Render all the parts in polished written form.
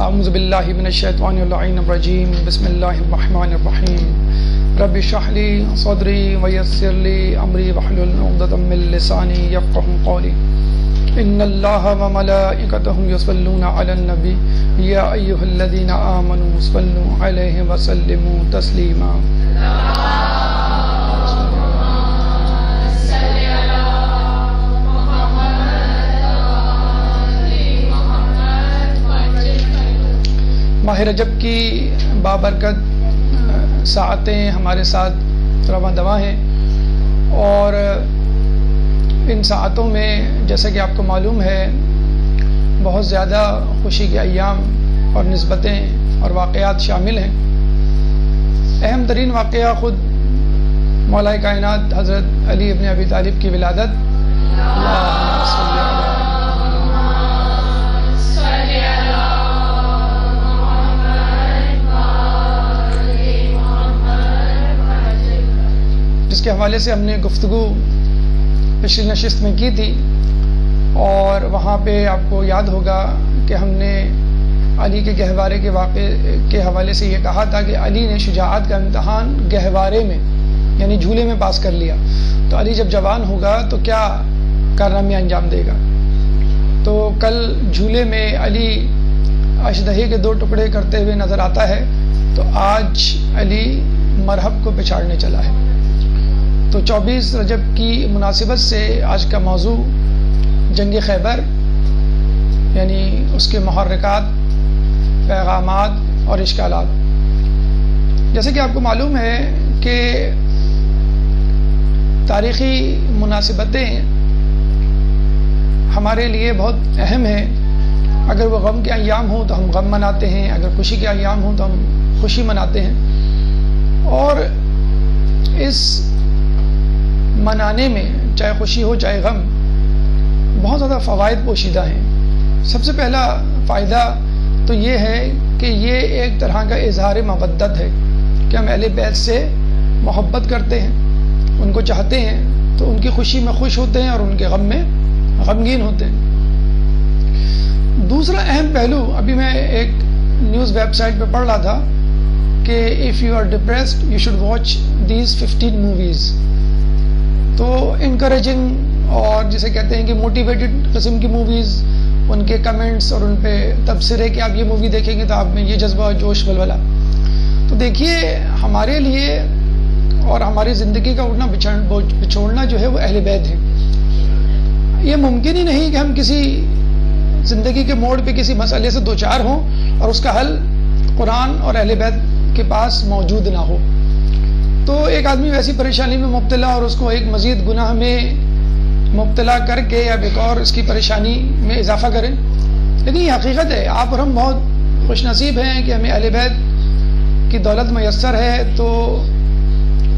اعوذ باللہ من الشیطان اللعین الرجیم بسم اللہ الرحمن الرحیم رب اشرح لی صدری ویسر لی امری واحلل عقدۃ من لسانی یفقهوا قولی ان اللہ وملائکتہ یصلون علی النبی یا ایھا الذین آمنوا صلوا علیہ وسلموا تسلیما ماہ رجب کی بابرکت ساعتیں ہمارے ساتھ رواں دواں ہیں، اور ان ساعتوں میں جیسا کہ آپ کو معلوم ہے بہت زیادہ خوشی کے ایام اور نسبتیں اور واقعات شامل ہیں۔ اہم ترین واقعہ خود مولا کائنات حضرت علی ابن ابی طالب کی ولادت، اللہم صلی علی جس کے حوالے سے ہم نے گفتگو پچھلی نشست میں کی تھی، اور وہاں پہ آپ کو یاد ہوگا کہ ہم نے علی کے گہوارے کے واقعے کے حوالے سے یہ کہا تھا کہ علی نے شجاعت کا امتحان گہوارے میں یعنی جھولے میں پاس کر لیا، تو علی جب جوان ہوگا تو کیا کارنامے انجام دے گا۔ تو کل جھولے میں علی اشدہی کے 2 ٹکڑے کرتے ہوئے نظر آتا ہے، تو آج علی مرحب کو پچھاڑنے چلا ہے۔ تو 24 رجب کی مناسبت سے آج کا موضوع جنگ خیبر، یعنی اس کے محرکات، پیغامات اور اشکالات۔ جیسے کہ آپ کو معلوم ہے کہ تاریخی مناسبتیں ہمارے لیے بہت اہم ہیں۔ اگر وہ غم کے ایام ہوں تو ہم غم مناتے ہیں، اگر خوشی کے ایام ہوں تو ہم خوشی مناتے ہیں، اور اس منانے میں چاہے خوشی ہو چاہے غم بہت زیادہ فوائد پوشیدہ ہیں۔ سب سے پہلا فائدہ تو یہ ہے کہ یہ ایک طرح کا اظہار مودت ہے کہ ہم اہل بیت سے محبت کرتے ہیں، ان کو چاہتے ہیں، تو ان کی خوشی میں خوش ہوتے ہیں اور ان کے غم میں غمگین ہوتے ہیں۔ دوسرا اہم پہلو، ابھی میں ایک نیوز ویب سائٹ پہ پڑھ رہا تھا کہ if you are depressed you should watch these 15 movies۔ تو انکریجنگ اور جسے کہتے ہیں کہ موٹیویٹڈ قسم کی موویز، ان کے کمنٹس اور ان پہ تبصرے کہ آپ یہ مووی دیکھیں گے تو آپ میں یہ جذبہ جوش ولولہ۔ تو دیکھیے ہمارے لیے اور ہماری زندگی کا اٹھنا بچھوڑنا جو ہے وہ اہل بیت ہے۔ یہ ممکن ہی نہیں کہ ہم کسی زندگی کے موڑ پہ کسی مسئلے سے دوچار ہوں اور اس کا حل قرآن اور اہل بیت کے پاس موجود نہ ہو۔ تو ایک آدمی ویسی پریشانی میں مبتلا اور اس کو ایک مزید گناہ میں مبتلا کر کے اب ایک اور اس کی پریشانی میں اضافہ کریں، لیکن یہ حقیقت ہے۔ آپ اور ہم بہت خوش نصیب ہیں کہ ہمیں اہل بیت کی دولت میسر ہے۔ تو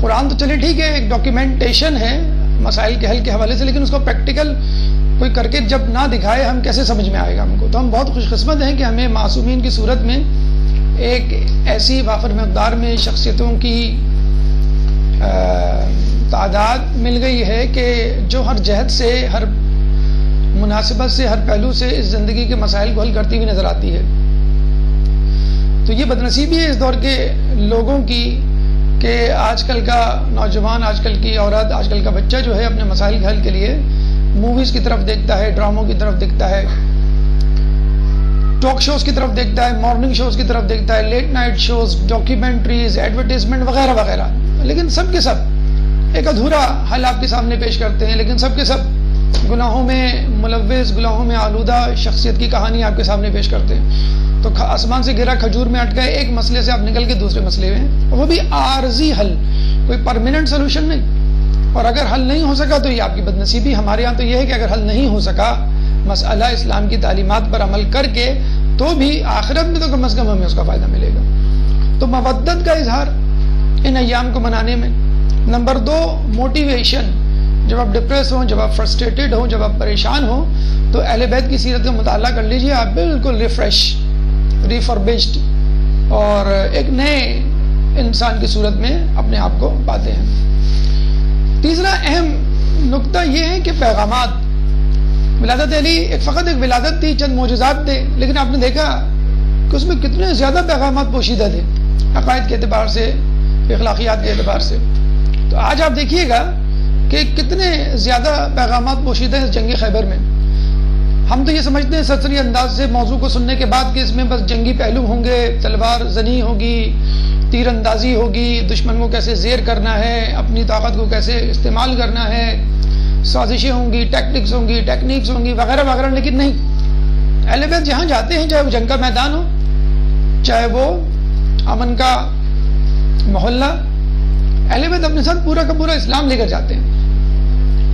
قرآن تو چلے ٹھیک ہے، ایک ڈاکیومنٹیشن ہے مسائل کے حل کے حوالے سے، لیکن اس کو پریکٹیکل کوئی کر کے جب نہ دکھائے ہم کیسے سمجھ میں آئے گا ہم کو۔ تو ہم بہت خوش قسمت ہیں کہ ہمیں معصومین کی صورت میں ایک ایسی وافر مقدار میں شخصیتوں کی تعداد مل گئی ہے کہ جو ہر جہت سے، ہر مناسبت سے، ہر پہلو سے اس زندگی کے مسائل کو حل کرتی ہوئی نظر آتی ہے۔ تو یہ بدنصیبی ہے اس دور کے لوگوں کی کہ آج کل کا نوجوان، آج کل کی عورت، آج کل کا بچہ جو ہے اپنے مسائل کے حل کے لیے موویز کی طرف دیکھتا ہے، ڈراموں کی طرف دیکھتا ہے، ٹاک شوز کی طرف دیکھتا ہے، مارننگ شوز کی طرف دیکھتا ہے، late night shows, documentaries, advertisement وغیرہ وغیرہ، لیکن سب کے سب ایک ادھورا حل آپ کے سامنے پیش کرتے ہیں، لیکن سب کے سب گناہوں میں ملوث، گناہوں میں آلودہ شخصیت کی کہانی آپ کے سامنے پیش کرتے ہیں۔ تو آسمان سے گرا کھجور میں اٹکے ایک مسئلے سے آپ نکل کے دوسرے مسئلے میں، وہ بھی عارضی حل، کوئی پرماننٹ سولوشن نہیں۔ اور اگر حل نہیں ہو سکا تو یہ آپ کی بدنصیبی۔ ہمارے ہاں تو یہ ہے کہ اگر حل نہیں ہو سکا مسئلہ اسلام کی تعلیمات پر عمل کر کے، تو بھی آخرت میں تو کم از کم ہمیں اس کا فائدہ ملے گا۔ تو مودت کا اظہار ان ایام کو منانے میں۔ Number 2، motivation. جب آپ ڈپریس ہوں، جب آپ فرسٹریٹڈ ہوں، جب آپ پریشان ہوں، تو اہل بیت کی سیرت کا مطالعہ کر لیجئے، آپ بالکل ریفریش، ریفربشڈ اور ایک نئے انسان کی صورت میں اپنے آپ کو پاتے ہیں۔ تیسرا اہم نقطہ یہ ہے کہ پیغامات۔ ولادت علی فقط ایک ولادت تھی، چند معجزات تھے، لیکن آپ نے دیکھا کہ اس میں کتنے زیادہ پیغامات پوشیدہ تھے عقائد کے اعتبار سے، اخلاقیات کے اعتبار سے. تو آج آپ دیکھیے گا کہ کتنے زیادہ پیغامات پوشیدہ ہیں جنگ خیبر میں. ہم تو یہ سمجھتے ہیں سرسری انداز سے موضوع کو سننے کے بعد کہ اس میں بس جنگی پہلو ہوں گے، تلوار زنی ہوگی، تیر اندازی ہوگی، دشمن کو کیسے زیر کرنا ہے، اپنی طاقت کو کیسے استعمال کرنا ہے، سازشیں ہوں گی، ٹیکٹکس ہوں گی، ٹیکنیکس ہوں گی وغیرہ وغیرہ. لیکن نہیں، اہل بیت جہاں جاتے ہیں، چاہے وہ جنگ کا میدان ہو، چاہے وہ امن کا محلہ، اہل بیت اپنے ساتھ پورا کا پورا اسلام لے کر جاتے ہیں.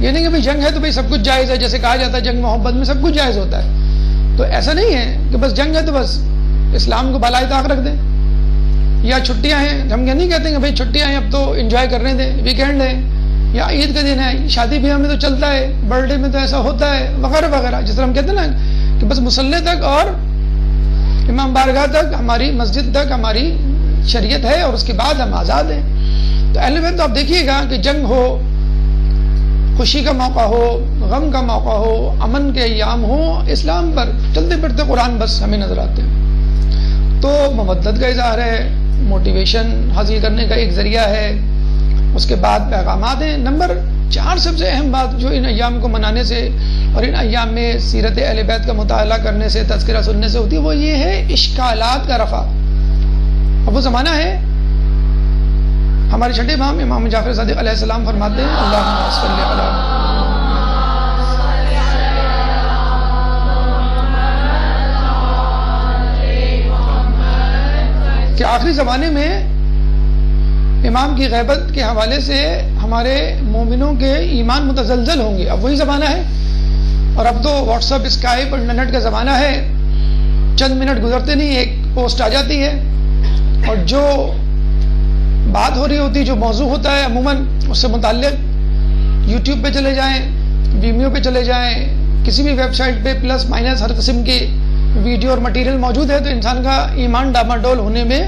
یہ نہیں کہ بھئی جنگ ہے تو بھئی سب کچھ جائز ہے، جیسے کہا جاتا ہے جنگ محبت میں سب کچھ جائز ہوتا ہے. تو ایسا نہیں ہے کہ بس جنگ ہے تو بس اسلام کو بالائے طاق رکھ دیں، یا چھٹیاں ہیں، ہم یہ نہیں کہتے ہیں کہ بھئی چھٹیاں ہیں اب تو انجوائے کرنے دیں، ویکینڈ ہے یا عید کا دن ہے، شادی بیاہ میں تو چلتا ہے، برتھ ڈے میں تو ایسا ہوتا ہے وغیرہ وغیرہ. جس طرح ہم کہتے ہیں نا کہ بس مصلی تک اور امام بارگاہ تک، ہماری مسجد تک ہماری شریعت ہے اور اس کے بعد ہم آزاد ہیں. تو اہل بیت تو آپ دیکھیے گا کہ جنگ ہو، خوشی کا موقع ہو، غم کا موقع ہو، امن کے ایام ہو، اسلام پر چلتے پھرتے قرآن بس ہمیں نظر آتے ہیں. تو مودت کا اظہار ہے، موٹیویشن حاصل کرنے کا ایک ذریعہ ہے. اس کے بعد پیغامات ہیں. نمبر 4 سب سے اہم بات جو ان ایام کو منانے سے اور ان ایام میں سیرت اہل بیت کا مطالعہ کرنے سے، تذکرہ سننے سے ہوتی ہے، وہ یہ ہے اشکالات کا رفع. اب وہ زمانہ ہے، ہمارے چھٹے امام امام جعفر صادق علیہ السلام فرماتے ہیں اللہم صلی علی کہ آخری زمانے میں امام کی غیبت کے حوالے سے ہمارے مومنوں کے ایمان متزلزل ہوں گے. اب وہی زمانہ ہے، اور اب تو واٹس ایپ، اسکائپ اور انٹرنیٹ کا زمانہ ہے. چند منٹ گزرتے نہیں ایک پوسٹ آ جاتی ہے، اور جو بات ہو رہی ہوتی، جو موضوع ہوتا ہے عموماً اس سے متعلق یوٹیوب پہ چلے جائیں، ویمیو پہ چلے جائیں، کسی بھی ویب سائٹ پہ پلس مائنس ہر قسم کی ویڈیو اور مٹیریل موجود ہے. تو انسان کا ایمان ڈاماڈول ہونے میں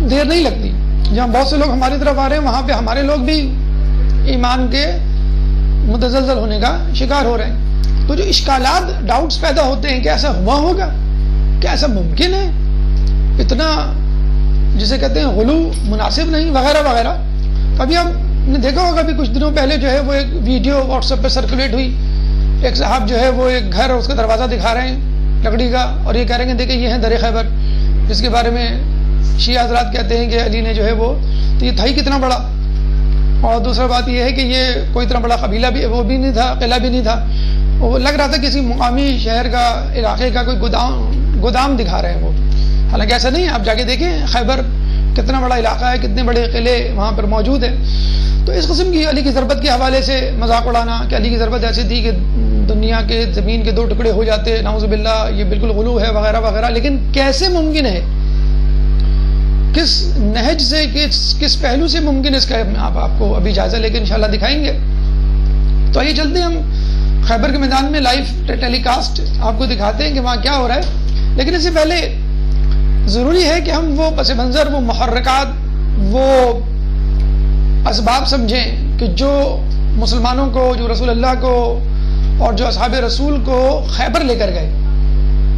دیر نہیں لگتی. جہاں بہت سے لوگ ہماری طرف آ رہے ہیں، وہاں پہ ہمارے لوگ بھی ایمان کے متزلزل ہونے کا شکار ہو رہے ہیں. تو جو اشکالات، ڈاؤٹس پیدا ہوتے ہیں کہ ایسا ہوا ہوگا، کیا ایسا ممکن ہے، اتنا جسے کہتے ہیں غلو مناسب نہیں وغیرہ وغیرہ. تو ابھی آپ نے دیکھا ہوگا ابھی کچھ دنوں پہلے جو ہے وہ ایک ویڈیو واٹس ایپ پہ سرکولیٹ ہوئی. ایک صاحب جو ہے وہ ایک گھر اور اس کا دروازہ دکھا رہے ہیں لکڑی کا، اور یہ کہہ رہے ہیں دیکھیں یہ ہے در خیبر، جس کے بارے میں شیعہ حضرات کہتے ہیں کہ علی نے جو ہے وہ، تو یہ تھا ہی کتنا بڑا. اور دوسرا بات یہ ہے کہ یہ کوئی اتنا بڑا قبیلہ بھی وہ بھی نہیں تھا، قلعہ بھی نہیں تھا. وہ لگ رہا تھا کسی مقامی شہر کا، علاقے کا کوئی گودام دکھا رہے ہیں وہ. حالانکہ ایسا نہیں ہے، آپ جا کے دیکھیں خیبر کتنا بڑا علاقہ ہے، کتنے بڑے قلعے وہاں پر موجود ہیں. تو اس قسم کی علی کی ضربت کے حوالے سے مذاق اڑانا کہ علی کی ضربت ایسی تھی کہ دنیا کے زمین کے 2 ٹکڑے ہو جاتے، نعوذ باللہ، یہ بالکل غلو ہے وغیرہ وغیرہ. لیکن کیسے ممکن ہے، کس نہج سے، کس پہلو سے ممکن اس کا آپ کو ابھی جائزہ لے کے انشاءاللہ دکھائیں گے. تو آئیے چلتے ہیں ہم خیبر کے میدان میں لائیو ٹیلی کاسٹ آپ کو دکھاتے ہیں کہ وہاں کیا ہو رہا ہے. لیکن اس سے پہلے ضروری ہے کہ ہم وہ پس منظر، وہ محرکات، وہ اسباب سمجھیں کہ جو مسلمانوں کو، جو رسول اللہ کو اور جو اصحاب رسول کو خیبر لے کر گئے،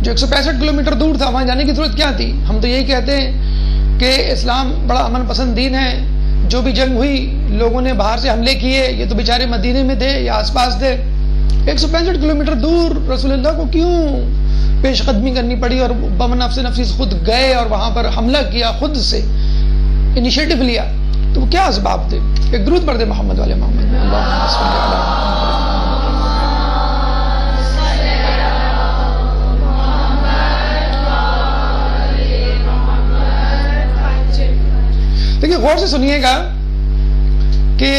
جو 165 کلومیٹر دور تھا، وہاں جانے کی ضرورت کیا تھی. ہم تو یہی کہتے ہیں کہ اسلام بڑا امن پسند دین ہے. جو بھی جنگ ہوئی، لوگوں نے باہر سے حملے کیے، یہ تو بیچارے مدینے میں تھے یا آس پاس تھے. 165 کلومیٹر دور رسول اللہ کو کیوں پیش قدمی کرنی پڑی، اور بم نفس نفیس خود گئے اور وہاں پر حملہ کیا، خود سے انیشیٹو لیا. تو کیا اسباب تھے؟ ایک درود پڑھ دے محمد والے محمد. اللہم صلی علی محمد. دیکھیے غور سے سنیے گا کہ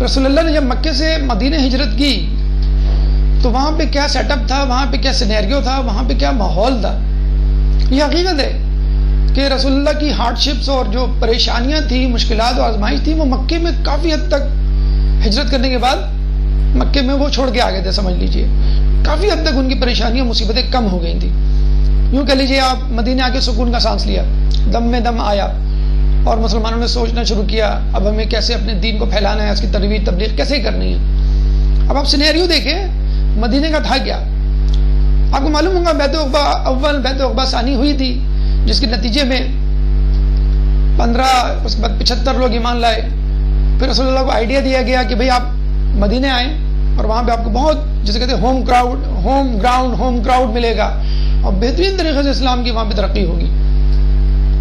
رسول اللہ نے جب مکے سے مدینہ ہجرت کی تو وہاں پہ کیا سیٹ اپ تھا، وہاں پہ کیا سینیریو تھا، وہاں پہ کیا ماحول تھا. یہ حقیقت ہے کہ رسول اللہ کی ہارڈ شپس اور جو پریشانیاں تھیں، مشکلات اور آزمائش تھی، وہ مکے میں کافی حد تک ہجرت کرنے کے بعد مکے میں وہ چھوڑ کے آ گئے تھے. سمجھ لیجئے کافی حد تک ان کی پریشانیاں، مصیبتیں کم ہو گئی تھیں. یوں کہہ لیجئے آپ مدینے آ کے سکون کا سانس لیا، دم میں دم آیا، اور مسلمانوں نے سوچنا شروع کیا اب ہمیں کیسے اپنے دین کو پھیلانا ہے، اس کی ترویج تبلیغ کیسے کرنی ہے. اب آپ سینیریو دیکھیں مدینے کا تھا کیا. آپ کو معلوم ہوگا بیعت عقبہ اول بیعت عقبہ ثانی ہوئی تھی، جس کے نتیجے میں 15 اس کے بعد 75 لوگ ایمان لائے. پھر رسول اللہ کو آئیڈیا دیا گیا کہ بھئی آپ مدینے آئیں اور وہاں پہ آپ کو بہت جسے کہتے ہیں ہوم گراؤنڈ ملے گا اور بہترین طریقے سے اسلام کی وہاں پہ ترقی ہوگی.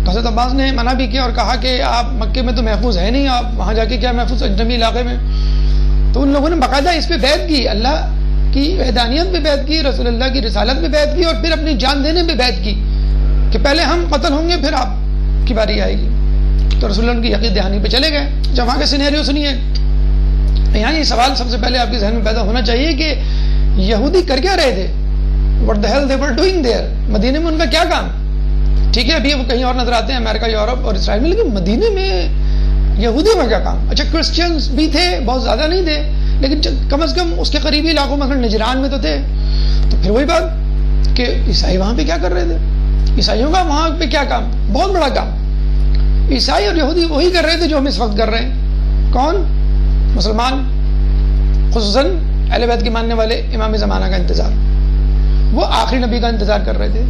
حضرت عباس نے منع بھی کیا اور کہا کہ آپ مکے میں تو محفوظ ہے نہیں، آپ وہاں جا کے کیا محفوظ اجنبی علاقے میں. تو ان لوگوں نے باقاعدہ اس پہ بیعت کی، اللہ کی وحدانیت پہ بیعت کی، رسول اللہ کی رسالت پہ بیعت کی اور پھر اپنی جان دینے پہ بیعت کی کہ پہلے ہم قتل ہوں گے پھر آپ کی باری آئے گی. تو رسول اللہ ان کی یقین دہانی پہ چلے گئے. جب وہاں کے سینیریو سنیے، یہاں یہ سوال سب سے پہلے آپ کے ذہن میں پیدا ہونا چاہیے کہ یہودی کر کیا رہے تھے؟ What the hell they were doing there؟ مدینے میں ان کا کیا کام؟ ٹھیک ہے ابھی وہ کہیں اور نظر آتے ہیں امریکہ، یورپ اور اسرائیل میں، لیکن مدینے میں یہودیوں کا کیا کام؟ اچھا کرسچنز بھی تھے، بہت زیادہ نہیں تھے، لیکن کم از کم اس کے قریبی علاقوں میں، اگر نجران میں تو تھے. تو پھر وہی بات کہ عیسائی وہاں پہ کیا کر رہے تھے؟ عیسائیوں کا وہاں پہ کیا کام؟ بہت بڑا کام. عیسائی اور یہودی وہی کر رہے تھے جو ہم اس وقت کر رہے ہیں. کون؟ مسلمان، خصوصاً اہل بیت کے ماننے والے امام زمانہ کا انتظار. وہ آخری نبی کا انتظار کر رہے تھے.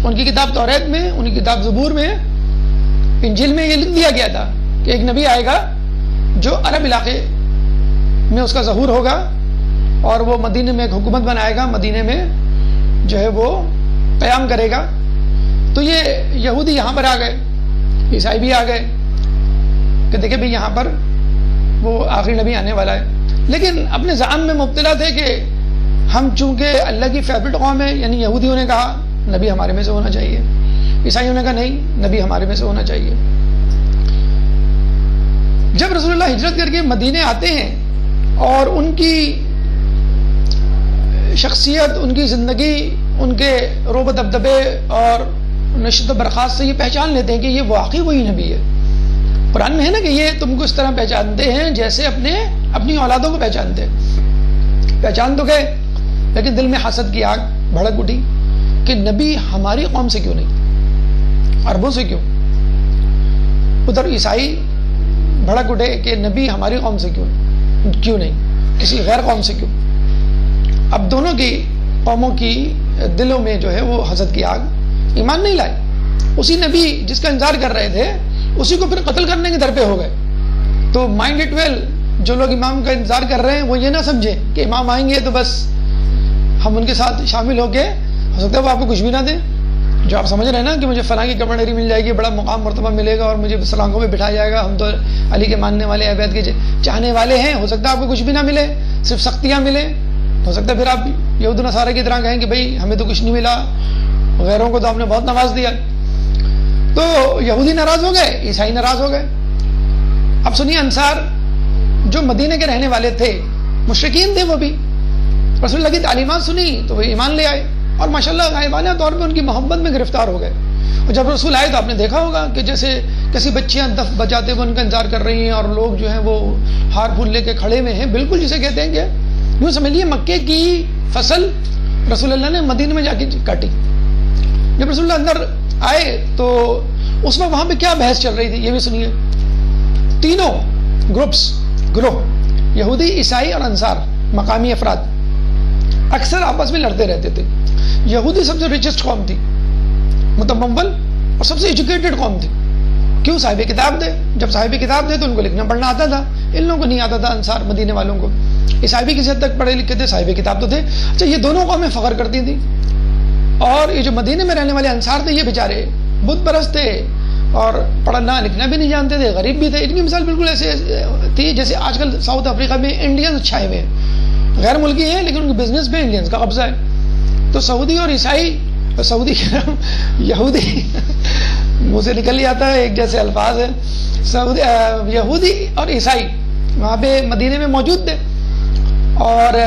ان کی کتاب توریت میں، ان کی کتاب زبور میں، انجیل میں یہ لکھ دیا گیا تھا کہ ایک نبی آئے گا جو عرب علاقے میں اس کا ظہور ہوگا اور وہ مدینے میں ایک حکومت بنائے گا، مدینے میں جو ہے وہ قیام کرے گا. تو یہ یہودی یہاں پر آ گئے، عیسائی بھی آ گئے کہ دیکھیں بھی یہاں پر وہ آخری نبی آنے والا ہے. لیکن اپنے زعم میں مبتلا تھے کہ ہم چونکہ اللہ کی فیوریٹ قوم ہے، یعنی یہودیوں نے کہا نبی ہمارے میں سے ہونا چاہیے، عیسائیوں نے کہا نہیں نبی ہمارے میں سے ہونا چاہیے. جب رسول اللہ ہجرت کر کے مدینے آتے ہیں اور ان کی شخصیت، ان کی زندگی، ان کے روب و دبدبے اور نشست و برخاست سے یہ پہچان لیتے ہیں کہ یہ واقعی وہی نبی ہے. قرآن میں ہے نا کہ یہ تم کو اس طرح پہچانتے ہیں جیسے اپنی اولادوں کو پہچانتے ہیں. پہچان تو گئے لیکن دل میں حسد کی آگ بھڑک اٹھی کہ نبی ہماری قوم سے کیوں نہیں، عربوں سے کیوں؟ ادھر عیسائی بھڑک اٹھے کہ نبی ہماری قوم سے کیوں نہیں، کسی غیر قوم سے کیوں؟ اب دونوں کی قوموں کی دلوں میں جو ہے وہ حسد کی آگ. ایمان نہیں لائے. اسی نبی جس کا انتظار کر رہے تھے اسی کو پھر قتل کرنے کے در پہ ہو گئے. تو مائنڈ اٹ ویل، جو لوگ امام کا انتظار کر رہے ہیں وہ یہ نہ سمجھے کہ امام آئیں گے تو بس ہم ان کے ساتھ شامل ہو کے، ہو سکتا ہے وہ آپ کو کچھ بھی نہ دیں. جو آپ سمجھ رہے ہیں نا کہ مجھے فلاں کی کمنڈری مل جائے گی، بڑا مقام مرتبہ ملے گا اور مجھے سلانگوں میں بٹھایا جائے گا، ہم تو علی کے ماننے والے اہل بیت کے چاہنے والے ہیں. ہو سکتا ہے آپ کو کچھ بھی نہ ملے، صرف سختیاں ملے. ہو سکتا ہے پھر آپ یہود و نصارہ کی طرح کہیں کہ بھئی ہمیں تو کچھ نہیں ملا، غیروں کو تو آپ نے بہت نواز دیا. تو یہودی ناراض ہو گئے، عیسائی ناراض ہو گئے. اب سنیے، انصار جو مدینے کے رہنے والے تھے، مشرکین تھے، وہ بھی رسول اللہ کی تعلیمات سنی تو وہ ایمان لے آئے اور ماشاءاللہ غائبانہ طور پہ ان کی محبت میں گرفتار ہو گئے. اور جب رسول آئے تو آپ نے دیکھا ہوگا کہ جیسے کیسی بچیاں دف بجاتے ہوئے ان کا انتظار کر رہی ہیں اور لوگ جو ہیں وہ ہار پھول لے کے کھڑے ہوئے ہیں. بالکل جسے کہتے ہیں کہ یوں سمجھ لیے مکے کی فصل رسول اللہ نے مدینے میں جا کے کاٹی. جب رسول اللہ اندر آئے تو اس وقت وہاں پہ کیا بحث چل رہی تھی یہ بھی سنیے. تینوں گروہ یہودی، عیسائی اور انصار، مقامی افراد اکثر آپس میں لڑتے رہتے تھے. یہودی سب سے ریچسٹ قوم تھی، متمول اور سب سے ایجوکیٹڈ قوم تھی. کیوں؟ صاحب کتاب تھے. جب صاحب کتاب تھے تو ان کو لکھنا پڑھنا آتا تھا، ان لوگوں کو نہیں آتا تھا. انصار مدینے والوں کو، عیسائی بھی کسی حد تک پڑھے لکھے تھے، صاحب کتاب تو تھے. اچھا، یہ دونوں قومیں فخر کرتی تھیں. اور یہ جو مدینے میں رہنے والے انصار تھے یہ بیچارے بت پرست تھے اور پڑھنا لکھنا بھی نہیں جانتے تھے، غریب بھی تھے. ان کی مثال بالکل ایسے تھی جیسے آج کل ساؤتھ افریقہ میں انڈینز چھائے ہوئے ہیں، غیر ملکی ہیں لیکن ان کے بزنس پہ انڈینز کا قبضہ ہے. تو سعودی اور عیسائی، سعودی یہودی منہ سے نکل ہی آتا ہے ایک جیسے الفاظ ہیں. یہودی اور عیسائی وہاں پہ مدینے میں موجود تھے اور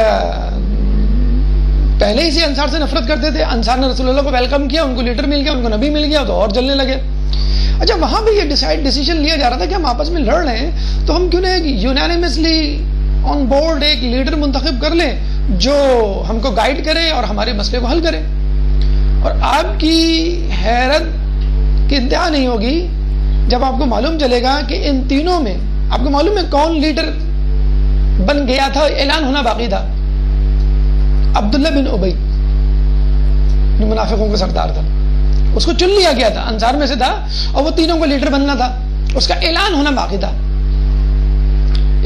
پہلے ہی سے انصار سے نفرت کرتے تھے. انصار نے رسول اللہ کو ویلکم کیا، ان کو لیڈر مل گیا، ان کو نبی مل گیا تو اور جلنے لگے. اچھا، وہاں پہ یہ ڈیسیجن لیا جا رہا تھا کہ ہم آپس میں لڑ رہے ہیں تو ہم کیوں نہ ایک یونانیمسلی آن بورڈ ایک لیڈر منتخب کر لیں جو ہم کو گائیڈ کرے اور ہمارے مسئلے کو حل کرے. اور آپ کی حیرت کی انتہا نہیں ہوگی جب آپ کو معلوم چلے گا کہ ان تینوں میں آپ کو معلوم ہے کون لیڈر بن گیا تھا. اعلان ہونا باقی تھا. عبداللہ بن ابی. جو منافقوں کا سردار تھا، اس کو چن لیا گیا تھا، انصار میں سے تھا، اور وہ تینوں کو لیڈر بننا تھا. اس کا اعلان ہونا باقی تھا،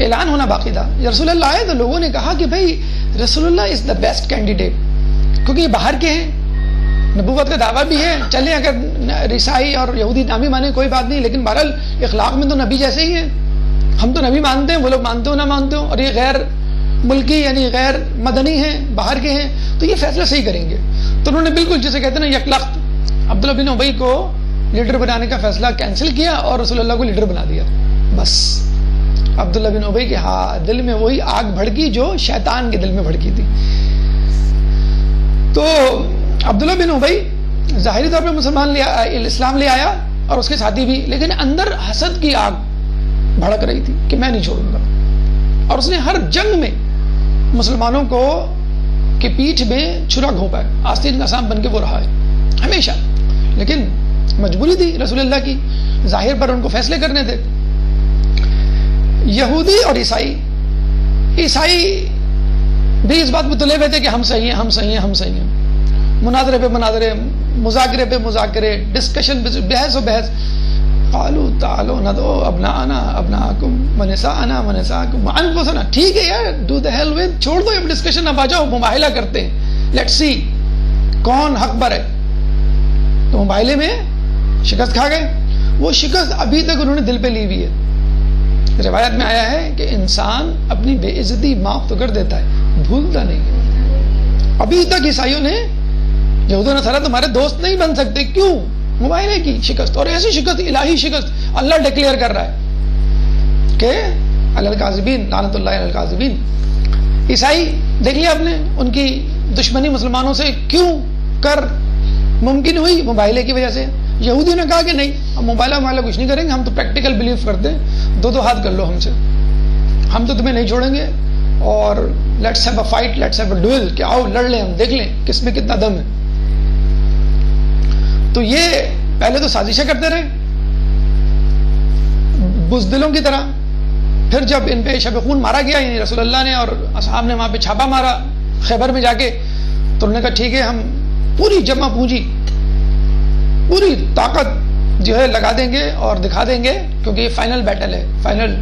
اعلان ہونا باقی تھا. رسول اللہ آئے تو لوگوں نے کہا کہ بھائی رسول اللہ از دا بیسٹ کینڈیڈیٹ، کیونکہ یہ باہر کے ہیں، نبوت کا دعویٰ بھی ہے. چلیں اگر عیسائی اور یہودی نہ بھی مانے کوئی بات نہیں، لیکن بہرحال اخلاق میں تو نبی جیسے ہی ہیں. ہم تو نبی مانتے ہیں، وہ لوگ مانتے ہو نہ مانتے ہو، اور یہ غیر ملکی یعنی غیر مدنی ہیں، باہر کے ہیں، تو یہ فیصلہ صحیح کریں گے. تو انہوں نے بالکل جسے کہتے ہیں نا یکلخت عبداللہ بن ابی کو لیڈر بنانے کا فیصلہ کینسل کیا اور رسول اللہ کو لیڈر بنا دیا. بس عبداللہ بن ابی کے دل میں وہی آگ بھڑکی جو شیطان کے دل میں بھڑکی تھی. تو عبداللہ بن ابی ظاہری طور پہ اسلام لے آیا اور اس کے ساتھی بھی، لیکن اندر حسد کی آگ بھڑک رہی تھی کہ میں نہیں چھوڑوں گا. اور اس نے ہر جنگ میں مسلمانوں کو کے پیٹھ میں چھرا گھونپا ہے، آستین کا سام بن کے وہ رہا ہے ہمیشہ. لیکن مجبوری تھی رسول اللہ کی، ظاہر پر ان کو فیصلے کرنے تھے. یہودی اور عیسائی بھی اس بات میں تلے ہوئے تھے کہ ہم صحیح ہیں، ہم صحیح ہیں، ہم صحیح ہیں. مناظرے پہ مناظرے، مذاکرے پہ مذاکرے، ڈسکشن پہ بحث و بحث. قالوا تعالوا ندعو ابناءنا ابناءکم ونساءنا ونساءکم وانفسنا. ٹھیک ہے یار، ڈو دا ہیل ود، چھوڑ دو اب ڈسکشن، اب آ جاؤ مباہلہ کرتے ہیں، لیٹس سی کون حق پر ہے. تو مباہلے میں شکست کھا گئے. وہ شکست ابھی تک انہوں نے دل پہ لی ہوئی ہے. روایت میں آیا ہے کہ انسان اپنی بے عزتی معاف تو کر دیتا ہے، بھولتا نہیں. ابھی تک عیسائیوں نے یہود و نصارہ تمہارے دوست نہیں بن سکتے. کیوں؟ مباہلے کی شکست، اور ایسی شکست الہی شکست اللہ ڈکلیئر کر رہا ہے کہ علی الکاذبین، لعنت اللہ علی الکاذبین. عیسائی دیکھ لیا آپ نے، ان کی دشمنی مسلمانوں سے کیوں کر ممکن ہوئی؟ مباہلے کی وجہ سے. یہودیوں نے کہا کہ نہیں، ہم مباہلہ کچھ نہیں کریں گے، ہم تو پریکٹیکل بلیو کرتے ہیں، دو ہاتھ کر لو ہم سے، ہم تو تمہیں نہیں چھوڑیں گے، اور let's have a fight, let's have a duel, کہ آؤ لڑ لیں، ہم دیکھ لیں کس میں کتنا دم ہے. تو یہ پہلے تو سازشیں کرتے رہے بزدلوں کی طرح. پھر جب ان پہ شب خون مارا گیا، یعنی رسول اللہ نے اور اصحاب نے وہاں پہ چھاپا مارا خیبر میں جا کے، تو انہوں نے کہا ٹھیک ہے، ہم پوری جمع پونجی، پوری طاقت جو ہے لگا دیں گے اور دکھا دیں گے، کیونکہ یہ فائنل بیٹل ہے، فائنل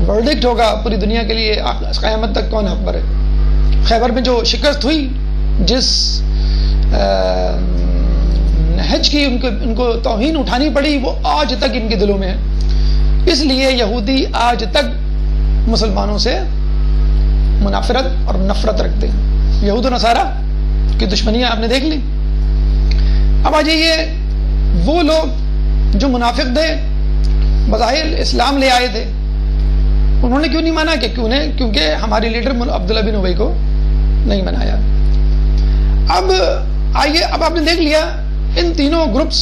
ورڈکٹ ہوگا پوری دنیا کے لیے قیامت تک کون حق پر ہے. خیبر میں جو شکست ہوئی، جس نہج کی ان کو توہین اٹھانی پڑی، وہ آج تک ان کے دلوں میں ہے. اس لیے یہودی آج تک مسلمانوں سے منافرت اور نفرت رکھتے ہیں. یہود و نصارہ کی دشمنیاں آپ نے دیکھ لی. اب آ جائیے وہ لوگ جو منافق تھے، بظاہر اسلام لے آئے تھے، انہوں نے کیوں نہیں مانا؟ کہ کیوں نہیں؟ کیونکہ ہماری لیڈر عبداللہ بن ابی کو نہیں بنایا. اب آئیے، اب آپ نے دیکھ لیا ان تینوں گروپس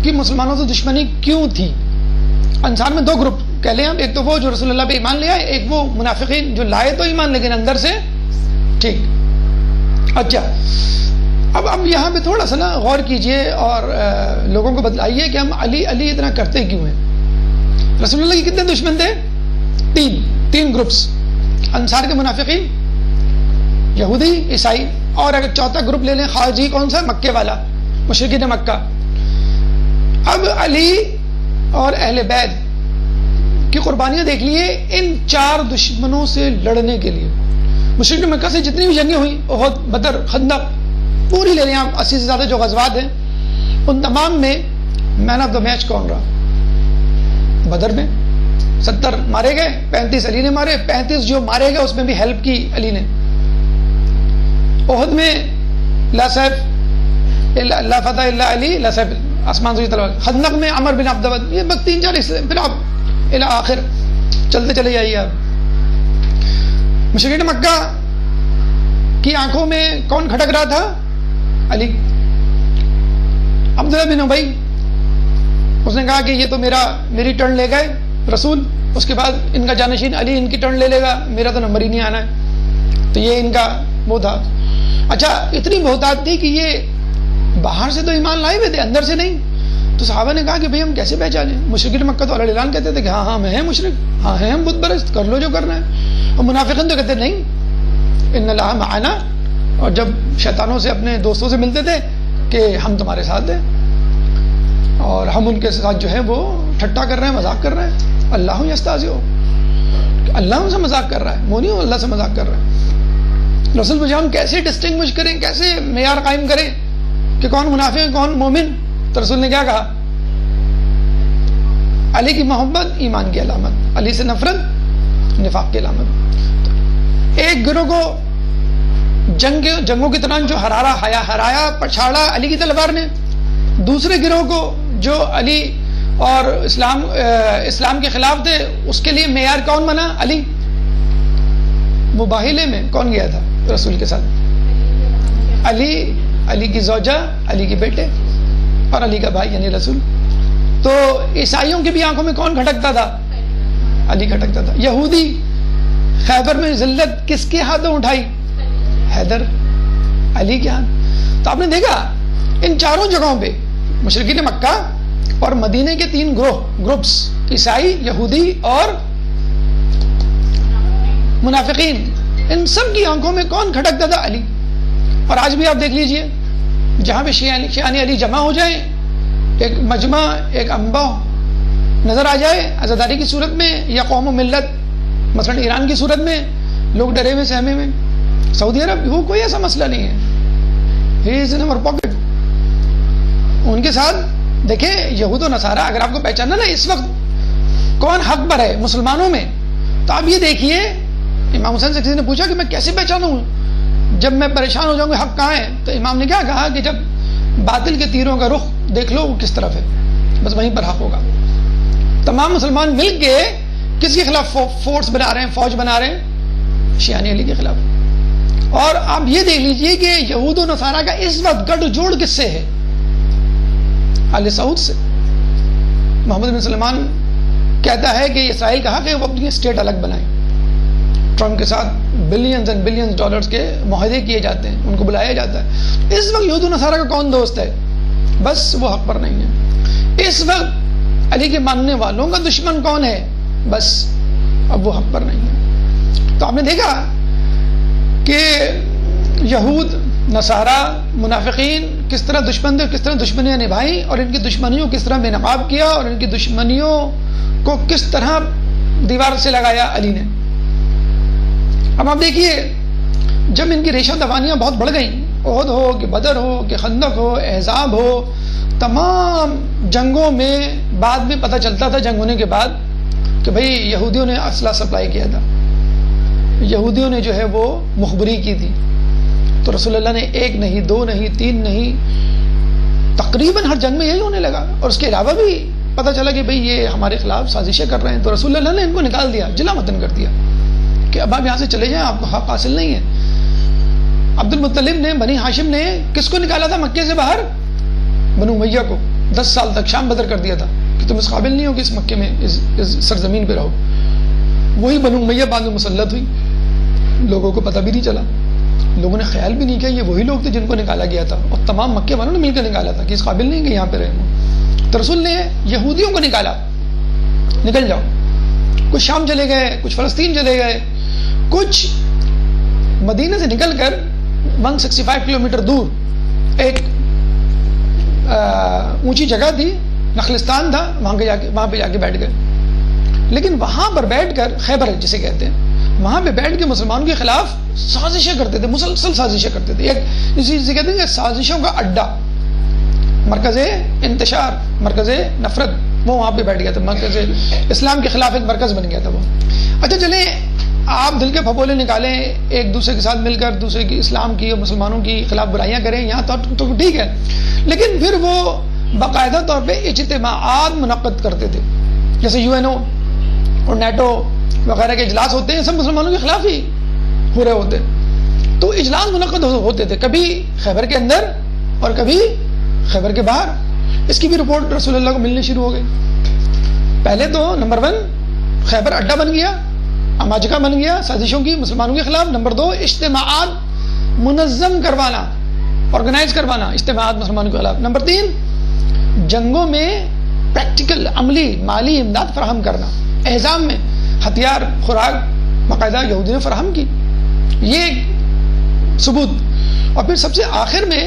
کی مسلمانوں سے دشمنی کیوں تھی. انصار میں دو گروپ کہہ لیں ہم، ایک تو وہ جو رسول اللہ پہ ایمان لے آئے، ایک وہ منافقین جو لائے تو ایمان لیکن اندر سے ٹھیک. اچھا، اب یہاں پہ تھوڑا سا نا غور کیجئے اور لوگوں کو بتلائیے کہ ہم علی علی اتنا کرتے کیوں ہیں. رسول اللہ کے کتنے دشمن تھے؟ تین گروپس، انصار کے منافقین، یہودی، عیسائی، اور اگر چوتھا گروپ لے لیں خارجی، کون سا؟ مکے والا، مشرکین مکہ. اب علی اور اہل بیت کی قربانیاں دیکھ لیے ان چار دشمنوں سے لڑنے کے لیے. مشرکین مکہ سے جتنی بھی جنگیں ہوئی، احد، بدر، خندق، پوری لے لیں آپ، 80 سے زیادہ جو غزوات ہیں، ان تمام میں مین آف دا میچ کون رہا؟ بدر میں 70 مارے گئے، 35 علی نے مارے، 35 جو مارے گئے اس میں بھی ہیلپ کی علی نے. احد میں لا سیف لا فتح الا علی، لا سیف آسمان سے تلوار. خندق میں عمر بن عبد الود. یہ بس 3-4 حصے، پھر آپ الی آخر چلتے چلے جائیے. آپ مشرکین مکہ کی آنکھوں میں کون کھٹک رہا تھا؟ علی. عبداللہ بن ابی، اس نے کہا کہ یہ تو میری ٹرن لے گئے رسول، اس کے بعد ان کا جانشین علی ان کی ٹرن لے لے گا، میرا تو نمبر ہی نہیں آنا ہے. تو یہ ان کا وہ تھا. اچھا، اتنی بہتات تھی کہ یہ باہر سے تو ایمان لائے ہوئے تھے، اندر سے نہیں. تو صحابہ نے کہا کہ بھئی ہم کیسے پہچانیں؟ مشرکین مکہ تو اعلان کہتے تھے کہ ہاں ہم ہیں مشرک، ہاں ہیں ہم بت پرست، کر لو جو کرنا ہے. اور منافقین تو کہتے نہیں، ان اللہ معنا. اور جب شیطانوں سے اپنے دوستوں سے ملتے تھے کہ ہم تمہارے ساتھ ہیں اور ہم ان کے ساتھ جو ہے وہ ٹھٹا کر رہے ہیں, مذاق کر رہے ہیں. اللہ یستہزئ, اللہ ان سے مذاق کر رہا ہے, وہ نہیں اللہ سے مذاق کر رہا ہے. رسول پوچھا ہم کیسے ڈسٹنگوش کریں, کیسے معیار قائم کریں کہ کون منافق ہے کون مومن؟ تو رسول نے کیا کہا, علی کی محبت ایمان کی علامت, علی سے نفرت نفاق کی علامت. ایک گروہ کو جنگوں کے دوران جو ہرایا پچھاڑا علی کی تلوار نے, دوسرے گروہ کو جو علی اور اسلام کے خلاف تھے اس کے لیے معیار کون بنا؟ علی. مباہلے میں کون گیا تھا رسول کے ساتھ؟ علی کی زوجہ, علی کے بیٹے اور علی کا بھائی یعنی رسول. تو عیسائیوں کی بھی آنکھوں میں کون کھٹکتا تھا؟ علی کھٹکتا تھا. یہودی خیبر میں ذلت کس کے ہاتھوں اٹھائی؟ حیدر, علی کے ہاتھ. تو آپ نے دیکھا ان چاروں جگہوں پہ مشرکین مکہ اور مدینے کے 3 گروپس, عیسائی, یہودی اور منافقین, ان سب کی آنکھوں میں کون کھٹکتا تھا؟ علی. اور آج بھی آپ دیکھ لیجئے جہاں پہ شیعان علی جمع ہو جائیں, ایک مجمع, ایک انبا نظر آ جائے عزاداری کی صورت میں یا قوم و ملت مثلا ایران کی صورت میں, لوگ ڈرے ہوئے سہمے میں. سعودی عرب وہ کوئی ایسا مسئلہ نہیں ہے, ہی از ان اور پاکٹ. ان کے ساتھ دیکھیں یہود و نصارہ, اگر آپ کو پہچاننا نا اس وقت کون حق پر ہے مسلمانوں میں, تو آپ یہ دیکھیے امام حسین سے کسی نے پوچھا کہ میں کیسے پہچانوں, جب میں پریشان ہو جاؤں گا حق کہاں ہے؟ تو امام نے کیا کہا کہ جب باطل کے تیروں کا رخ دیکھ لو وہ کس طرف ہے, بس وہیں پر حق ہوگا. تمام مسلمان مل کے کس کے خلاف فورس بنا رہے ہیں, فوج بنا رہے ہیں؟ شیعان علی کے خلاف. اور آپ یہ دیکھ لیجئے کہ یہود و نصارہ کا اس وقت گٹھ جوڑ کس سے ہے؟ آل سعود سے. محمد بن سلمان کہتا ہے کہ اسرائیل کا حق ہے وہ اپنی اسٹیٹ الگ بنائیں. ٹرمپ کے ساتھ بلینز اینڈ بلینز ڈالرز کے معاہدے کیے جاتے ہیں, ان کو بلایا جاتا ہے. اس وقت یہود و نصارہ کا کون دوست ہے؟ بس وہ حق پر نہیں ہے. اس وقت علی کے ماننے والوں کا دشمن کون ہے؟ بس اب وہ حق پر نہیں ہے. تو آپ نے دیکھا کہ یہود, نصارہ, منافقین کس طرح دشمن تھے, کس طرح دشمنیاں نبھائیں اور ان کی دشمنیوں کس طرح بے نقاب کیا اور ان کی دشمنیوں کو کس طرح دیوار سے لگایا علی نے. اب آپ دیکھیے جب ان کی ریشہ دفانیاں بہت بڑھ گئیں, احد ہو کہ بدر ہو کہ خندق ہو, احزاب ہو, تمام جنگوں میں بعد میں پتہ چلتا تھا جنگ ہونے کے بعد کہ بھئی یہودیوں نے اسلحہ سپلائی کیا تھا, یہودیوں نے جو ہے وہ مخبری کی تھی. تو رسول اللہ نے 1 نہیں 2 نہیں 3 نہیں تقریباً ہر جنگ میں یہی ہونے لگا. اور اس کے علاوہ بھی پتہ چلا کہ بھئی یہ ہمارے خلاف سازشیں کر رہے ہیں. تو رسول اللہ نے ان کو نکال دیا, جلا وطن کر دیا کہ اب آپ یہاں سے چلے جائیں, آپ کو حق حاصل نہیں ہے. عبد المطلب نے, بنی ہاشم نے کس کو نکالا تھا مکے سے باہر؟ بنو امیہ کو. 10 سال تک شام بدر کر دیا تھا کہ تم اس قابل نہیں ہو کہ اس مکے میں اس سرزمین پہ رہو. وہی بنو امیہ بعد میں مسلط ہوئی, لوگوں کو پتہ بھی نہیں چلا, لوگوں نے خیال بھی نہیں کیا یہ وہی لوگ تھے جن کو نکالا گیا تھا, اور تمام مکے والوں نے مل کر نکالا تھا کہ اس قابل نہیں کہ یہاں پہ رہے. تو رسول نے یہودیوں کو نکالا, نکل جاؤ. کچھ شام چلے گئے, کچھ فلسطین چلے گئے, کچھ مدینہ سے نکل کر 165 کلومیٹر دور ایک اونچی جگہ تھی, نخلستان تھا, وہاں پہ جا کے بیٹھ گئے. لیکن وہاں پر بیٹھ کر, خیبر جسے کہتے ہیں, وہاں پہ بیٹھ کے مسلمانوں کے خلاف سازشیں کرتے تھے, مسلسل سازشیں کرتے تھے. ایک جسے کہتے ہیں کہ سازشوں کا اڈا, مرکز انتشار, مرکز نفرت, وہ وہاں پہ بیٹھ گیا تھا. مرکز اسلام کے خلاف ایک مرکز بن گیا تھا وہ. اچھا چلیں آپ دل کے پھپولے نکالیں, ایک دوسرے کے ساتھ مل کر دوسرے کی اسلام کی اور مسلمانوں کی خلاف برائیاں کریں, یہاں تو ٹھیک ہے. لیکن پھر وہ باقاعدہ طور پہ اجتماعات منعقد کرتے تھے, جیسے UNO اور نیٹو وغیرہ کے اجلاس ہوتے ہیں, سب مسلمانوں کے خلاف ہی ہو رہے ہوتے. تو اجلاس منعقد ہوتے تھے, کبھی خیبر کے اندر اور کبھی خیبر کے باہر. اس کی بھی رپورٹ رسول اللہ کو ملنے شروع ہو گئی. پہلے تو نمبر 1 خیبر اڈا بن گیا, اماجگہ بن گیا سازشوں کی مسلمانوں کے خلاف. نمبر 2 اجتماعات منظم کروانا, آرگنائز کروانا اجتماعات مسلمانوں کے خلاف. نمبر 3 جنگوں میں پریکٹیکل, عملی, مالی امداد فراہم کرنا. احزاب میں ہتھیار, خوراک باقاعدہ یہودی نے فراہم کی, یہ ایک ثبوت. اور پھر سب سے آخر میں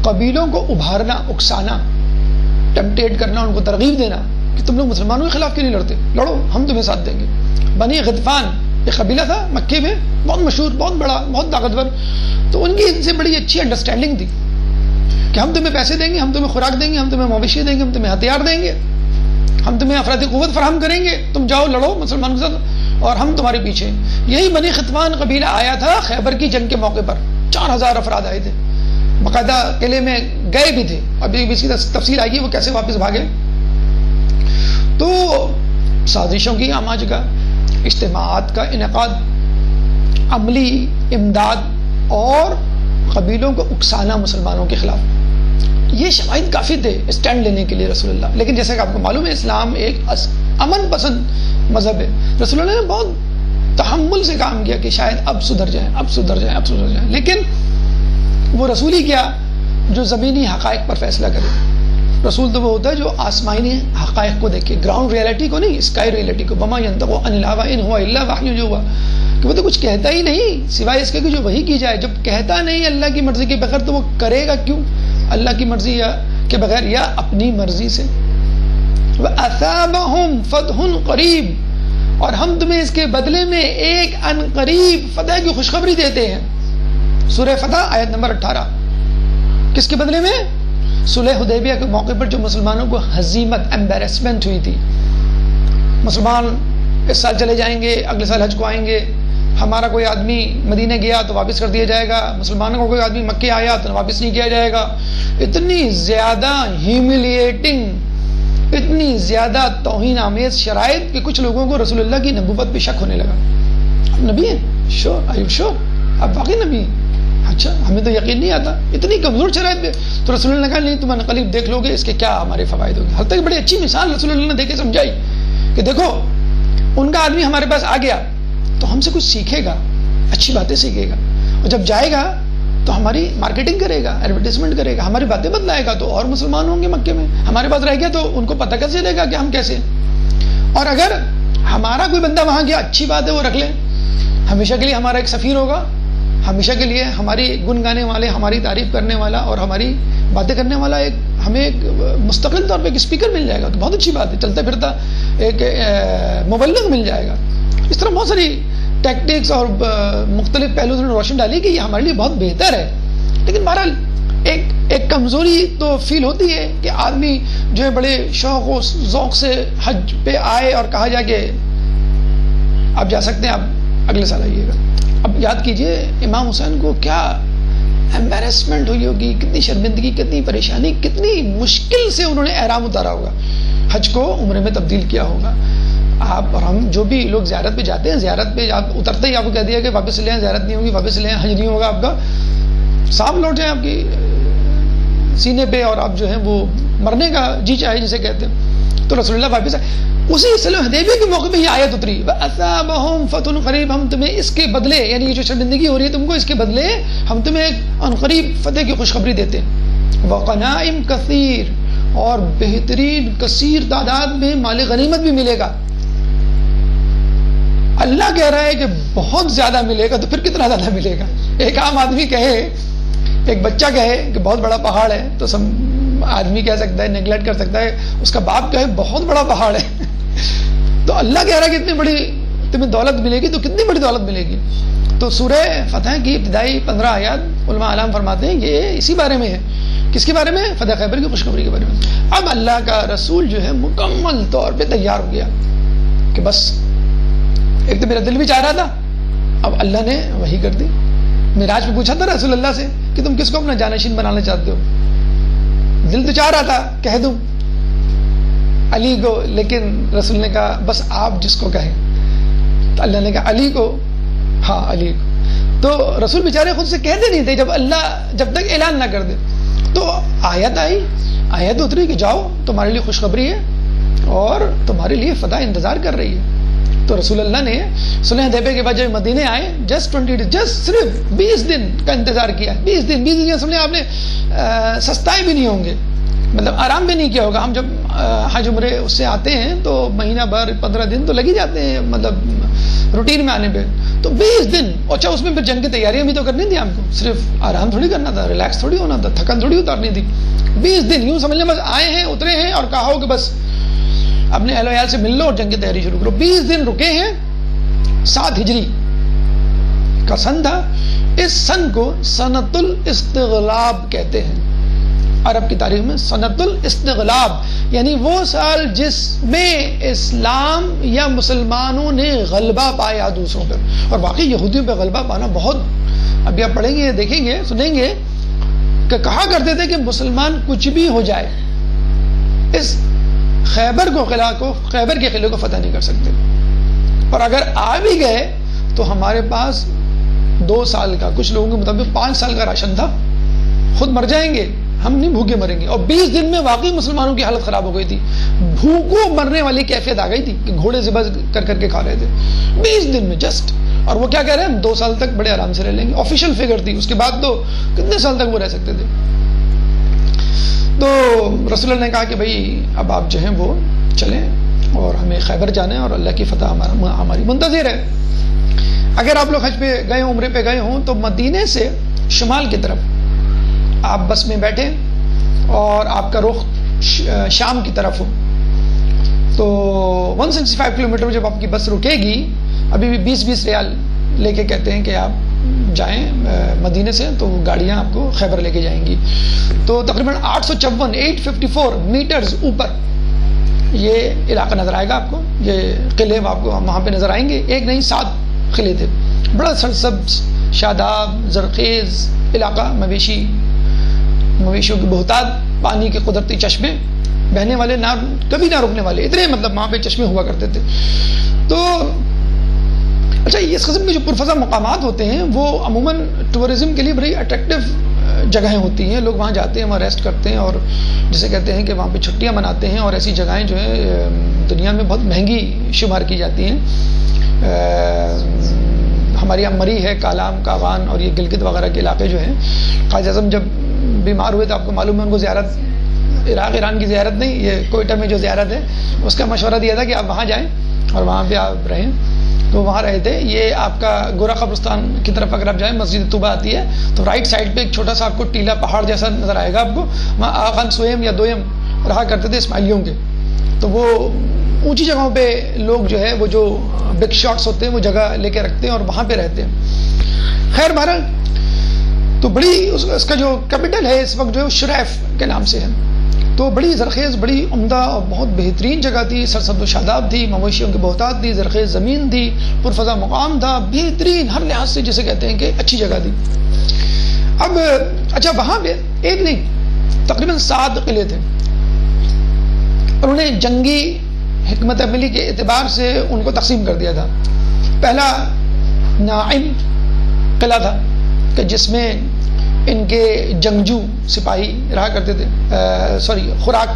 قبیلوں کو ابھارنا، اکسانا، ٹمپٹیٹ کرنا، ان کو ترغیب دینا کہ تم لوگ مسلمانوں کے خلاف کیوں نہیں لڑتے، لڑو ہم تمہیں ساتھ دیں گے. بنی غطفان ایک قبیلہ تھا مکے میں، بہت مشہور، بہت بڑا، بہت طاقتور. تو ان کی ان سے بڑی اچھی انڈرسٹینڈنگ تھی کہ ہم تمہیں پیسے دیں گے، ہم تمہیں خوراک دیں گے، ہم تمہیں مویشی دیں گے، ہم تمہیں ہتھیار دیں گے، ہم تمہیں افرادی قوت فراہم کریں گے، تم جاؤ لڑو مسلمانوں کے ساتھ اور ہم تمہارے پیچھے. یہی بنی غطفان قبیلہ آیا تھا خیبر کی جنگ کے موقع پر. 4000 افراد آئے تھے، باقاعدہ قلعے میں گئے بھی تھے. ابھی اس کی تفصیل آئی ہے وہ کیسے واپس بھاگے. تو سازشوں کی عامہ جگہ، اجتماعات کا انعقاد، عملی امداد اور قبیلوں کو اکسانا مسلمانوں کے خلاف، یہ شواہد کافی تھے اسٹینڈ لینے کے لیے رسول اللہ. لیکن جیسا کہ آپ کو معلوم ہے اسلام ایک امن پسند مذہب ہے. رسول اللہ نے بہت تحمل سے کام کیا کہ شاید اب سدھر جائیں، اب سدھر جائیں، اب سدھر جائیں. لیکن وہ رسول ہی کیا جو زمینی حقائق پر فیصلہ کرے. رسول تو وہ ہوتا ہے جو آسمانی حقائق کو دیکھے، گراؤنڈ ریئلٹی کو نہیں، اسکائی ریئلٹی کو. وما ينطق عن الهوى ان هو الا وحی، جو ہوا کہ وہ تو کچھ کہتا ہی نہیں سوائے اس کے کہ جو وحی کی جائے. جب کہتا نہیں اللہ کی مرضی کے بغیر تو وہ کرے گا کیوں؟ اللہ کی مرضی کے بغیر یا اپنی مرضی سے. وَأَثَابَهُمْ فَتْحٌ قَرِيب، اور ہم تمہیں اس کے بدلے میں ایک ان قریب فتح کی خوشخبری دیتے ہیں. سورہ فتح آیت نمبر 18. کس کے بدلے میں؟ صلح حدیبیہ کے موقع پر جو مسلمانوں کو ہزیمت، ایمبیرسمنٹ ہوئی تھی. مسلمان اس سال چلے جائیں گے، اگلے سال حج کو آئیں گے. ہمارا کوئی آدمی مدینہ گیا تو واپس کر دیا جائے گا، مسلمانوں کو کوئی آدمی مکے آیا تو واپس نہیں کیا جائے گا. اتنی زیادہ ہیوملیٹنگ، اتنی زیادہ توہین آمیز شرائط کہ کچھ لوگوں کو رسول اللہ کی نبوت پہ شک ہونے لگا. آپ نبی ہیں؟ شور، آر یو شور؟ آپ واقعی نبی ہیں؟ اچھا ہمیں تو یقین نہیں آتا. اتنی کمزور شرائط پہ تو رسول اللہ نے کہا نہیں تم انقلب دیکھ لو گے اس کے کیا ہمارے فوائد ہوں گے. حتیٰ کہ بڑی اچھی مثال رسول اللہ نے دے کے سمجھائی کہ دیکھو ان کا آدمی ہمارے پاس آ گیا تو ہم سے کچھ سیکھے گا، اچھی باتیں سیکھے گا، اور جب جائے گا تو ہماری مارکیٹنگ کرے گا، ایڈورٹیزمنٹ کرے گا، ہماری باتیں بدلائے گا، تو اور مسلمان ہوں گے مکے میں. ہمارے پاس رہ گیا تو ان کو پتہ کیسے چلے گا کہ ہم کیسے. اور اگر ہمارا کوئی بندہ وہاں گیا، اچھی بات ہے وہ رکھ لیں، ہمیشہ کے لیے ہمارا ایک سفیر ہوگا، ہمیشہ کے لیے ہماری گن گانے والے، ہماری تعریف کرنے والا اور ہماری باتیں کرنے والا ایک ہمیں ایک مستقل طور پہ ایک اسپیکر مل جائے گا. تو بہت اچھی بات ہے، چلتا پھرتا ایک مبلغ مل جائے گا. اس طرح بہت ساری ٹیکٹکس اور مختلف پہلو سے روشن ڈالی کہ یہ ہمارے لیے بہت بہتر ہے. لیکن بہرحال ایک کمزوری تو فیل ہوتی ہے کہ آدمی جو ہے بڑے شوق و ذوق سے حج پہ آئے اور کہا جائے کہ آپ جا سکتے ہیں، آپ اگلے سال آئیے گا. اب یاد کیجئے امام حسین کو کیا ایمبیرسمنٹ ہوئی ہوگی، کتنی شرمندگی، کتنی پریشانی، کتنی مشکل سے انہوں نے احرام اتارا ہوگا، حج کو عمرے میں تبدیل کیا ہوگا. آپ اور ہم جو بھی لوگ زیارت پہ جاتے ہیں، زیارت پہ آپ اترتے ہی آپ کو کہہ دیا کہ واپس لے آئیں، زیارت نہیں ہوگی، واپس لے آئیں، حج نہیں ہوگا آپ کا، سانپ لوٹ جائیں آپ کی سینے پہ اور آپ جو ہیں وہ مرنے کا جی چاہے جسے کہتے ہیں. تو رسول اللہ واپس آئے. اسی صلح حدیبیہ کے موقع پہ یہ آیت اتری، وَأَثَابَهُمْ فَتْحٌ قَرِيبٌ، ہم تمہیں اس کے بدلے، یعنی یہ جو شرمندگی ہو رہی ہے تم کو، اس کے بدلے ہم تمہیں ایک عنقریب فتح کی خوشخبری دیتے ہیں. وَغَنَائِمْ كَثِيرٌ، اور بہترین کثیر تعداد میں مال غنیمت بھی ملے گا. اللہ کہہ رہا ہے کہ بہت زیادہ ملے گا، تو پھر کتنا زیادہ ملے گا؟ ایک عام آدمی کہے، ایک بچہ کہے کہ بہت بڑا پہاڑ ہے تو سب آدمی کہہ سکتا ہے، نیگلیکٹ کر سکتا ہے. اس کا باپ کہے بہت بڑا پہاڑ ہے تو اللہ کہہ رہا ہے کہ اتنی بڑی تمہیں دولت ملے گی، تو کتنی بڑی دولت ملے گی. تو سورہ فتح کی ابتدائی 15 آیات علماء اعلام فرماتے ہیں یہ اسی بارے میں ہے. کس کے بارے میں؟ فتح خیبر کی خوشخبری کے بارے میں. اب اللہ کا رسول جو ہے مکمل طور پہ تیار ہو گیا کہ بس ایک تو میرا دل بھی چاہ رہا تھا، اب اللہ نے وحی کر دی. معراج پہ پوچھا تھا رسول اللہ سے کہ تم کس کو اپنا جانشین بنانا چاہتے ہو؟ دل تو چاہ رہا تھا کہہ دوں علی کو، لیکن رسول نے کہا بس آپ جس کو کہیں. تو اللہ نے کہا علی کو، ہاں علی کو. تو رسول بیچارے خود سے کہتے نہیں تھے جب تک اعلان نہ کر دے. تو آیت آئی، آیت اتری کہ جاؤ تمہارے لیے خوشخبری ہے اور تمہارے لیے فتح انتظار کر رہی ہے. تو رسول اللہ نے صلح حدیبیہ کے بعد جب مدینے آئے جسٹ صرف 20 دن کا انتظار کیا. 20 دن سمجھے آپ نے سستائے بھی نہیں ہوں گے، مطلب آرام بھی نہیں کیا ہوگا. ہم جب حج عمرے اس سے آتے ہیں تو مہینہ بھر 15 دن تو لگ ہی جاتے ہیں، مطلب روٹین میں آنے پہ تو 20 دن، اچھا اس میں پھر جنگ کی تیاریاں بھی تو کرنی تھی آپ کو، صرف آرام تھوڑی کرنا تھا، ریلیکس تھوڑی ہونا تھا، تھکن تھوڑی اتارنی تھی. 20 دن یوں سمجھ لیں بس آئے ہیں اترے ہیں اور کہا ہو کہ بس اپنے اہل و عیال سے مل لو اور جنگ کی تیاری شروع کرو. 20 دن رکے ہیں. 7 ہجری کا سن تھا. اس سن کو سنۃ الاستغلاب کہتے ہیں عرب کی تاریخ میں. سنۃ الاستغلاب یعنی وہ سال جس میں اسلام یا مسلمانوں نے غلبہ پایا دوسروں پر. اور واقعی یہودیوں پہ غلبہ پانا بہت، ابھی آپ پڑھیں گے دیکھیں گے سنیں گے کہ کہا کرتے تھے کہ مسلمان کچھ بھی ہو جائے اس خیبر کے قلعے کو فتح نہیں کر سکتے، اور اگر آ بھی گئے تو ہمارے پاس 2 سال کا، کچھ لوگوں کے مطابق 5 سال کا راشن تھا، خود مر جائیں گے، ہم نہیں بھوکے مریں گے. اور 20 دن میں واقعی مسلمانوں کی حالت خراب ہو گئی تھی، بھوکوں مرنے والی کیفیت آ گئی تھی کہ گھوڑے ذبح کر کر کے کھا رہے تھے 20 دن میں جسٹ. اور وہ کیا کہہ رہے ہیں، ہم 2 سال تک بڑے آرام سے رہ لیں گے. آفیشیل فگر تھی. اس کے بعد تو کتنے سال تک وہ رہ سکتے تھے. تو رسول اللہ نے کہا کہ بھائی اب آپ جو ہیں وہ چلیں اور ہمیں خیبر جانا ہے اور اللہ کی فتح ہماری منتظر ہے. اگر آپ لوگ حج پہ گئے ہوں، عمرے پہ گئے ہوں تو مدینے سے شمال کی طرف آپ بس میں بیٹھیں اور آپ کا رخ شام کی طرف ہو تو 165 کلومیٹر جب آپ کی بس رکے گی، ابھی بھی 20 ریال لے کے کہتے ہیں کہ آپ جائیں مدینے سے تو گاڑیاں آپ کو خیبر لے کے جائیں گی. تو تقریباً 854 میٹرز اوپر یہ علاقہ نظر آئے گا آپ کو. یہ قلعے آپ کو وہاں پہ نظر آئیں گے. ایک نہیں 7 قلعے تھے. بڑا سرسبز شاداب زرخیز علاقہ، مویشیوں کی بہتات، پانی کے قدرتی چشمے بہنے والے، نہ کبھی نہ رکنے والے، اتنے مطلب وہاں پہ چشمے ہوا کرتے تھے. تو اچھا اس قسم کے جو پرفضا مقامات ہوتے ہیں وہ عموماً ٹورزم کے لیے بڑی اٹریکٹیو جگہیں ہوتی ہیں. لوگ وہاں جاتے ہیں، وہاں ریسٹ کرتے ہیں اور جسے کہتے ہیں کہ وہاں پہ چھٹیاں مناتے ہیں. اور ایسی جگہیں جو ہیں دنیا میں بہت مہنگی شمار کی جاتی ہیں. ہمارے یہاں مری ہے، کالام، کاوان اور یہ گلگت وغیرہ کے علاقے جو ہیں. قائد اعظم جب بیمار ہوئے تو آپ کو معلوم ہے ان کو زیارت، عراق ایران کی زیارت نہیں، یہ کوئٹہ میں جو زیارت ہے اس کا مشورہ دیا تھا کہ آپ وہاں جائیں اور وہاں پہ آپ رہیں. تو وہاں رہے تھے. یہ آپ کا گورا قبرستان کی طرف اگر آپ جائیں، مسجد طوبہ آتی ہے تو رائٹ سائڈ پہ ایک چھوٹا سا آپ کو ٹیلا پہاڑ جیسا نظر آئے گا آپ کو. وہاں آغا خان سویم یا دویم رہا کرتے تھے اسماعیلیوں کے. تو وہ اونچی جگہوں پہ لوگ جو ہے وہ جو بگ شاٹس ہوتے ہیں وہ جگہ لے کے رکھتے ہیں اور وہاں پہ رہتے ہیں. خیر بہرحال تو بڑی اس کا جو کیپٹل ہے اس وقت جو ہے شریف کے نام سے ہے. تو بڑی زرخیز، بڑی عمدہ اور بہت بہترین جگہ تھی. سرسبز و شاداب تھی، مویشیوں کی بہتات تھی، زرخیز زمین تھی، پرفضا مقام تھا، بہترین ہر لحاظ سے جسے کہتے ہیں کہ اچھی جگہ تھی. اب اچھا وہاں پہ ایک نہیں تقریباً 7 قلعے تھے. انہوں نے جنگی حکمت عملی کے اعتبار سے ان کو تقسیم کر دیا تھا. پہلا ناعم قلعہ تھا کہ جس میں ان کے جنگجو سپاہی رہا کرتے تھے، خوراک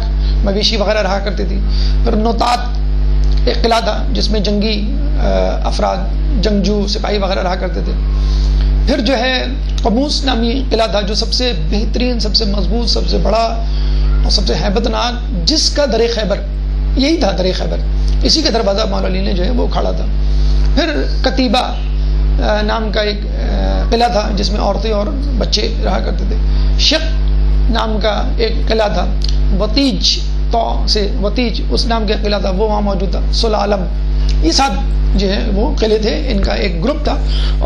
مویشی وغیرہ رہا کرتی تھی. پھر نوتات ایک قلعہ تھا جس میں جنگی افراد، جنگجو سپاہی وغیرہ رہا کرتے تھے. پھر جو ہے قموس نامی قلعہ تھا جو سب سے بہترین، سب سے مضبوط، سب سے بڑا اور سب سے ہیبت ناک، جس کا در خیبر یہی تھا. در خیبر اسی کے دروازہ مولا علی نے جو ہے وہ کھڑا تھا. پھر کتیبہ نام کا ایک قلعہ تھا جس میں عورتیں اور بچے رہا کرتے تھے. شق نام کا ایک قلعہ تھا. وطیج تو سے وطیج اس نام کا قلعہ تھا، وہ وہاں موجود تھا. سلالم، یہ 7 جو ہے وہ قلعے تھے. ان کا ایک گروپ تھا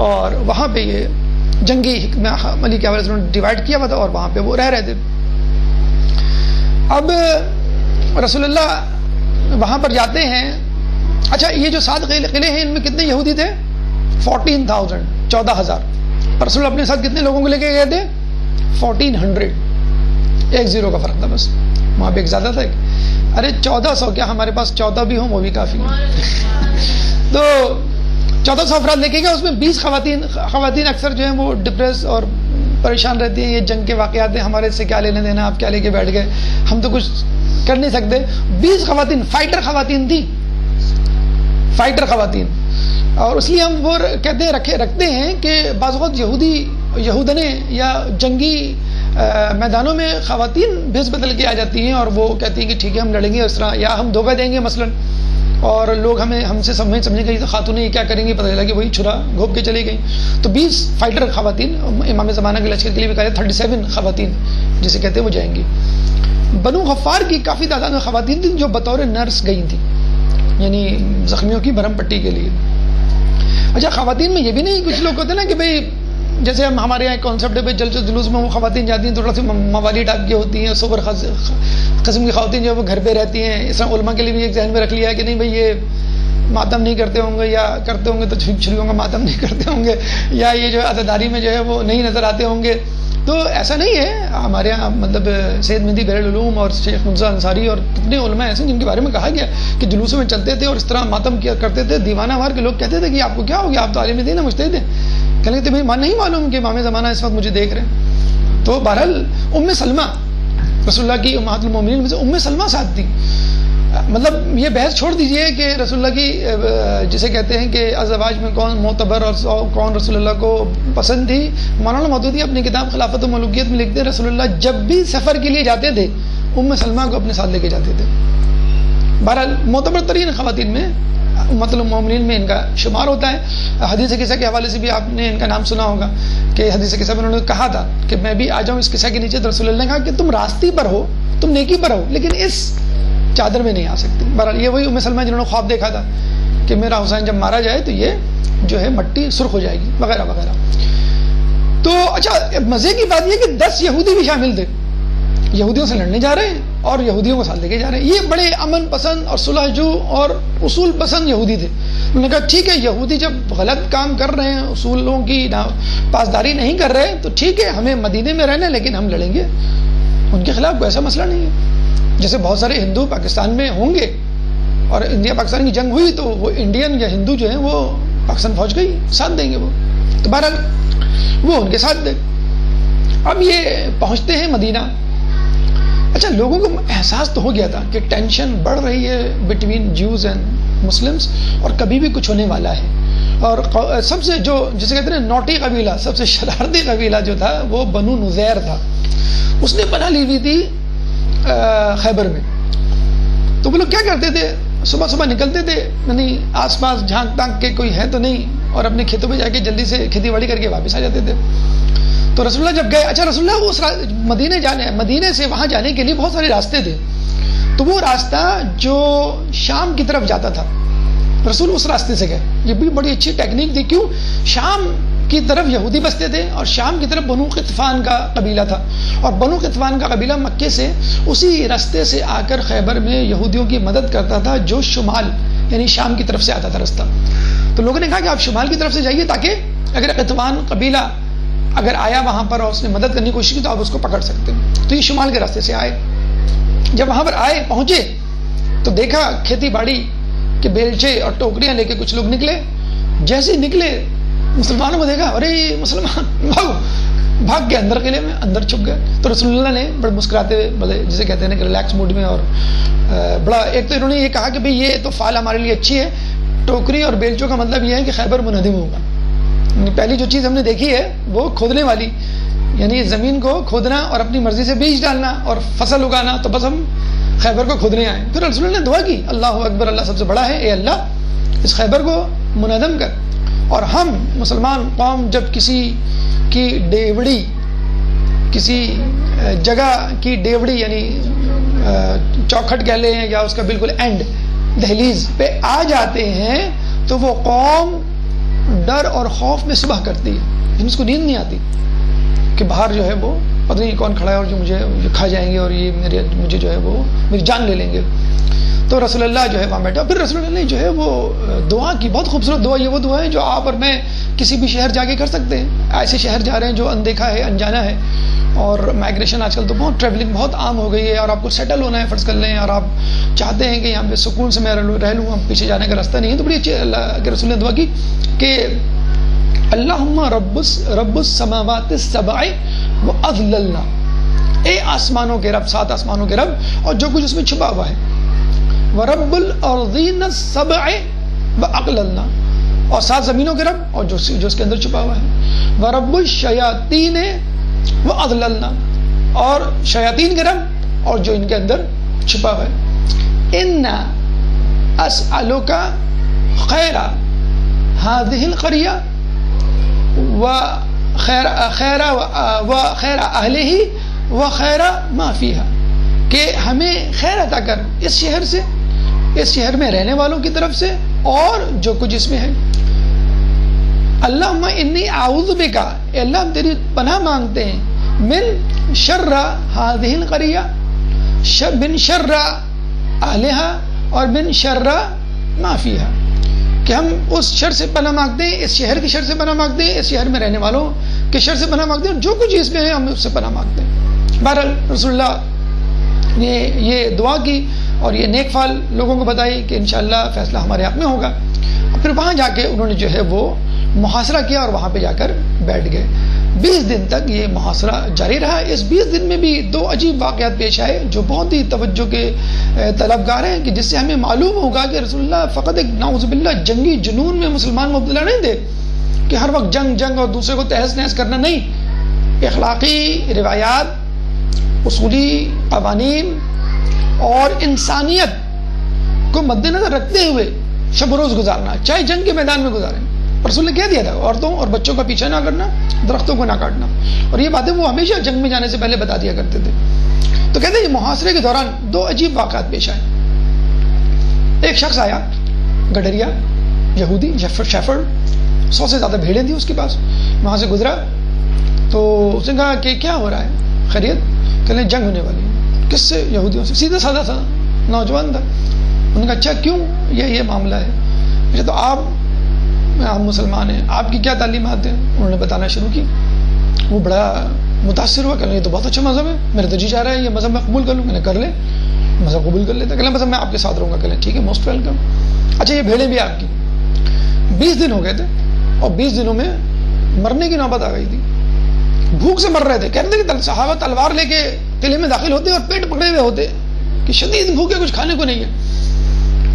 اور وہاں پہ یہ جنگی حکمت عملی کے حوالے سے انہوں نے ڈیوائڈ کیا ہوا تھا اور وہاں پہ وہ رہ رہے تھے. اب رسول اللہ وہاں پر جاتے ہیں. اچھا یہ جو 7 قلعے ہیں ان میں کتنے یہودی تھے؟ 14,000، 14,000. رسول اللہ اپنے ساتھ کتنے لوگوں کو لے کے گئے تھے؟ 1400. 1 0 کا فرق تھا بس. وہاں پہ ایک زیادہ تھا. ارے 1400 کیا، ہمارے پاس 14 بھی ہوں وہ بھی کافی ہیں. تو 1400 افراد لے کے گئے. اس میں 20 خواتین اکثر جو ہیں وہ ڈپریس اور پریشان رہتی ہیں. یہ جنگ کے واقعات ہیں، ہمارے سے کیا لینے دینا، آپ کیا لے کے بیٹھ گئے، ہم تو کچھ کر نہیں سکتے. 20 خواتین فائٹر خواتین تھی، فائٹر خواتین. اور اس لیے ہم وہ کہتے ہیں رکھتے ہیں کہ بعض اوقات یہودنے یا جنگی میدانوں میں خواتین بھیس بدل کے آ جاتی ہیں اور وہ کہتی ہیں کہ ٹھیک ہے ہم لڑیں گے اس طرح، یا ہم دھوکہ دیں گے مثلا اور لوگ ہم سے سمجھنے گئی تو خاتونیں یہ کیا کریں گی، پتہ چلا کہ وہی چھرا گھوپ کے چلی گئی. تو 20 فائٹر خواتین امام زمانہ کے لشکر کے لیے بھی کہا 37 خواتین جسے کہتے ہیں وہ جائیں گی. بنو غفار کی کافی تعداد میں خواتین تھیں جو بطور نرس گئی تھیں، یعنی زخمیوں کی بھرم پٹی کے لیے. اچھا خواتین میں یہ بھی نہیں، کچھ لوگ ہوتے ہیں نا کہ بھئی جیسے ہمارے یہاں کانسیپٹ ہے جلسے جلوس میں وہ خواتین جاتی ہیں تھوڑا سی موالی ٹائپ کی ہوتی ہیں، سوبر قسم کی خواتین جو وہ گھر پہ رہتی ہیں. اس طرح علماء کے لیے بھی ایک ذہن میں رکھ لیا ہے کہ نہیں بھئی یہ ماتم نہیں کرتے ہوں گے، یا کرتے ہوں گے تو چھریوں کا ماتم نہیں کرتے ہوں گے، یا یہ جو عزاداری میں جو ہے وہ نہیں نظر آتے ہوں گے. تو ایسا نہیں ہے. ہمارے یہاں مطلب سید مہدی بحر العلوم اور شیخ مرزا انصاری اور کتنے علماء ایسے جن کے بارے میں کہا گیا کہ جلوسوں میں چلتے تھے اور اس طرح ماتم کیا کرتے تھے. دیوانہ وار کے لوگ کہتے تھے کہ آپ کو کیا ہو گیا، آپ تو عالم دین ہیں، مجتہد ہیں. کہنے لگے تمہیں نہیں معلوم کہ امام زمانہ اس وقت مجھے دیکھ رہے ہیں. تو بہرحال ام سلمہ رسول اللہ کی امہات المومنین میں سے ام سلمہ ساتھ تھی. مطلب یہ بحث چھوڑ دیجئے کہ رسول اللہ کی جسے کہتے ہیں کہ ازواج میں کون معتبر اور کون رسول اللہ کو پسند تھی. مولانا مودودی اپنی کتاب خلافت و ملوکیت میں لکھتے ہیں رسول اللہ جب بھی سفر کے لیے جاتے تھے ام سلمہ کو اپنے ساتھ لے کے جاتے تھے. بہرحال معتبر ترین خواتین میں امت المومنین میں ان کا شمار ہوتا ہے. حدیث قصہ کے حوالے سے بھی آپ نے ان کا نام سنا ہوگا کہ حدیث قصہ میں انہوں نے کہا تھا کہ میں بھی آ جاؤں اس قصہ کے نیچے. تو رسول اللہ نے کہا کہ تم راستے پر ہو، تم نیکی پر ہو، لیکن اس چادر میں نہیں آ سکتے. بہرحال یہ وہی ام سلمہ جنہوں نے خواب دیکھا تھا کہ میرا حسین جب مارا جائے تو یہ جو ہے مٹی سرخ ہو جائے گی وغیرہ وغیرہ. تو اچھا مزے کی بات یہ کہ 10 یہودی بھی شامل تھے، یہودیوں سے لڑنے جا رہے ہیں اور یہودیوں کو ساتھ لے کے جا رہے ہیں. یہ بڑے امن پسند اور صلح جو اور اصول پسند یہودی تھے. انہوں نے کہا ٹھیک ہے یہودی جب غلط کام کر رہے ہیں، اصولوں کی پاسداری نہیں کر رہے تو ٹھیک ہے ہمیں مدینے میں رہنا ہے، لیکن ہم لڑیں گے ان کے خلاف. کوئی ایسا مسئلہ نہیں ہے. جیسے بہت سارے ہندو پاکستان میں ہوں گے اور انڈیا پاکستان کی جنگ ہوئی تو وہ انڈین یا ہندو جو ہیں وہ پاکستان فوج گئی ساتھ دیں گے وہ. تو بہرحال وہ ان کے ساتھ دے. اب یہ پہنچتے ہیں مدینہ. اچھا لوگوں کو احساس تو ہو گیا تھا کہ ٹینشن بڑھ رہی ہے بٹوین جیوز اینڈ مسلمس اور کبھی بھی کچھ ہونے والا ہے. اور سب سے جو جسے کہتے ہیں نوٹی قبیلہ، سب سے شرارتی قبیلہ جو تھا وہ بنو نذیر تھا. اس نے پناہ لی ہوئی تھی خیبر میں. تو وہ لوگ کیا کرتے تھے، صبح صبح نکلتے تھے، یعنی آس پاس جھانک تانک کے کوئی ہے تو نہیں، اور اپنے کھیتوں پہ جا کے جلدی سے کھیتی باڑی کر کے واپس آ جاتے تھے. تو رسول اللہ جب گئے، اچھا رسول اللہ اس مدینے سے وہاں جانے کے لیے بہت سارے راستے تھے. تو وہ راستہ جو شام کی طرف جاتا تھا رسول اس راستے سے گئے. یہ بھی بڑی اچھی ٹیکنیک تھی. کیوں؟ شام کی طرف یہودی بستے تھے اور شام کی طرف بنو قطفان کا قبیلہ تھا، اور بنو قطفان کا قبیلہ مکے سے اسی راستے سے آ کر خیبر میں یہودیوں کی مدد کرتا تھا جو شمال یعنی شام کی طرف سے آتا تھا راستہ. تو لوگوں نے کہا کہ آپ شمال کی طرف سے جائیے تاکہ اگر قطفان قبیلہ اگر آیا وہاں پر اور اس نے مدد کرنے کی کوشش کی تو آپ اس کو پکڑ سکتے ہیں. تو یہ شمال کے راستے سے آئے. جب وہاں پر آئے پہنچے تو دیکھا کھیتی باڑی کے بیلچے اور ٹوکریاں لے کے کچھ لوگ نکلے. جیسے نکلے مسلمانوں کو دیکھا، ارے مسلمان بھاگ کے اندر قلعے میں اندر چھپ گئے. تو رسول اللہ نے بڑے مسکراتے ہوئے جسے کہتے ہیں کہ ریلیکس موڈ میں اور بڑا ایک تو انہوں نے یہ کہا کہ بھئی یہ تو فعال ہمارے لیے اچھی ہے. ٹوکری اور بیلچوں کا مطلب یہ ہے کہ خیبر منہدم ہوگا. پہلی جو چیز ہم نے دیکھی ہے وہ کھودنے والی، یعنی زمین کو کھودنا اور اپنی مرضی سے بیج ڈالنا اور فصل اگانا. تو بس ہم خیبر کو کھودنے آئے. پھر رسول اللہ نے دعا کی، اللہ اکبر، اللہ سب سے بڑا ہے، اے اللہ اس خیبر کو منہدم کر. اور ہم مسلمان قوم جب کسی کی ڈیوڑی، کسی جگہ کی ڈیوڑی یعنی چوکھٹ کہہ لیں یا اس کا بالکل اینڈ دہلیز پہ آ جاتے ہیں تو وہ قوم ڈر اور خوف میں صبح کرتی ہے. اس کو نیند نہیں آتی کہ باہر جو ہے وہ پتہ نہیں کون کھڑا ہے اور جو مجھے کھا جائیں گے اور یہ مجھے جو ہے وہ میری جان لے لیں گے. تو رسول اللہ جو ہے وہاں بیٹھا. پھر رسول اللہ نے جو ہے وہ دعا کی، بہت خوبصورت دعا. یہ وہ دعا ہے جو آپ اور میں کسی بھی شہر جا کے کر سکتے ہیں. ایسے شہر جا رہے ہیں جو اندیکھا ہے، انجانا ہے، اور مائگریشن آج کل تو بہت ٹریولنگ بہت عام ہو گئی ہے، اور آپ کو سیٹل ہونا ہے فرض کر لیں، اور آپ چاہتے ہیں کہ یہاں پہ سکون سے میں رہ لوں، پیچھے جانے کا راستہ نہیں ہے. تو بڑی اچھی اللہ کے رسول نے دعا کی کہ اللہم رب السماوات السبع واضللنا، اے آسمانوں کے رب، 7 آسمانوں کے رب اور جو کچھ اس میں چھپا ہوا ہے. ورب الارضین السبع واقللنا، اور 7 زمینوں کے رب اور جو اس کے اندر چھپا ہوا ہے. ورب الشیاطین واضللنا، اور شیاطین کے رب اور جو ان کے اندر چھپا ہوا ہے. اسألک خیر هذه القریہ وخیر اہلہ وخیر ما فیہا، کہ ہمیں خیر عطا کر اس شہر سے، اس شہر میں رہنے والوں کی طرف سے، اور جو کچھ اس میں ہے۔ اللہم انی اعوذ بک، اے اللہ ہم تیری پناہ مانگتے ہیں، من شر هذه القریہ، من شر اہلہا اور من شر ما فیہا، کہ ہم اس شر سے پناہ مانگتے ہیں، اس شہر کے شر سے پناہ مانگتے ہیں، اس شہر میں رہنے والوں کے شر سے پناہ مانگتے ہیں، جو کچھ اس میں ہے ہم اس سے پناہ مانگتے ہیں۔ بہرحال رسول اللہ نے یہ دعا کی اور یہ نیک فال لوگوں کو بتائی کہ انشاءاللہ فیصلہ ہمارے حق میں ہوگا۔ پھر وہاں جا کے انہوں نے جو ہے وہ محاصرہ کیا اور وہاں پہ جا کر بیٹھ گئے۔ 20 دن تک یہ محاصرہ جاری رہا۔ اس 20 دن میں بھی 2 عجیب واقعات پیش آئے جو بہت ہی توجہ کے طلبگار ہیں، کہ جس سے ہمیں معلوم ہوگا کہ رسول اللہ فقط ایک نعوذ باللہ جنگی جنون میں مسلمان مبتلا نہیں تھے، کہ ہر وقت جنگ اور دوسرے کو تہس نہس کرنا نہیں۔ اخلاقی روایات، اصولی قوانین اور انسانیت کو مد نظر رکھتے ہوئے شب و روز گزارنا، چاہے جنگ کے میدان میں گزاریں۔ رسول نے کہہ دیا تھا عورتوں اور بچوں کا پیچھا نہ کرنا، درختوں کو نہ کاٹنا، اور یہ باتیں وہ ہمیشہ جنگ میں جانے سے پہلے بتا دیا کرتے تھے۔ تو کہتے ہیں یہ محاصرے کے دوران 2 عجیب واقعات پیش آئے۔ ایک شخص آیا، گڈریا یہودی، شیفرڈ، 100 سے زیادہ بھیڑیں تھیں اس کے پاس، وہاں سے گزرا تو اس نے کہا کہ کیا ہو رہا ہے، خیریت؟ کہ لیں جنگ ہونے والی ہے۔ کس سے؟ یہودیوں سے۔ سیدھا سادہ سا نوجوان تھا۔ انہوں نے کہا اچھا کیوں، یہ معاملہ ہے؟ اچھا تو آپ مسلمان ہیں، آپ کی کیا تعلیمات ہیں؟ انہوں نے بتانا شروع کی۔ وہ بڑا متاثر ہوا، کہ یہ تو بہت اچھا مذہب ہے، میرا تو جی چاہ رہا ہے یہ مذہب میں قبول کر لوں۔ کر لیں، مذہب قبول کر لیتا، کہ مذہب میں آپ کے ساتھ رہوں گا۔ کہ لیں ٹھیک ہے، موسٹ ویلکم۔ اچھا یہ بھیڑیں بھی آپ کی۔ 20 دن ہو گئے تھے اور 20 دنوں میں مرنے کی نوبت آ گئی تھی، بھوک سے مر رہے تھے۔ کہتے ہیں کہ صحابہ تلوار لے کے قلعے میں داخل ہوتے اور پیٹ پکڑے ہوئے ہوتے کہ شدید بھوک ہے، کچھ کھانے کو نہیں ہے۔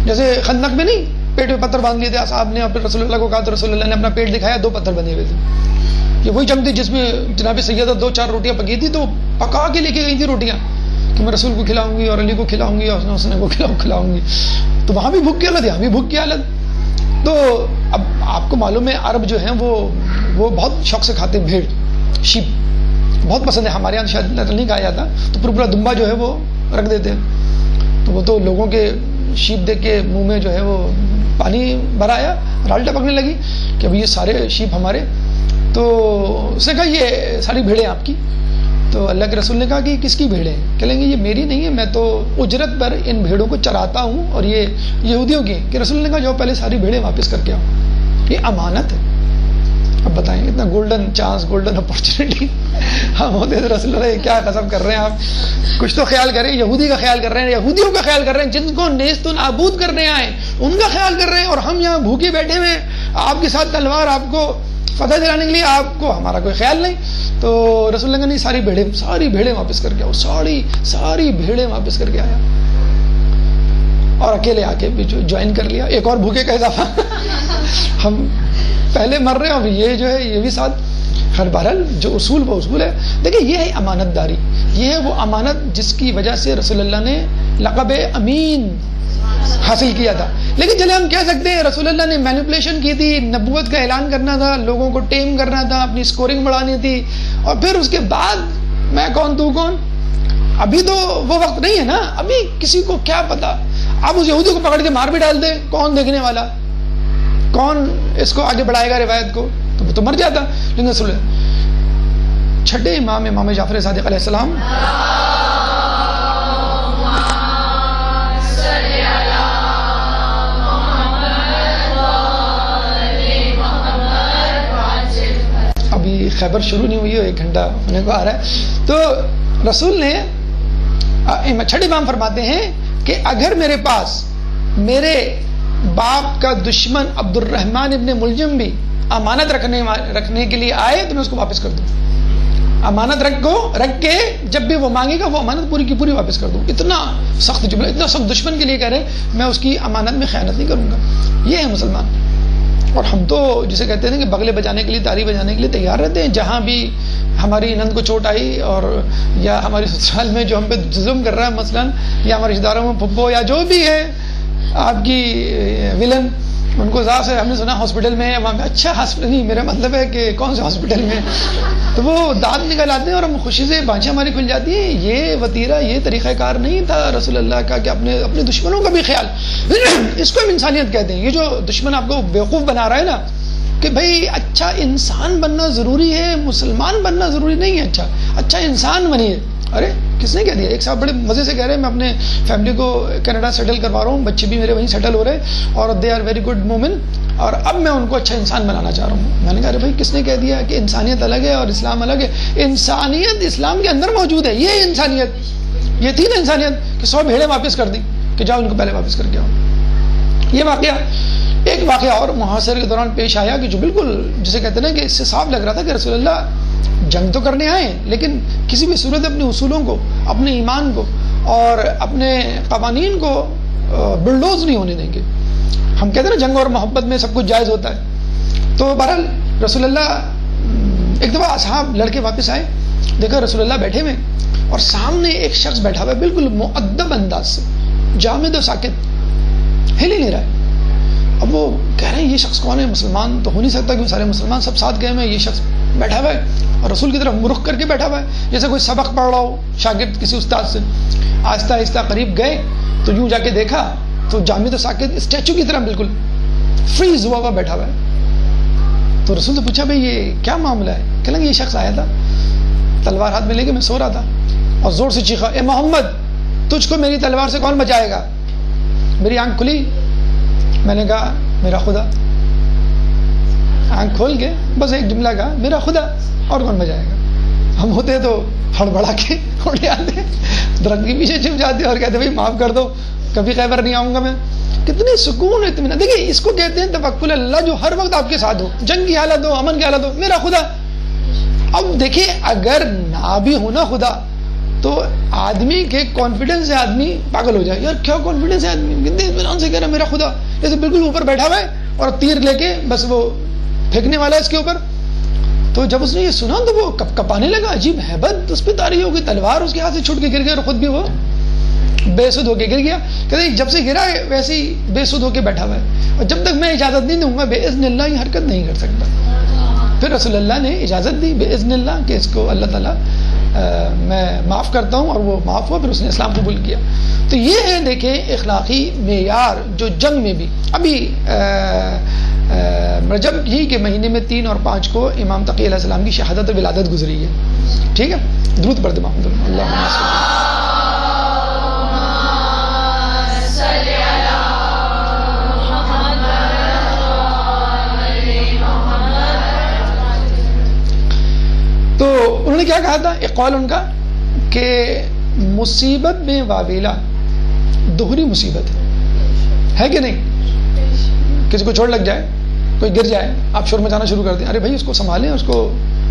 جیسے خندق میں نہیں پیٹ میں پتھر باندھ لیے تھے اصحاب نے، اور پھر رسول اللہ کو کہا تو رسول اللہ نے اپنا پیٹ دکھایا، 2 پتھر بندھے ہوئے تھے۔ یہ وہی جنگ تھی جس میں جناب سیدہ 2-4 روٹیاں پکی تھی، تو پکا کے لے کے گئی تھی روٹیاں کہ میں رسول کو کھلاؤں گی اور علی کو کھلاؤں گی اور حسن کو کھلاؤں گی۔ تو وہاں بھی بھوک کی حالت، یہاں بھی بھوک کی حالت۔ تو اب آپ کو معلوم ہے عرب جو ہیں وہ بہت شوق سے کھاتے ہیں بھیڑ، شیپ بہت پسند ہے۔ ہمارے یہاں شاید نہیں کھایا جاتا، تو پورا دمبا جو ہے وہ رکھ دیتے ہیں۔ تو وہ تو لوگوں کے شیپ دیکھ کے منہ میں جو ہے وہ پانی بھرایا، رال ٹپکنے لگی کہ اب یہ سارے شیپ ہمارے۔ تو اس نے کہا یہ ساری بھیڑیں آپ کی؟ تو اللہ کے رسول نے کہا کہ کس کی بھیڑیں ہیں؟ کہیں گے یہ میری نہیں ہے، میں تو اجرت پر ان بھیڑوں کو چراتا ہوں اور یہ یہودیوں کی ہیں۔ کہ رسول نے کہا جاؤ پہلے ساری بھیڑیں واپس کر کے آؤ، یہ امانت ہے۔ اب بتائیں اتنا گولڈن چانس، گولڈن اپرچونٹی ہم ہوتے تو رسول اللہ کیا قسم کر رہے ہیں آپ؟ کچھ تو خیال کریں، یہودی کا خیال کر رہے ہیں، یہودیوں کا خیال کر رہے ہیں جن کو نیست و نابود کرنے آئے ان کا خیال کر رہے ہیں، اور ہم یہاں بھوکے بیٹھے ہوئے آپ کے ساتھ تلوار آپ کو فتح دلانے کے لیے، آپ کو ہمارا کوئی خیال نہیں۔ تو رسول اللہ نے ساری بھیڑیں واپس کر کے آؤ، ساری بھیڑیں واپس کر کے آیا اور اکیلے آ کے بھی جوائن کر لیا۔ ایک اور بھوکے کا اضافہ ہم پہلے مر رہے ہیں، اب یہ جو ہے یہ بھی ساتھ۔ ہر بہرحال جو اصول وہ اصول ہے۔ دیکھیں یہ ہے امانت داری، یہ ہے وہ امانت جس کی وجہ سے رسول اللہ نے لقب امین حاصل کیا تھا۔ لیکن چلے ہم کہہ سکتے ہیں رسول اللہ نے مینیپولیشن کی تھی، نبوت کا اعلان کرنا تھا، لوگوں کو ٹیم کرنا تھا، اپنی سکورنگ بڑھانی تھی، اور پھر اس کے بعد میں کون تو کون۔ ابھی تو وہ وقت نہیں ہے نا، ابھی کسی کو کیا پتا، آپ اس یہودی کو پکڑ کے مار بھی ڈال دیں، کون دیکھنے والا، کون اس کو آگے بڑھائے گا روایت کو، تو وہ تو مر جاتا۔ لیکن رسول چھٹے امام جعفر صادق علیہ السلام ابھی خیبر شروع نہیں ہوئی ہے، 1 گھنٹہ ہونے کو آ رہا ہے۔ تو رسول نے چھٹے امام فرماتے ہیں کہ اگر میرے پاس میرے باپ کا دشمن عبد الرحمن ابن ملجم بھی امانت رکھنے کے لیے آئے تو میں اس کو واپس کر دوں، امانت رکھ کے جب بھی وہ مانگے گا وہ امانت پوری کی پوری واپس کر دوں۔ اتنا سخت جملہ، اتنا سخت دشمن کے لیے کہہ رہے ہیں میں اس کی امانت میں خیانت نہیں کروں گا۔ یہ ہے مسلمان، اور ہم تو جسے کہتے ہیں کہ بغلے بجانے کے لیے، تاری بجانے کے لیے تیار رہتے ہیں۔ جہاں بھی ہماری نند کو چوٹ آئی اور یا ہماری سسرال میں جو ہم پہ ظلم کر رہا ہے مثلاً، یا ہمارے رشتہ داروں میں پھپھو یا جو بھی ہے آپ کی ولن ان کو ذات سے ہم نے سنا ہاسپٹل میں ہے وہاں پہ. اچھا ہاسپٹل نہیں، میرا مطلب ہے کہ کون سے ہاسپٹل میں. تو وہ دانت نکل آتے ہیں اور ہم خوشی سے بانچیں ہماری کھل جاتی ہیں. یہ وتیرہ، یہ طریقہ کار نہیں تھا رسول اللہ کا کہ اپنے دشمنوں کا بھی خیال. اس کو ہم انسانیت کہتے ہیں. یہ جو دشمن آپ کو بیوقوف بنا رہا ہے نا کہ بھائی اچھا انسان بننا ضروری ہے، مسلمان بننا ضروری نہیں ہے. اچھا انسان بنیے. ارے کس نے کہہ دیا؟ ایک صاحب بڑے مزے سے کہہ رہے ہیں میں اپنے فیملی کو کینیڈا سیٹل کروا رہا ہوں، بچے بھی میرے وہیں سیٹل ہو رہے ہیں اور دے آر ویری گڈ مومن، اور اب میں ان کو اچھا انسان بنانا چاہ رہا ہوں. میں نے کہا ارے بھائی کس نے کہہ دیا کہ انسانیت الگ ہے اور اسلام الگ ہے؟ انسانیت اسلام کے اندر موجود ہے. یہ انسانیت، یہ تھی نا انسانیت کہ 100 بھیڑیں واپس کر دی کہ جاؤ ان کو پہلے واپس کر کے آؤ. یہ واقعہ ایک واقعہ اور محاصرے کے دوران پیش آیا کہ جو بالکل جسے کہتے ہیں نا کہ اس سے صاف لگ رہا تھا کہ رسول اللہ جنگ تو کرنے آئے لیکن کسی بھی صورت اپنے اصولوں کو، اپنے ایمان کو اور اپنے قوانین کو بلڈوز نہیں ہونے دیں گے. ہم کہتے ہیں نا جنگ اور محبت میں سب کچھ جائز ہوتا ہے. تو بہرحال رسول اللہ ایک دفعہ اصحاب لڑکے واپس آئے، دیکھا رسول اللہ بیٹھے ہوئے اور سامنے ایک شخص بیٹھا ہوا ہے بالکل مؤدب انداز سے، جامد و ساکت، ہل ہی نہیں رہا ہے. اب وہ کہہ رہے ہیں یہ شخص کون ہے؟ مسلمان تو ہو نہیں سکتا کہ سارے مسلمان سب ساتھ گئے ہوئے، یہ شخص بیٹھا ہوا ہے اور رسول کی طرف رخ کر کے بیٹھا ہوا ہے جیسے کوئی سبق پڑھ رہا ہو شاگرد کسی استاد سے. آہستہ آہستہ قریب گئے تو یوں جا کے دیکھا تو جامد و ساکت اسٹیچو کی طرح بالکل فریز ہوا ہوا بیٹھا ہوا ہے. تو رسول سے پوچھا بھائی یہ کیا معاملہ ہے؟ کہنے لگے یہ شخص آیا تھا تلوار ہاتھ میں لے کے، میں سو رہا تھا اور زور سے چیخا اے محمد تجھ کو میری تلوار سے کون بچائے گا؟ میری آنکھ کھلی، میں نے کہا میرا خدا. آنکھ کھول کے بس ایک جملہ کہا میرا خدا، اور کون بجائے گا؟ ہم ہوتے تو ہڑبڑا کے اڑ جاتے، درخت کے پیچھے چھپ جاتے اور کہتے بھائی معاف کر دو، کبھی خیبر نہیں آؤں گا میں. کتنی سکون اطمینان. دیکھیے اس کو کہتے ہیں توکل اللہ، جو ہر وقت آپ کے ساتھ ہو، جنگ کی حالت ہو، امن کی حالت ہو، میرا خدا. اب دیکھیے اگر نہ بھی ہونا خدا تو آدمی کے کانفیڈنس سے آدمی پاگل ہو جائے. یار کیا کانفیڈنس ہے آدمی، کتنے اطمینان سے کہہ رہا میرا خدا، جیسے بالکل اوپر بیٹھا ہوا ہے اور تیر لے کے بس وہ پھینکنے والا ہے اس کے اوپر. تو جب اس نے یہ سنا تو وہ کپانے لگا، عجیب ہیبت اس پہ طاری ہو گئی، تلوار اس کے ہاتھ سے چھوٹ کے گر گیا اور خود بھی وہ بے سود ہو کے گر گیا. کہتے جب سے گرا ہے ویسے ہی بے سود ہو کے بیٹھا ہوا ہے اور جب تک میں اجازت نہیں دوں گا بے اذن اللہ یہ حرکت نہیں کر سکتا. پھر رسول اللہ نے اجازت دی بے اذن اللہ کہ اس کو اللہ تعالیٰ میں معاف کرتا ہوں، اور وہ معاف ہوا. پھر اس نے اسلام قبول کیا. تو یہ ہے دیکھیں اخلاقی معیار جو جنگ میں بھی. ابھی رجب ہی کے مہینے میں 3 اور 5 کو امام تقی علیہ السلام کی شہادت و ولادت گزری ہے. ٹھیک ہے، درود پڑھ دیں محمد اللہ. تو انہوں نے کیا کہا تھا، ایک قول ان کا کہ مصیبت میں واویلا دوہری مصیبت ہے کہ نہیں؟ کسی کو چوٹ لگ جائے، کوئی گر جائے، آپ شور مچانا شروع کر دیں، ارے بھائی اس کو سنبھالیں، اس کو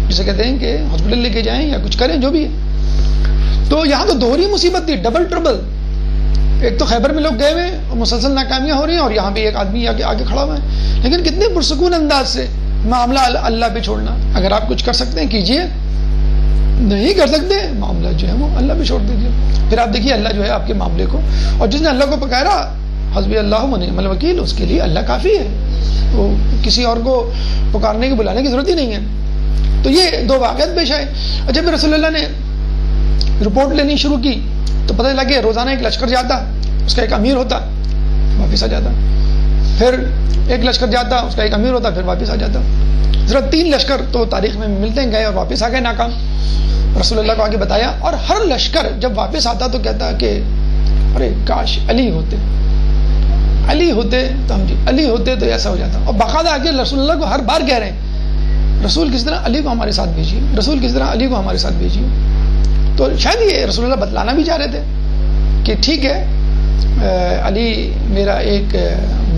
جسے کہتے ہیں کہ ہاسپٹل لے کے جائیں یا کچھ کریں جو بھی ہے. تو یہاں تو دوہری مصیبت تھی، ڈبل ٹربل. ایک تو خیبر میں لوگ گئے ہوئے اور مسلسل ناکامیاں ہو رہی ہیں اور یہاں بھی ایک آدمی آگے کھڑا ہوا ہے. لیکن کتنے پرسکون انداز سے معاملہ اللہ پہ چھوڑنا. اگر آپ کچھ کر سکتے ہیں کیجئے، نہیں کر سکتے معاملہ جو ہے وہ اللہ پہ چھوڑ دیجیے. پھر آپ دیکھیے اللہ جو ہے آپ کے معاملے کو، اور جس نے اللہ کو پکارا حسبی اللہ و نعم الوکیل، اس کے لیے اللہ کافی ہے. وہ کسی اور کو پکارنے کی بلانے کی ضرورت ہی نہیں ہے. تو یہ 2 واقعات پیش آئے. اور جب رسول اللہ نے رپورٹ لینی شروع کی تو پتہ چلا کہ روزانہ ایک لشکر جاتا، اس کا ایک امیر ہوتا، واپس آ جاتا. پھر ایک لشکر جاتا، اس کا ایک امیر ہوتا، پھر واپس آ جاتا. ذرا 3 لشکر تو تاریخ میں ملتے ہیں گئے اور واپس آ گئے ناکام. رسول اللہ کو آگے بتایا، اور ہر لشکر جب واپس آتا تو کہتا کہ ارے کاش علی ہوتے، علی ہوتے تو ہم علی ہوتے تو ایسا ہو جاتا. اور باقاعدہ آگے رسول اللہ کو ہر بار کہہ رہے ہیں رسول کس طرح علی کو ہمارے ساتھ بھیجیے، رسول کس طرح علی کو ہمارے ساتھ بھیجیے. تو شاید یہ رسول اللہ بتلانا بھی چاہ رہے تھے کہ ٹھیک ہے علی میرا ایک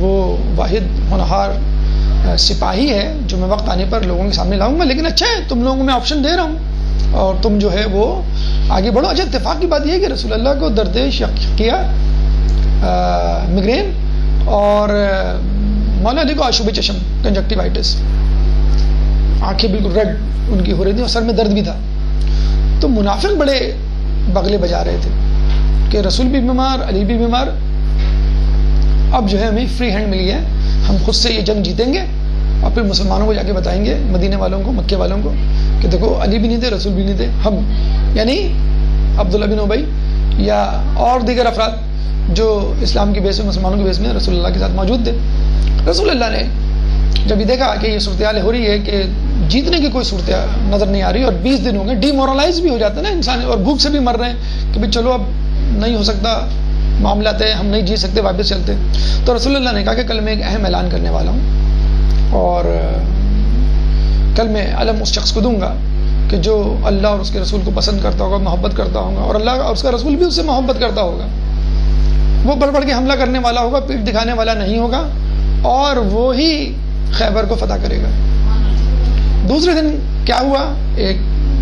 وہ واحد ہونہار سپاہی ہے جو میں وقت آنے پر لوگوں کے سامنے لاؤں گا، لیکن اچھا ہے تم لوگوں کو میں آپشن دے رہا ہوں اور تم جو ہے وہ آگے بڑھو. اچھا اتفاق کی بات یہ ہے کہ رسول اللہ کو درد شقیہ مگرین اور مولا علی کو آشوب چشم کنجکٹیوائٹس، آنکھیں بالکل ریڈ ان کی ہو رہی تھیں اور سر میں درد بھی تھا. تو منافق بڑے بغلے بجا رہے تھے کہ رسول بھی بیمار، علی بھی بیمار. اب جو ہے ہمیں فری ہینڈ ملی ہے، ہم خود سے یہ جنگ جیتیں گے اور پھر مسلمانوں کو جا کے بتائیں گے، مدینے والوں کو، مکے والوں کو، کہ دیکھو علی بھی نہیں تھے، رسول بھی نہیں تھے، ہم یعنی عبداللہ بن ابی یا اور دیگر افراد جو اسلام کی بیس میں، مسلمانوں کی بیس میں رسول اللہ کے ساتھ موجود تھے۔ رسول اللہ نے جب یہ دیکھا کہ یہ صورتحال ہو رہی ہے کہ جیتنے کی کوئی صورتحال نظر نہیں آ رہی، اور 20 دن ہو گئے، ڈی مورلائز بھی ہو جاتا ہے نا انسان، اور بھوک سے بھی مر رہے ہیں کہ بھائی چلو اب نہیں ہو سکتا، معاملات ہیں، ہم نہیں جیت سکتے، واپس چلتے۔ تو رسول اللہ نے کہا کہ کل میں ایک اہم اعلان کرنے والا ہوں، اور کل میں علم اس شخص کو دوں گا کہ جو اللہ اور اس کے رسول کو پسند کرتا ہوگا، محبت کرتا ہوگا، اور اللہ اور اس کا رسول بھی اس سے محبت کرتا ہوگا۔ وہ بڑھ بڑھ کے حملہ کرنے والا ہوگا، پیٹھ دکھانے والا نہیں ہوگا، اور وہی خیبر کو فتح کرے گا۔ دوسرے دن کیا ہوا؟ ایک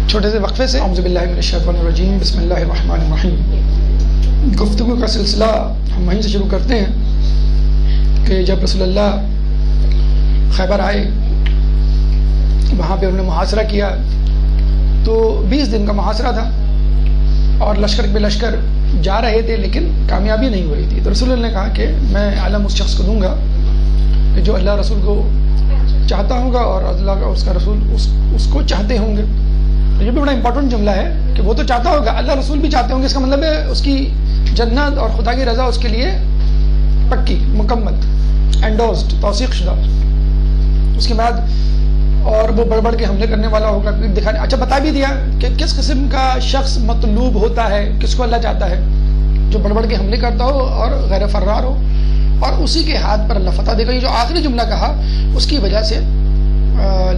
چھوٹے سے وقفے سے اعوذ باللہ من الشیطان الرجیم، بسم اللہ الرحمن الرحیم، گفتگو کا سلسلہ ہم وہیں سے شروع کرتے ہیں کہ جب رسول اللہ خیبر آئے، وہاں پہ انہوں نے محاصرہ کیا، تو 20 دن کا محاصرہ تھا، اور لشکر بے لشکر جا رہے تھے لیکن کامیابی نہیں ہو رہی تھی۔ تو رسول اللہ نے کہا کہ میں علم اس شخص کو دوں گا کہ جو اللہ رسول کو چاہتا ہوگا اور اللہ کا اس کا رسول اس کو چاہتے ہوں گے۔ یہ بھی بڑا امپورٹنٹ جملہ ہے کہ وہ تو چاہتا ہوگا، اللہ رسول بھی چاہتے ہوں گے، اس کا مطلب ہے اس کی جنت اور خدا کی رضا اس کے لیے پکی، مکمل، انڈورسڈ، توثیق شدہ۔ اس کے بعد اور وہ بڑھ بڑھ کے حملے کرنے والا ہوگا، پیٹ دکھانے۔ اچھا بتا بھی دیا کہ کس قسم کا شخص مطلوب ہوتا ہے، کس کو اللہ چاہتا ہے، جو بڑھ بڑھ کے حملے کرتا ہو اور غیر فرار ہو، اور اسی کے ہاتھ پر اللہ فتح دے گا۔ یہ جو آخری جملہ کہا، اس کی وجہ سے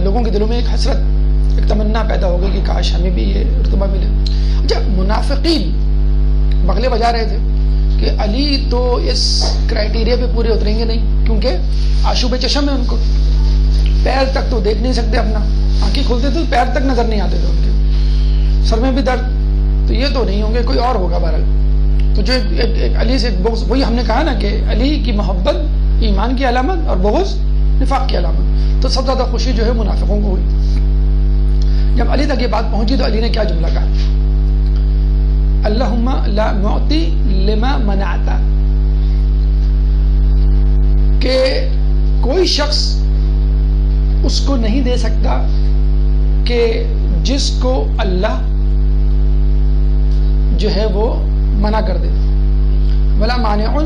لوگوں کے دلوں میں ایک حسرت، ایک تمنا پیدا ہو گئی کہ کاش ہمیں بھی یہ رتبہ ملے۔ اچھا منافقین بغلے بجا رہے تھے کہ علی تو اس کرائیٹیریا پہ پورے اتریں گے نہیں، کیونکہ آشوب چشم ہے ان کو، پیر تک تو دیکھ نہیں سکتے اپنا، آنکھیں کھولتے تھے پیر تک نظر نہیں آتے تھے ان کے، سر میں بھی درد، تو یہ تو نہیں ہوں گے، کوئی اور ہوگا بہرحال۔ تو جو ایک علی سے بغض، وہی ہم نے کہا نا کہ علی کی محبت ایمان کی علامت اور بغض نفاق کی علامت، تو سب زیادہ خوشی جو ہے منافقوں کو ہوئی۔ جب علی تک یہ بات پہنچی تو علی نے کیا جملہ کہا؟ اللہم لا معطی لما منعتا، کہ کوئی شخص اس کو نہیں دے سکتا کہ جس کو اللہ جو ہے وہ منع کر دے، ولا مانع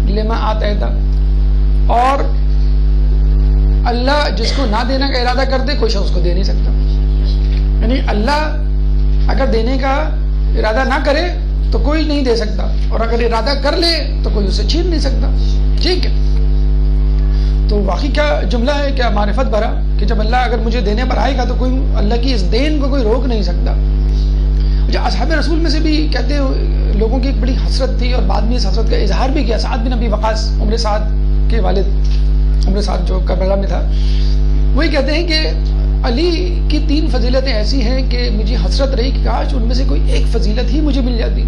لما آتیتا، اور اللہ جس کو نہ دینے کا ارادہ کر دے کوئی شخص اس کو دے نہیں سکتا۔ یعنی اللہ اگر دینے کا ارادہ نہ کرے تو کوئی نہیں دے سکتا، اور اگر ارادہ کر لے تو کوئی اسے چھین نہیں سکتا۔ ٹھیک ہے، تو واقعی کیا جملہ ہے، کیا معرفت بھرا کہ جب اللہ اگر مجھے دینے پر آئے گا تو کوئی اللہ کی اس دین کو کوئی روک نہیں سکتا۔ اصحاب رسول میں سے بھی کہتے ہیں لوگوں کی ایک بڑی حسرت تھی، اور بعد میں اس حسرت کا اظہار بھی کیا۔ سعد بن ابی وقاص، عمر سعد کے والد، عمر سعد جو کربلا میں تھا، وہی کہتے ہیں کہ علی کی 3 فضیلتیں ایسی ہیں کہ مجھے حسرت رہی کہ کاش ان میں سے کوئی ایک فضیلت ہی مجھے مل جاتی۔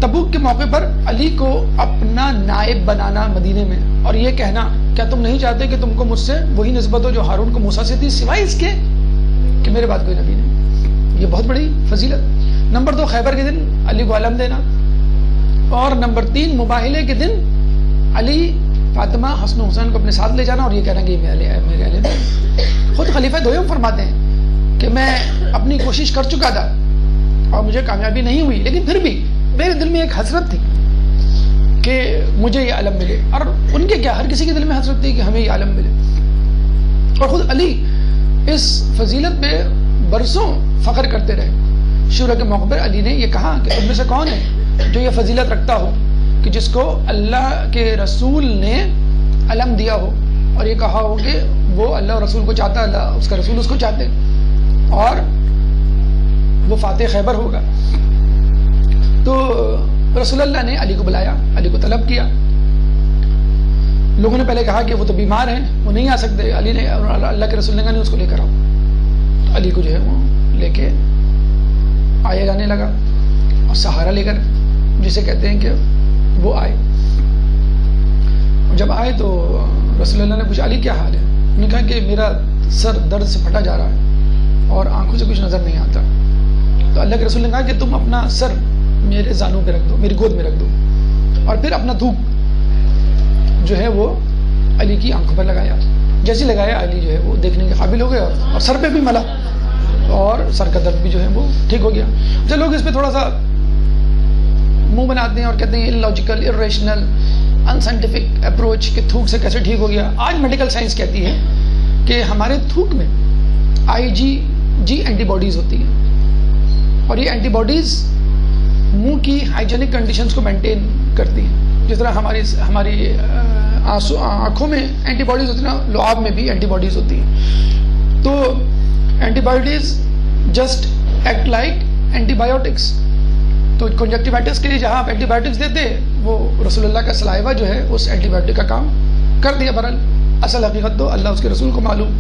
تبوک کے موقع پر علی کو اپنا نائب بنانا مدینے میں، اور یہ کہنا کیا تم نہیں چاہتے کہ تم کو مجھ سے وہی نسبت ہو جو ہارون کو موسیٰ سے تھی، سوائے اس کے کہ میرے بعد کوئی نبی نہیں۔ یہ بہت بڑی فضیلت۔ نمبر 2 خیبر کے دن علی کو علم دینا، اور نمبر 3 مباہلے کے دن علی، فاطمہ، حسن و حسین کو اپنے ساتھ لے جانا اور یہ کہنا کہ میرے اہل بیت۔ خود خلیفہ دوم فرماتے ہیں کہ میں اپنی کوشش کر چکا تھا اور مجھے کامیابی نہیں ہوئی، لیکن پھر بھی میرے دل میں ایک حسرت تھی کہ مجھے یہ علم ملے، اور ان کے کیا، ہر کسی کے دل میں حسرت تھی کہ ہمیں یہ علم ملے۔ اور خود علی اس فضیلت پہ برسوں فخر کرتے رہے۔ شورا کے موقع پر علی نے یہ کہا کہ تم میں سے کون ہے جو یہ فضیلت رکھتا ہو کہ جس کو اللہ کے رسول نے علم دیا ہو، اور یہ کہا ہو کہ وہ اللہ اور رسول کو چاہتا ہے، اللہ اس کا رسول اس کو چاہتے، اور وہ فاتح خیبر ہوگا۔ تو رسول اللہ نے علی کو بلایا، علی کو طلب کیا۔ لوگوں نے پہلے کہا کہ وہ تو بیمار ہیں، وہ نہیں آ سکتے۔ علی نے، اللہ کے رسول نے کہا نہیں، اس کو لے کر آؤ۔ تو علی کو جو ہے وہ لے کے آیا جانے لگا، اور سہارا لے کر، جسے کہتے ہیں کہ وہ آئے۔ اور جب آئے تو رسول اللہ نے پوچھا علی کیا حال ہے؟ انہوں نے کہا کہ میرا سر درد سے پھٹا جا رہا ہے اور آنکھوں سے کچھ نظر نہیں آتا۔ تو اللہ کے رسول نے کہا کہ تم اپنا سر میرے زانوں پہ رکھ دو، میری گود میں رکھ دو۔ اور پھر اپنا تھوک جو ہے وہ علی کی آنکھوں پر لگایا. جیسے لگایا علی جو ہے وہ دیکھنے کے قابل ہو گیا اور سر پہ بھی ملا اور سر کا درد بھی جو ہے وہ ٹھیک ہو گیا. جو لوگ اس پہ تھوڑا سا منہ بناتے ہیں اور کہتے ہیں illogical, irrational, unscientific اپروچ کہ تھوک سے کیسے ٹھیک ہو گیا. آج میڈیکل سائنس کہتی ہے کہ ہمارے تھوک میں IgG اینٹی باڈیز ہوتی ہیں اور یہ اینٹی باڈیز منہ کی ہائیجینک کنڈیشنز کو مینٹین کرتی ہیں. جس طرح ہماری آنکھوں میں اینٹی باڈیز ہوتی ہیں نا, لعاب میں بھی اینٹی باڈیز ہوتی ہیں. تو antibodies just act like antibiotics. تو کنجکٹیوائٹس کے لیے جہاں آپ اینٹی بایوٹکس دیتے وہ رسول اللہ کا سلائیوا جو ہے اس اینٹی بایوٹک کا کام کر دیا. برحال اصل حقیقت تو اللہ اس کے رسول کو معلوم.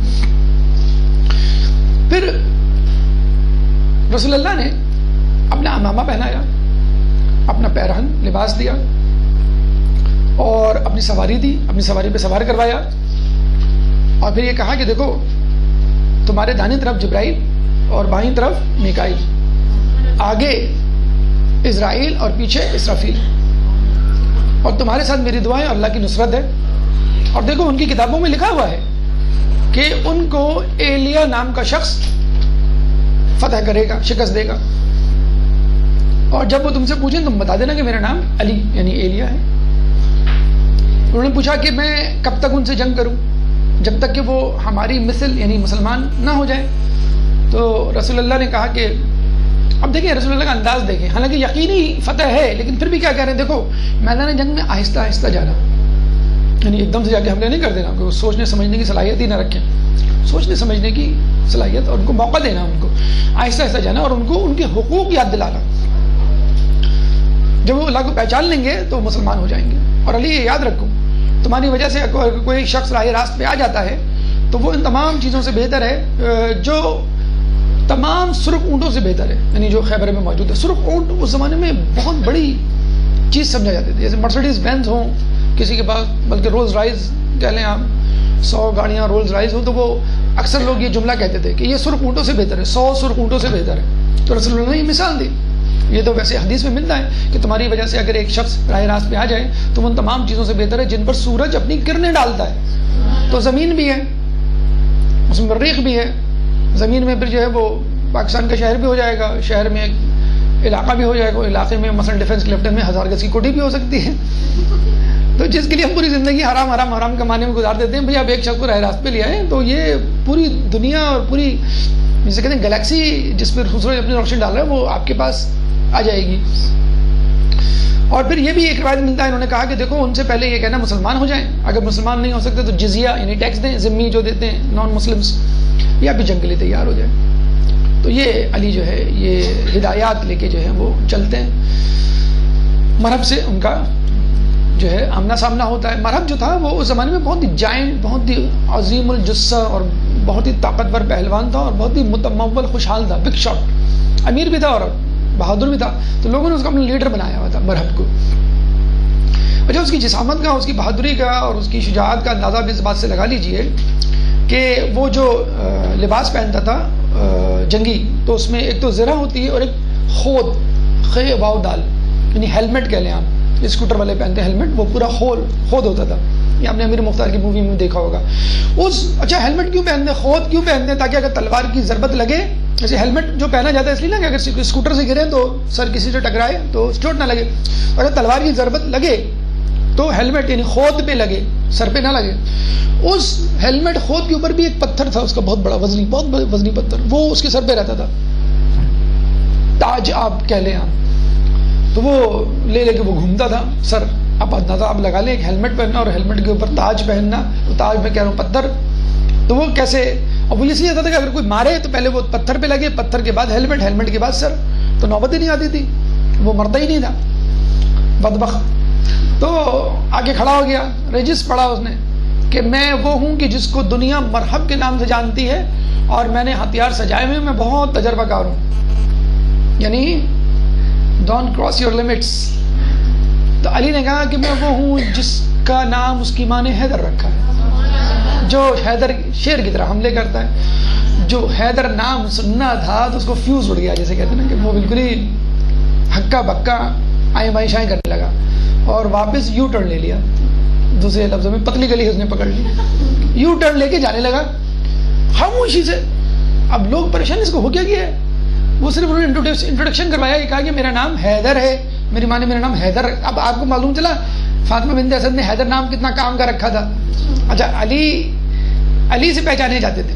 پھر رسول اللہ نے اپنا امامہ پہنایا, اپنا پیرہن لباس دیا اور اپنی سواری دی, اپنی سواری پہ سوار کروایا اور پھر یہ کہا کہ دیکھو تمہارے دائیں طرف جبرائیل اور بائیں طرف میکائیل, آگے اسرائیل اور پیچھے اسرافیل, اور تمہارے ساتھ میری دعائیں اور اللہ کی نصرت ہے. اور دیکھو ان کی کتابوں میں لکھا ہوا ہے کہ ان کو ایلیا نام کا شخص فتح کرے گا, شکست دے گا. اور جب وہ تم سے پوچھیں تم بتا دینا کہ میرا نام علی یعنی ایلیا ہے. انہوں نے پوچھا کہ میں کب تک ان سے جنگ کروں, جب تک کہ وہ ہماری مثل یعنی مسلمان نہ ہو جائے. تو رسول اللہ نے کہا کہ اب دیکھیں رسول اللہ کا انداز دیکھیں, حالانکہ یقینی فتح ہے لیکن پھر بھی کیا کہہ رہے ہیں, دیکھو میدان جنگ میں آہستہ آہستہ جانا, یعنی ایک دم سے جا کے حملے نہیں کر دینا, کہ سوچنے سمجھنے کی صلاحیت ہی نہ رکھیں, سوچنے سمجھنے کی صلاحیت اور ان کو موقع دینا, ان کو آہستہ آہستہ جانا اور ان کو ان کے حقوق یاد دلانا. جب وہ اللہ کو پہچان لیں گے تو مسلمان ہو جائیں گے. اور علی یہ یاد رکھو, تمہاری وجہ سے کوئی شخص راہ راست پہ آ جاتا ہے تو وہ ان تمام چیزوں سے بہتر ہے جو تمام سرخ اونٹوں سے بہتر ہے. یعنی جو خیبر میں موجود ہے, سرخ اونٹ اس زمانے میں بہت بڑی چیز سمجھا جاتی تھی. جیسے مرسیڈیز بینز ہوں کسی کے پاس, بلکہ رولز رائز کہہ لیں آپ, 100 گاڑیاں رولز رائز ہوں, تو وہ اکثر لوگ یہ جملہ کہتے تھے کہ یہ سرخ اونٹوں سے بہتر ہے, 100 سرخ اونٹوں سے بہتر ہے. تو رسول اللہ نے یہ مثال دی. یہ تو ویسے حدیث میں ملتا ہے کہ تمہاری وجہ سے اگر ایک شخص راہ راست پہ آ جائے تو ان تمام چیزوں سے بہتر ہے جن پر سورج اپنی کرنیں ڈالتا ہے. تو زمین بھی ہے, اس میں مریخ بھی ہے, زمین میں پھر جو ہے وہ پاکستان کا شہر بھی ہو جائے گا, شہر میں ایک علاقہ بھی ہو جائے گا, علاقے میں مثلا ڈیفنس کلیفٹن میں 1000 گز کی کوٹھی بھی ہو سکتی ہے. تو جس کے لیے ہم پوری زندگی حرام حرام حرام کمانے میں گزار دیتے ہیں, بھئی آپ ایک شخص کو راہ راست پہ لے آئے تو یہ پوری دنیا اور پوری جسے کہتے ہیں گلیکسی جس پہ سورج اپنی روشنی ڈال رہا ہے وہ آپ کے پاس آ جائے گی. اور پھر یہ بھی ایک روایت ملتا ہے, انہوں نے کہا کہ دیکھو ان سے پہلے یہ کہنا مسلمان ہو جائیں, اگر مسلمان نہیں ہو سکتے تو جزیہ یعنی ٹیکس دیں, ذمی جو دیتے ہیں نان مسلمس, یا بھی جنگ کے لیے تیار ہو جائیں. تو یہ علی جو ہے یہ ہدایات لے کے جو ہے وہ چلتے ہیں. مرحب سے ان کا جو ہے آمنا سامنا ہوتا ہے. مرحب جو تھا وہ اس زمانے میں بہت ہی جائنٹ, بہت ہی عظیم الجثہ اور بہت ہی طاقتور پہلوان تھا اور بہت ہی متمول خوشحال تھا, بگ شاٹ, امیر بھی تھا اور بہادر بھی تھا. تو لوگوں نے اس کو اپنا لیڈر بنایا ہوا تھا مرحب کو. اچھا, اس کی جسامت کا, اس کی بہادری کا اور اس کی شجاعت کا اندازہ بھی اس بات سے لگا لیجئے کہ وہ جو لباس پہنتا تھا جنگی, تو اس میں ایک تو زرہ ہوتی ہے اور ایک خود, خے واو دال, یعنی ہیلمٹ کہہ لیں آپ, اسکوٹر والے پہنتے ہیں ہیلمٹ, وہ پورا خود ہوتا تھا. یہ آپ نے امیر مختار کی مووی میں دیکھا ہوگا. اچھا ہیلمٹ کیوں پہنتے ہیں, خود کیوں پہنتے ہیں, تاکہ اگر تلوار کی ضربت لگے, جیسے ہیلمٹ جو پہنا جاتا ہے اس لیے نا کہ اگر اسکوٹر سے گریں تو سر کسی سے ٹکرائے تو چوٹ نہ لگے, اگر تلوار کی ضربت لگے تو ہیلمٹ یعنی خود پہ لگے, سر پہ نہ لگے. اس ہیلمٹ خود کے اوپر بھی ایک پتھر تھا اس کا, بہت بڑا وزنی, بہت وزنی پتھر, وہ اس کے سر پہ رہتا تھا, تاج آپ کہہ لیں آپ. تو وہ لے کے وہ گھومتا تھا سر. آپ اندازہ آپ لگا لیں, ایک ہیلمٹ پہننا اور ہیلمٹ کے اوپر تاج پہننا, تو تاج میں کہہ رہا ہوں پتھر, تو وہ کیسے. اور وہ اس لیے ہوتا تھا کہ اگر کوئی مارے تو پہلے وہ پتھر پہ لگے, پتھر کے بعد ہیلمٹ, ہیلمٹ کے بعد سر, تو نوبت ہی نہیں آتی تھی, وہ مرتا ہی نہیں تھا بدبخت. تو آگے کھڑا ہو گیا, رجس پڑھا اس نے کہ میں وہ ہوں کہ جس کو دنیا مرحب کے نام سے جانتی ہے اور میں نے ہتھیار سجائے ہوئے, میں بہت تجربہ کار ہوں, یعنی ڈونٹ کراس یور لمٹس. تو علی نے کہا کہ میں وہ ہوں جس کا نام اس کی ماں نے حیدر رکھا ہے, جو حیدر شیر کی طرح حملے کرتا ہے. جو حیدر نام سننا تھا تو اس کو فیوز اڑ گیا, جیسے کہتے ہیں نا کہ وہ بالکل ہی ہکا بکا آئیں بائیں شائیں کرنے لگا. اور واپس یو ٹرن لے لیا. دوسرے لفظوں میں پتلی گلی اس نے پکڑ لی, یو ٹرن لے کے جانے لگا خاموشی سے. اب لوگ پریشان, اس کو ہو کیا گیا ہے؟ وہ صرف انہوں نے انٹروڈکشن کروایا, یہ کہا کہ میرا نام حیدر ہے, میری ماں نے میرا نام حیدر. اب آپ کو معلوم چلا فاطمہ بنت اسد نے حیدر نام کتنا کام کا رکھا تھا. اچھا علی سے پہچانے جاتے تھے,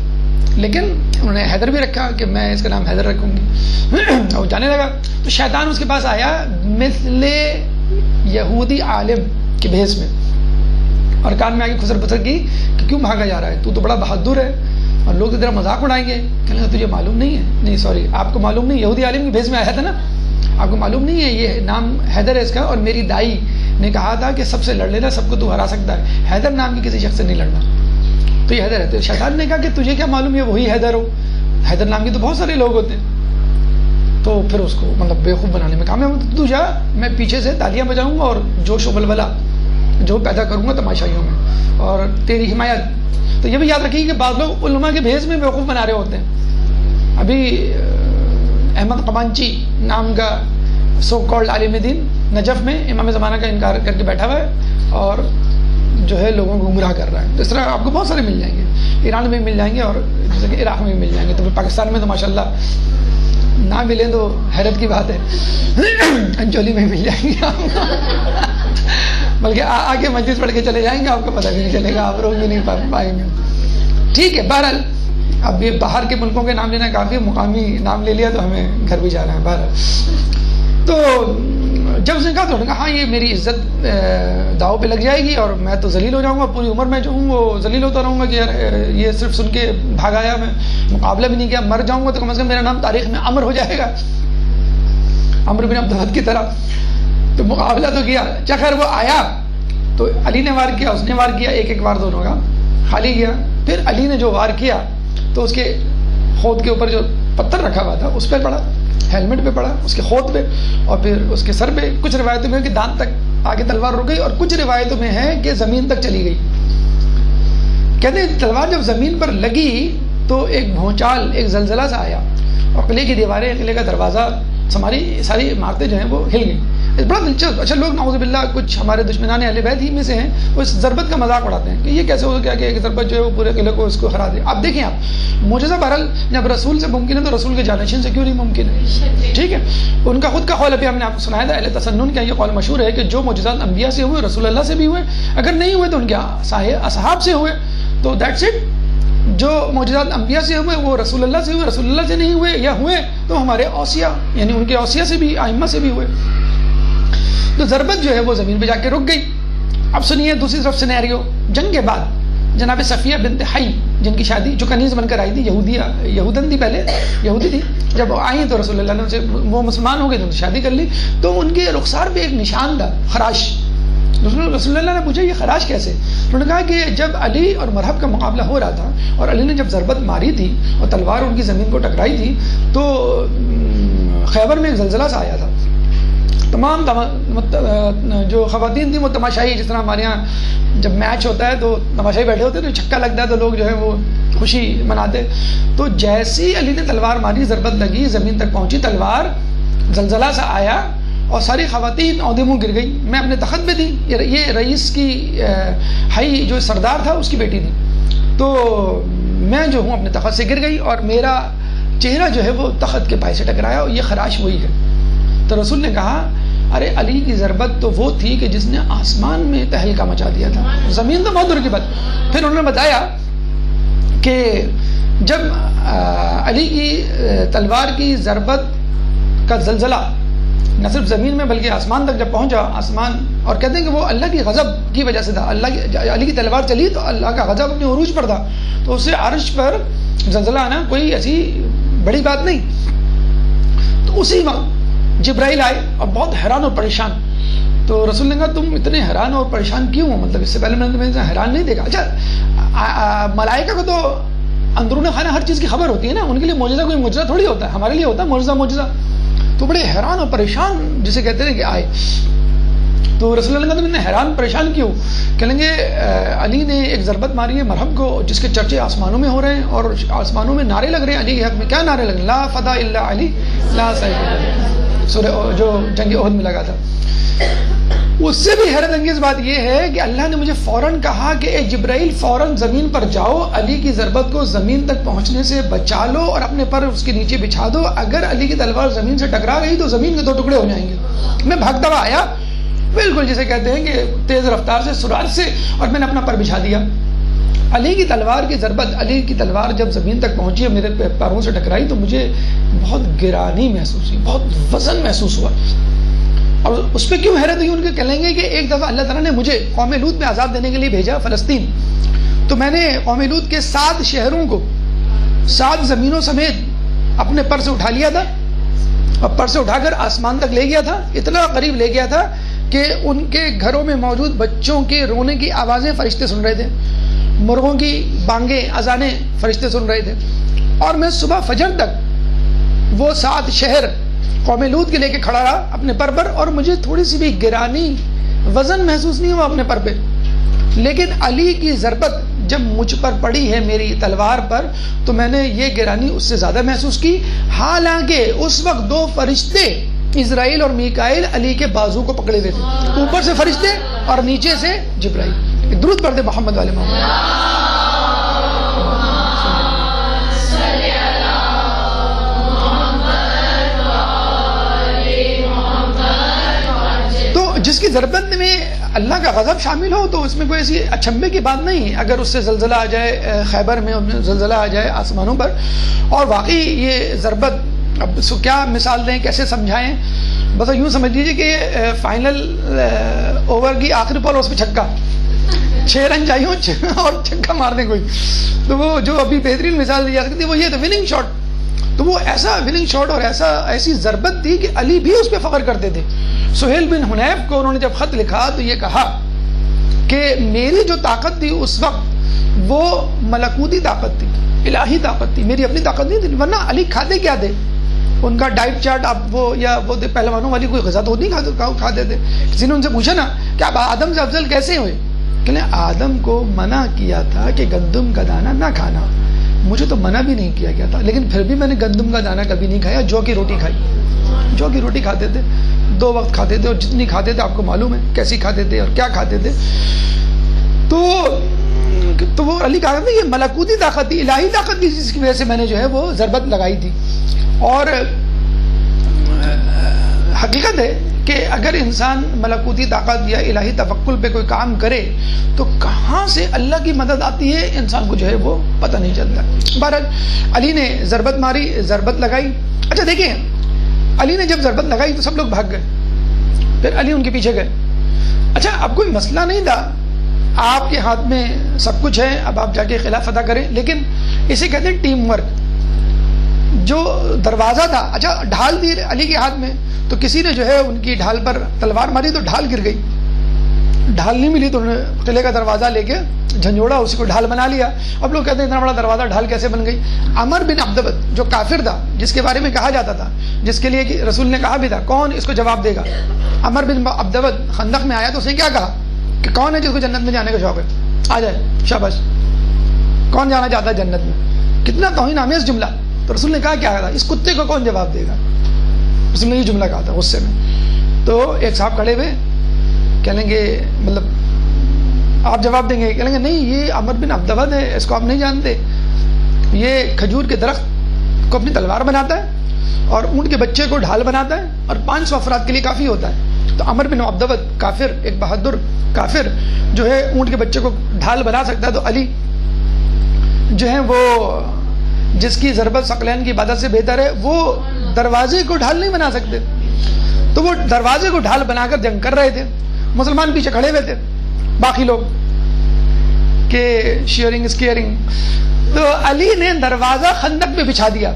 لیکن انہوں نے حیدر بھی رکھا کہ میں اس کا نام حیدر رکھوں گی. اور جانے لگا تو شیطان اس کے پاس آیا مثل یہودی عالم کے بھیس میں, اور کان میں آ کے خسر پسر کی کہ کیوں بھاگا جا رہا ہے, تو بڑا بہادر ہے اور لوگ تیرا مذاق اڑائیں گے. کہنے لگا تجھے معلوم نہیں ہے, نہیں سوری آپ کو معلوم نہیں, یہودی عالم کے بھیس میں آیا تھا نا, آپ کو معلوم نہیں ہے یہ نام حیدر ہے اس کا, اور میری دائی نے کہا تھا کہ سب سے لڑ لینا, سب کو تو ہرا سکتا ہے, حیدر نام کی کسی شخص سے نہیں لڑنا, تو یہ حیدر ہے. تو شیطان نے کہا کہ تجھے کیا معلوم ہے وہی حیدر ہو, حیدر نام کے تو بہت سارے لوگ ہوتے ہیں. تو پھر اس کو مطلب بیوقوف بنانے میں کام ہے, تو جا میں پیچھے سے تالیاں بجاؤں گا اور جوش و بلبلہ جو پیدا کروں گا تماشائیوں میں, اور تیری حمایت. تو یہ بھی یاد رکھیے کہ بعض لوگ علماء کے بھیس میں بیوقوف بنا رہے ہوتے ہیں. ابھی احمد قبانچی نام کا سو کالڈ عالم دین نجف میں امام زمانہ کا انکار کر کے بیٹھا ہوا ہے اور جو ہے لوگوں کو گمراہ کر رہا ہے. تو اس طرح آپ کو بہت سارے مل جائیں گے, ایران میں مل جائیں گے اور جیسے کہ عراق میں بھی مل جائیں گے. تو پاکستان میں تو ماشاءاللہ نہ ملیں تو حیرت کی بات ہے, انچولی میں مل جائیں گے بلکہ آگے مجلس پڑھ کے چلے جائیں گے, آپ کو پتہ بھی نہیں چلے گا, آپ روک بھی نہیں پائیں گے. ٹھیک ہے, بہرحال اب یہ باہر کے ملکوں کے نام لینا کافی, مقامی نام لے لیا تو ہمیں گھر بھی جانا ہے. بہرحال تو جب اس نے کہا تو انہوں نے کہا ہاں یہ میری عزت داؤ پہ لگ جائے گی اور میں تو ذلیل ہو جاؤں گا, پوری عمر میں جو ہوں وہ ذلیل ہوتا رہوں گا کہ یار یہ صرف سن کے بھاگ آیا, میں مقابلہ بھی نہیں کیا, مر جاؤں گا تو کم از کم میرا نام تاریخ میں عمر ہو جائے گا, عمرو بن عبد العزیز کی طرح. تو مقابلہ تو کیا, خیر وہ آیا تو علی نے وار کیا, اس نے وار کیا, ایک وار دونوں کا خالی گیا. پھر علی نے جو وار کیا تو اس کے ہونٹ کے اوپر جو پتھر رکھا ہوا تھا اس پہ پڑا, ہیلمٹ پہ پڑا, اس کے ہونٹ پہ, اور پھر اس کے سر پہ. کچھ روایتوں میں ہے کہ دانت تک آگے تلوار رک گئی, اور کچھ روایتوں میں ہے کہ زمین تک چلی گئی. کہتے ہیں تلوار جب زمین پر لگی تو ایک بھونچال, ایک زلزلہ سا آیا, اور قلعے کی دیواریں, قلعے کا دروازہ, ساری عمارتیں جو ہیں وہ ہل گئیں. بڑا دلچسپ. اچھا لوگ نعوذ باللہ کچھ ہمارے دشمنان اہل بیت ہی میں سے ہیں, وہ اس ضربت کا مذاق اڑاتے ہیں کہ یہ کیسے ہو گیا کہ ایک ضربت جو ہے وہ پورے قلعے کو اس کو ہرا دے. اب دیکھیں آپ معجزہ بہرحال جب رسول سے ممکن ہے تو رسول کے جانشین سے کیوں نہیں ممکن ہے؟ ٹھیک ہے, ان کا خود کا قول ابھی ہم نے آپ کو سنایا تھا, اہل تسنن کا یہ قول مشہور ہے کہ جو معجزات انبیاء سے ہوئے رسول اللہ سے بھی ہوئے, اگر نہیں ہوئے تو ان کے اصحاب سے ہوئے, تو دیٹس اٹ. جو معجزات انبیاء سے ہوئے وہ رسول اللہ سے ہوئے, رسول اللہ سے نہیں ہوئے یا ہوئے تو ہمارے اوصیاء یعنی ان کے اوصیاء سے بھی, ائمہ سے بھی ہوئے. تو ضربت جو ہے وہ زمین پہ جا کے رک گئی. اب سنیے دوسری طرف سینیریو. جنگ کے بعد جناب صفیہ بنت حی جن کی شادی, جو کنیز بن کر آئی تھی, یہودن تھی, پہلے یہودی تھی, جب آئی تو رسول اللہ نے ان سے, وہ مسلمان ہو گئے تو شادی کر لی. تو ان کے رخسار پہ ایک نشان تھا, خراش. رسول اللہ نے پوچھا یہ خراش کیسے؟ انہوں نے کہا کہ جب علی اور مرحب کا مقابلہ ہو رہا تھا اور علی نے جب ضربت ماری تھی اور تلوار ان کی زمین کو ٹکرائی تھی تو خیبر میں ایک زلزلہ سا آیا تھا. تمام جو خواتین تھیں وہ تماشائی, جس طرح ہمارے یہاں جب میچ ہوتا ہے تو تماشائی بیٹھے ہوتے ہیں تو چھکا لگتا ہے تو لوگ جو ہے وہ خوشی مناتے. تو جیسی علی نے تلوار ماری, ضربت لگی, زمین تک پہنچی تلوار, زلزلہ سا آیا اور ساری خواتین عہدے منہ گر گئی. میں اپنے تخت پہ تھی, یہ رئیس کی حی جو سردار تھا اس کی بیٹی تھی, تو میں جو ہوں اپنے تخت سے گر گئی اور میرا چہرہ جو ہے وہ تخت کے پائے سے ٹکرایا, اور یہ خراش وہی ہے. تو رسول نے کہا ارے علی کی ضربت تو وہ تھی کہ جس نے آسمان میں تہلکہ مچا دیا تھا, زمین تو بہت دور کی بات. پھر انہوں نے بتایا کہ جب علی کی تلوار کی ضربت کا زلزلہ نہ صرف زمین میں بلکہ آسمان تک جب پہنچا, آسمان, اور کہتے ہیں کہ وہ اللہ کی غضب کی وجہ سے تھا, علی کی تلوار چلی تو اللہ کا غضب اپنے عروج پر تھا, تو اس سے عرش پر زلزلہ آنا کوئی ایسی بڑی بات نہیں. تو اسی وقت جبرائیل آئے اور بہت حیران اور پریشان. تو رسول نے کہا تم اتنے حیران اور پریشان کیوں ہو, مطلب اس سے پہلے میں نے تمہیں حیران نہیں دیکھا. اچھا ملائکہ کو تو اندرون خانہ ہر چیز کی خبر ہوتی ہے نا, ان کے لیے معجزہ کوئی معجزہ تھوڑی ہوتا ہے, ہمارے لیے ہوتا ہے معجزہ. تو بڑے حیران اور پریشان جسے کہتے ہیں کہ آئے. تو رسول اللہ نے کہا حیران پریشان کیوں؟ کہیں گے علی نے ایک ضربت ماری ہے مرحب کو جس کے چرچے آسمانوں میں ہو رہے ہیں اور آسمانوں میں نعرے لگ رہے ہیں علی کے حق میں. کیا نعرے لگ رہے ہیں؟ لا فدا الا علی لا سیف, سورہ جو جنگ احد میں لگا تھا. اس سے بھی حیرت انگیز بات یہ ہے کہ اللہ نے مجھے فوراً کہا کہ اے جبرائیل فوراً زمین پر جاؤ، علی کی ضربت کو زمین تک پہنچنے سے بچا لو اور اپنے پر اس کے نیچے بچھا دو، اگر علی کی تلوار زمین سے ٹکرا گئی تو زمین کے 2 ٹکڑے ہو جائیں گے۔ میں بھاگتا ہوا آیا، بالکل جسے کہتے ہیں کہ تیز رفتار سے، سرعت سے، اور میں نے اپنا پر بچھا دیا۔ علی کی تلوار کی ضربت، علی کی تلوار جب زمین تک پہنچی اور میرے پیروں سے ٹکرائی تو مجھے بہت گرانی محسوس ہوئی، بہت وزن محسوس ہوا۔ اور اس پہ کیوں حیرت ہوئی؟ ان کے کہیں گے کہ ایک دفعہ اللہ تعالیٰ نے مجھے قوم لوط میں آزاد دینے کے لیے بھیجا فلسطین، تو میں نے قوم لوط کے 7 شہروں کو 7 زمینوں سمیت اپنے پر سے اٹھا لیا تھا، اور پر سے اٹھا کر آسمان تک لے گیا تھا، اتنا قریب لے گیا تھا کہ ان کے گھروں میں موجود بچوں کے رونے کی آوازیں فرشتے سن رہے تھے، مرغوں کی بانگیں، اذانیں فرشتے سن رہے تھے، اور میں صبح فجر تک وہ 7 شہر قوم لوط کے لے کے کھڑا رہا اپنے پر، اور مجھے تھوڑی سی بھی گرانی، وزن محسوس نہیں ہوا اپنے پر پہ۔ لیکن علی کی ضربت جب مجھ پر پڑی ہے میری تلوار پر تو میں نے یہ گرانی اس سے زیادہ محسوس کی، حالانکہ اس وقت 2 فرشتے اسرائیل اور میکائیل علی کے بازو کو پکڑے ہوئے تھے، اوپر سے فرشتے اور نیچے سے جبرائیل۔ درود پڑھتے محمد والے محمد۔ جس کی ضربت میں اللہ کا غضب شامل ہو تو اس میں کوئی ایسی اچنبے کی بات نہیں، اگر اس سے زلزلہ آ جائے، خیبر میں زلزلہ آ جائے آسمانوں پر، اور واقعی یہ ضربت، اب کیا مثال دیں، کیسے سمجھائیں، بس یوں سمجھ لیجیے کہ فائنل اوور کی آخری بال، اس پہ چھکا، 6 رن چاہیے اور چھکا مار دیں کوئی، تو وہ جو ابھی بہترین مثال دی جا سکتی وہ یہ تو وننگ شاٹ، تو وہ ایسا وننگ شاٹ اور ایسی ضربت تھی کہ علی بھی اس پہ فخر کرتے تھے۔ سہیل بن حنیف کو انہوں نے جب خط لکھا تو یہ کہا کہ میری جو طاقت تھی اس وقت وہ ملکوتی طاقت تھی، الہی طاقت تھی، میری اپنی طاقت نہیں تھی، ورنہ علی کھاتے کیا تھے؟ ان کا ڈائٹ چارٹ اب وہ پہلوانوں والی کوئی غذا تو نہیں کھاتے تھے۔ کسی نے ان سے پوچھا نا کہ آپ آدم سے افضل کیسے ہوئے؟ کہ آدم کو منع کیا تھا کہ گندم کا دانہ نہ کھانا، مجھے تو منع بھی نہیں کیا گیا تھا، لیکن پھر بھی میں نے گندم کا دانہ کبھی نہیں کھایا، جو کی روٹی کھائی، جو کی روٹی کھاتے تھے، 2 وقت کھاتے تھے، اور جتنی کھاتے تھے آپ کو معلوم ہے کیسی کھاتے تھے اور کیا کھاتے تھے۔ تو وہ علی کہا تھا یہ ملکوتی طاقت تھی، الہی طاقت تھی، جس کی وجہ سے میں نے جو ہے وہ ضربت لگائی تھی۔ اور حقیقت ہے کہ اگر انسان ملکوتی طاقت یا الہی توکل پہ کوئی کام کرے تو کہاں سے اللہ کی مدد آتی ہے انسان کو جو ہے وہ پتہ نہیں چلتا۔ بہرحال علی نے ضربت ماری، ضربت لگائی۔ اچھا دیکھیں، علی نے جب ضربت لگائی تو سب لوگ بھاگ گئے، پھر علی ان کے پیچھے گئے۔ اچھا اب کوئی مسئلہ نہیں تھا، آپ کے ہاتھ میں سب کچھ ہے، اب آپ جا کے خلاف فتح کریں، لیکن اسے کہتے ہیں ٹیم ورک۔ جو دروازہ تھا، اچھا ڈھال دی علی کے ہاتھ میں، تو کسی نے جو ہے ان کی ڈھال پر تلوار ماری تو ڈھال گر گئی، ڈھال نہیں ملی تو انہوں نے قلعے کا دروازہ لے کے جھنجھوڑا، اسی کو ڈھال بنا لیا۔ اب لوگ کہتے ہیں اتنا بڑا دروازہ ڈھال کیسے بن گئی؟ عمر بن عبدود جو کافر تھا، جس کے بارے میں کہا جاتا تھا، جس کے لیے کہ رسول نے کہا بھی تھا کون اس کو جواب دے گا، عمر بن عبدود خندق میں آیا تو اس نے کیا کہا کہ کون ہے جس کو جنت میں جانے کا شوق ہے، آ جائے، شاباش، کون جانا چاہتا ہے جنت میں؟ کتنا توہین آمیز جملہ۔ تو رسول نے کہا کیا تھا، اس کتے کو کون جواب دے گا؟ رسول نے یہ جملہ کہا تھا غصے میں۔ تو ایک صاحب کھڑے ہوئے کہنے گے مطلب آپ جواب دیں گے؟ کہیں گے نہیں، یہ عمر بن عبدود ہے، اس کو آپ نہیں جانتے، یہ کھجور کے درخت کو اپنی تلوار بناتا ہے اور اونٹ کے بچے کو ڈھال بناتا ہے اور 500 افراد کے لیے کافی ہوتا ہے۔ تو عمر بن عبدود کافر، ایک بہادر کافر جو ہے اونٹ کے بچے کو ڈھال بنا سکتا ہے، تو علی جو ہے وہ جس کی ضربت ثقلین کی عبادت سے بہتر ہے، وہ دروازے کو ڈھال نہیں بنا سکتے، تو وہ دروازے کو ڈھال بنا کر جنگ کر رہے تھے، مسلمان پیچھے کھڑے ہوئے تھے، باقی لوگ کہ شیئرنگ اسکیئرنگ۔ تو علی نے دروازہ خندق پہ بچھا دیا،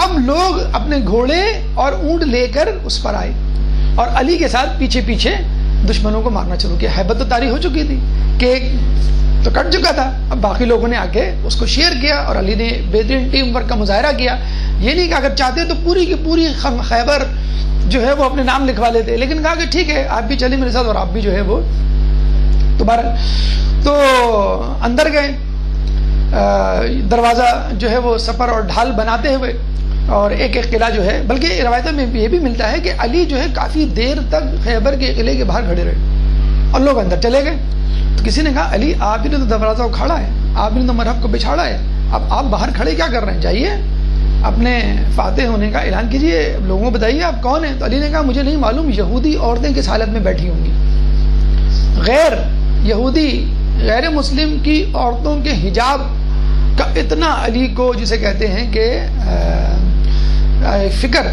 اب لوگ اپنے گھوڑے اور اونٹ لے کر اس پر آئے اور علی کے ساتھ پیچھے پیچھے دشمنوں کو مارنا شروع کیا۔ ہیبت تو طاری ہو چکی تھی کہ تو کٹ چکا تھا، اب باقی لوگوں نے آ کے اس کو شیئر کیا اور علی نے بہترین ٹیم ورک کا مظاہرہ کیا۔ یہ نہیں کہ اگر چاہتے تو پوری کی پوری خیبر جو ہے وہ اپنے نام لکھوا لیتے، لیکن کہا کہ ٹھیک ہے آپ بھی چلیں میرے ساتھ اور آپ بھی جو ہے وہ دوبارہ۔ تو اندر گئے، دروازہ جو ہے وہ سپر اور ڈھال بناتے ہوئے اور ایک ایک قلعہ جو ہے، بلکہ روایتوں میں یہ بھی ملتا ہے کہ علی جو ہے کافی دیر تک خیبر کے قلعے کے باہر کھڑے رہے اور لوگ اندر چلے گئے. تو کسی نے کہا علی آپ ہی نے تو دروازہ اکھاڑا ہے، آپ نے تو مرحب کو بچھاڑا ہے، اب آپ باہر کھڑے کیا کر رہے ہیں؟ جائیے اپنے فاتح ہونے کا اعلان کیجیے، لوگوں کو بتائیے آپ کون ہیں. تو علی نے کہا مجھے نہیں معلوم یہودی عورتیں کس حالت میں بیٹھی ہوں گی. غیر یہودی غیر مسلم کی عورتوں کے حجاب کا اتنا علی کو جسے کہتے ہیں کہ فکر،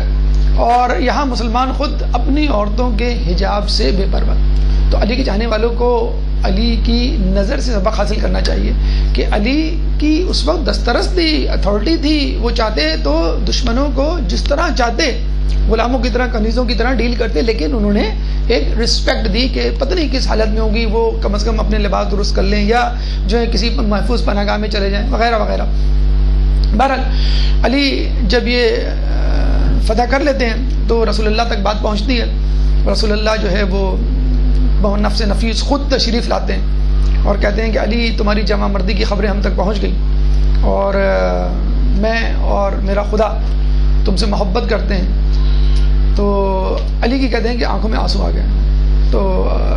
اور یہاں مسلمان خود اپنی عورتوں کے حجاب سے بے پرواہ. تو علی کے چاہنے والوں کو علی کی نظر سے سبق حاصل کرنا چاہیے کہ علی کی اس وقت دسترس تھی، اتھارٹی تھی. وہ چاہتے تو دشمنوں کو جس طرح چاہتے غلاموں کی طرح، کنیزوں کی طرح ڈیل کرتے، لیکن انہوں نے ایک رسپیکٹ دی کہ پتہ نہیں کس حالت میں ہوگی، وہ کم از کم اپنے لباس درست کر لیں یا جو ہے کسی محفوظ پناہ گاہ میں چلے جائیں وغیرہ وغیرہ. بہرحال علی جب یہ فتح کر لیتے ہیں تو رسول اللہ تک بات پہنچتی ہے. رسول اللہ جو ہے وہ بہت نفس نفیس خود تشریف لاتے ہیں اور کہتے ہیں کہ علی تمہاری جمع مردی کی خبریں ہم تک پہنچ گئی، اور میں اور میرا خدا تم سے محبت کرتے ہیں. تو علی کی کہتے ہیں کہ آنکھوں میں آنسو آ گئے. تو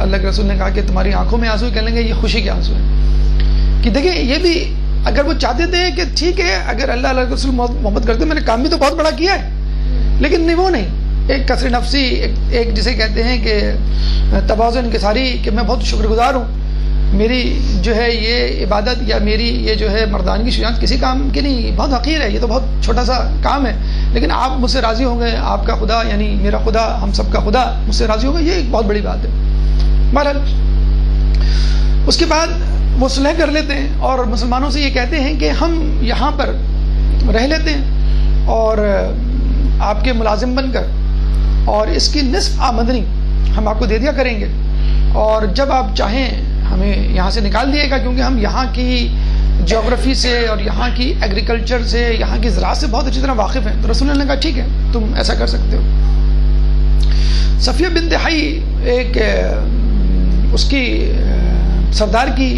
اللہ کے رسول نے کہا کہ تمہاری آنکھوں میں آنسو کہہ لیں گے یہ خوشی کے آنسو ہیں. کہ دیکھیں یہ بھی اگر وہ چاہتے تھے کہ ٹھیک ہے اگر اللہ کے رسول محبت کرتے، میں نے کام بھی تو بہت بڑا کیا ہے، لیکن نہیں، وہ نہیں، ایک کثر نفسی، ایک جسے کہتے ہیں کہ تواضع انکساری، کہ میں بہت شکر گزار ہوں، میری جو ہے یہ عبادت یا میری یہ جو ہے مردانگی شجاعت کسی کام کے لیے بہت حقیر ہے، یہ تو بہت چھوٹا سا کام ہے، لیکن آپ مجھ سے راضی ہوں گے، آپ کا خدا یعنی میرا خدا، ہم سب کا خدا مجھ سے راضی ہوگا، یہ ایک بہت بڑی بات ہے. بہرحال اس کے بعد وہ صلح کر لیتے ہیں اور مسلمانوں سے یہ کہتے ہیں کہ ہم یہاں پر رہ لیتے ہیں اور آپ کے ملازم بن کر، اور اس کی نصف آمدنی ہم آپ کو دے دیا کریں گے، اور جب آپ چاہیں ہمیں یہاں سے نکال دیے گا، کیونکہ ہم یہاں کی جغرافی سے اور یہاں کی ایگریکلچر سے، یہاں کی زراعت سے بہت اچھی طرح واقف ہیں. تو رسول اللہ نے کہا ٹھیک ہے تم ایسا کر سکتے ہو. صفیہ بنت حی ایک اس کی سردار کی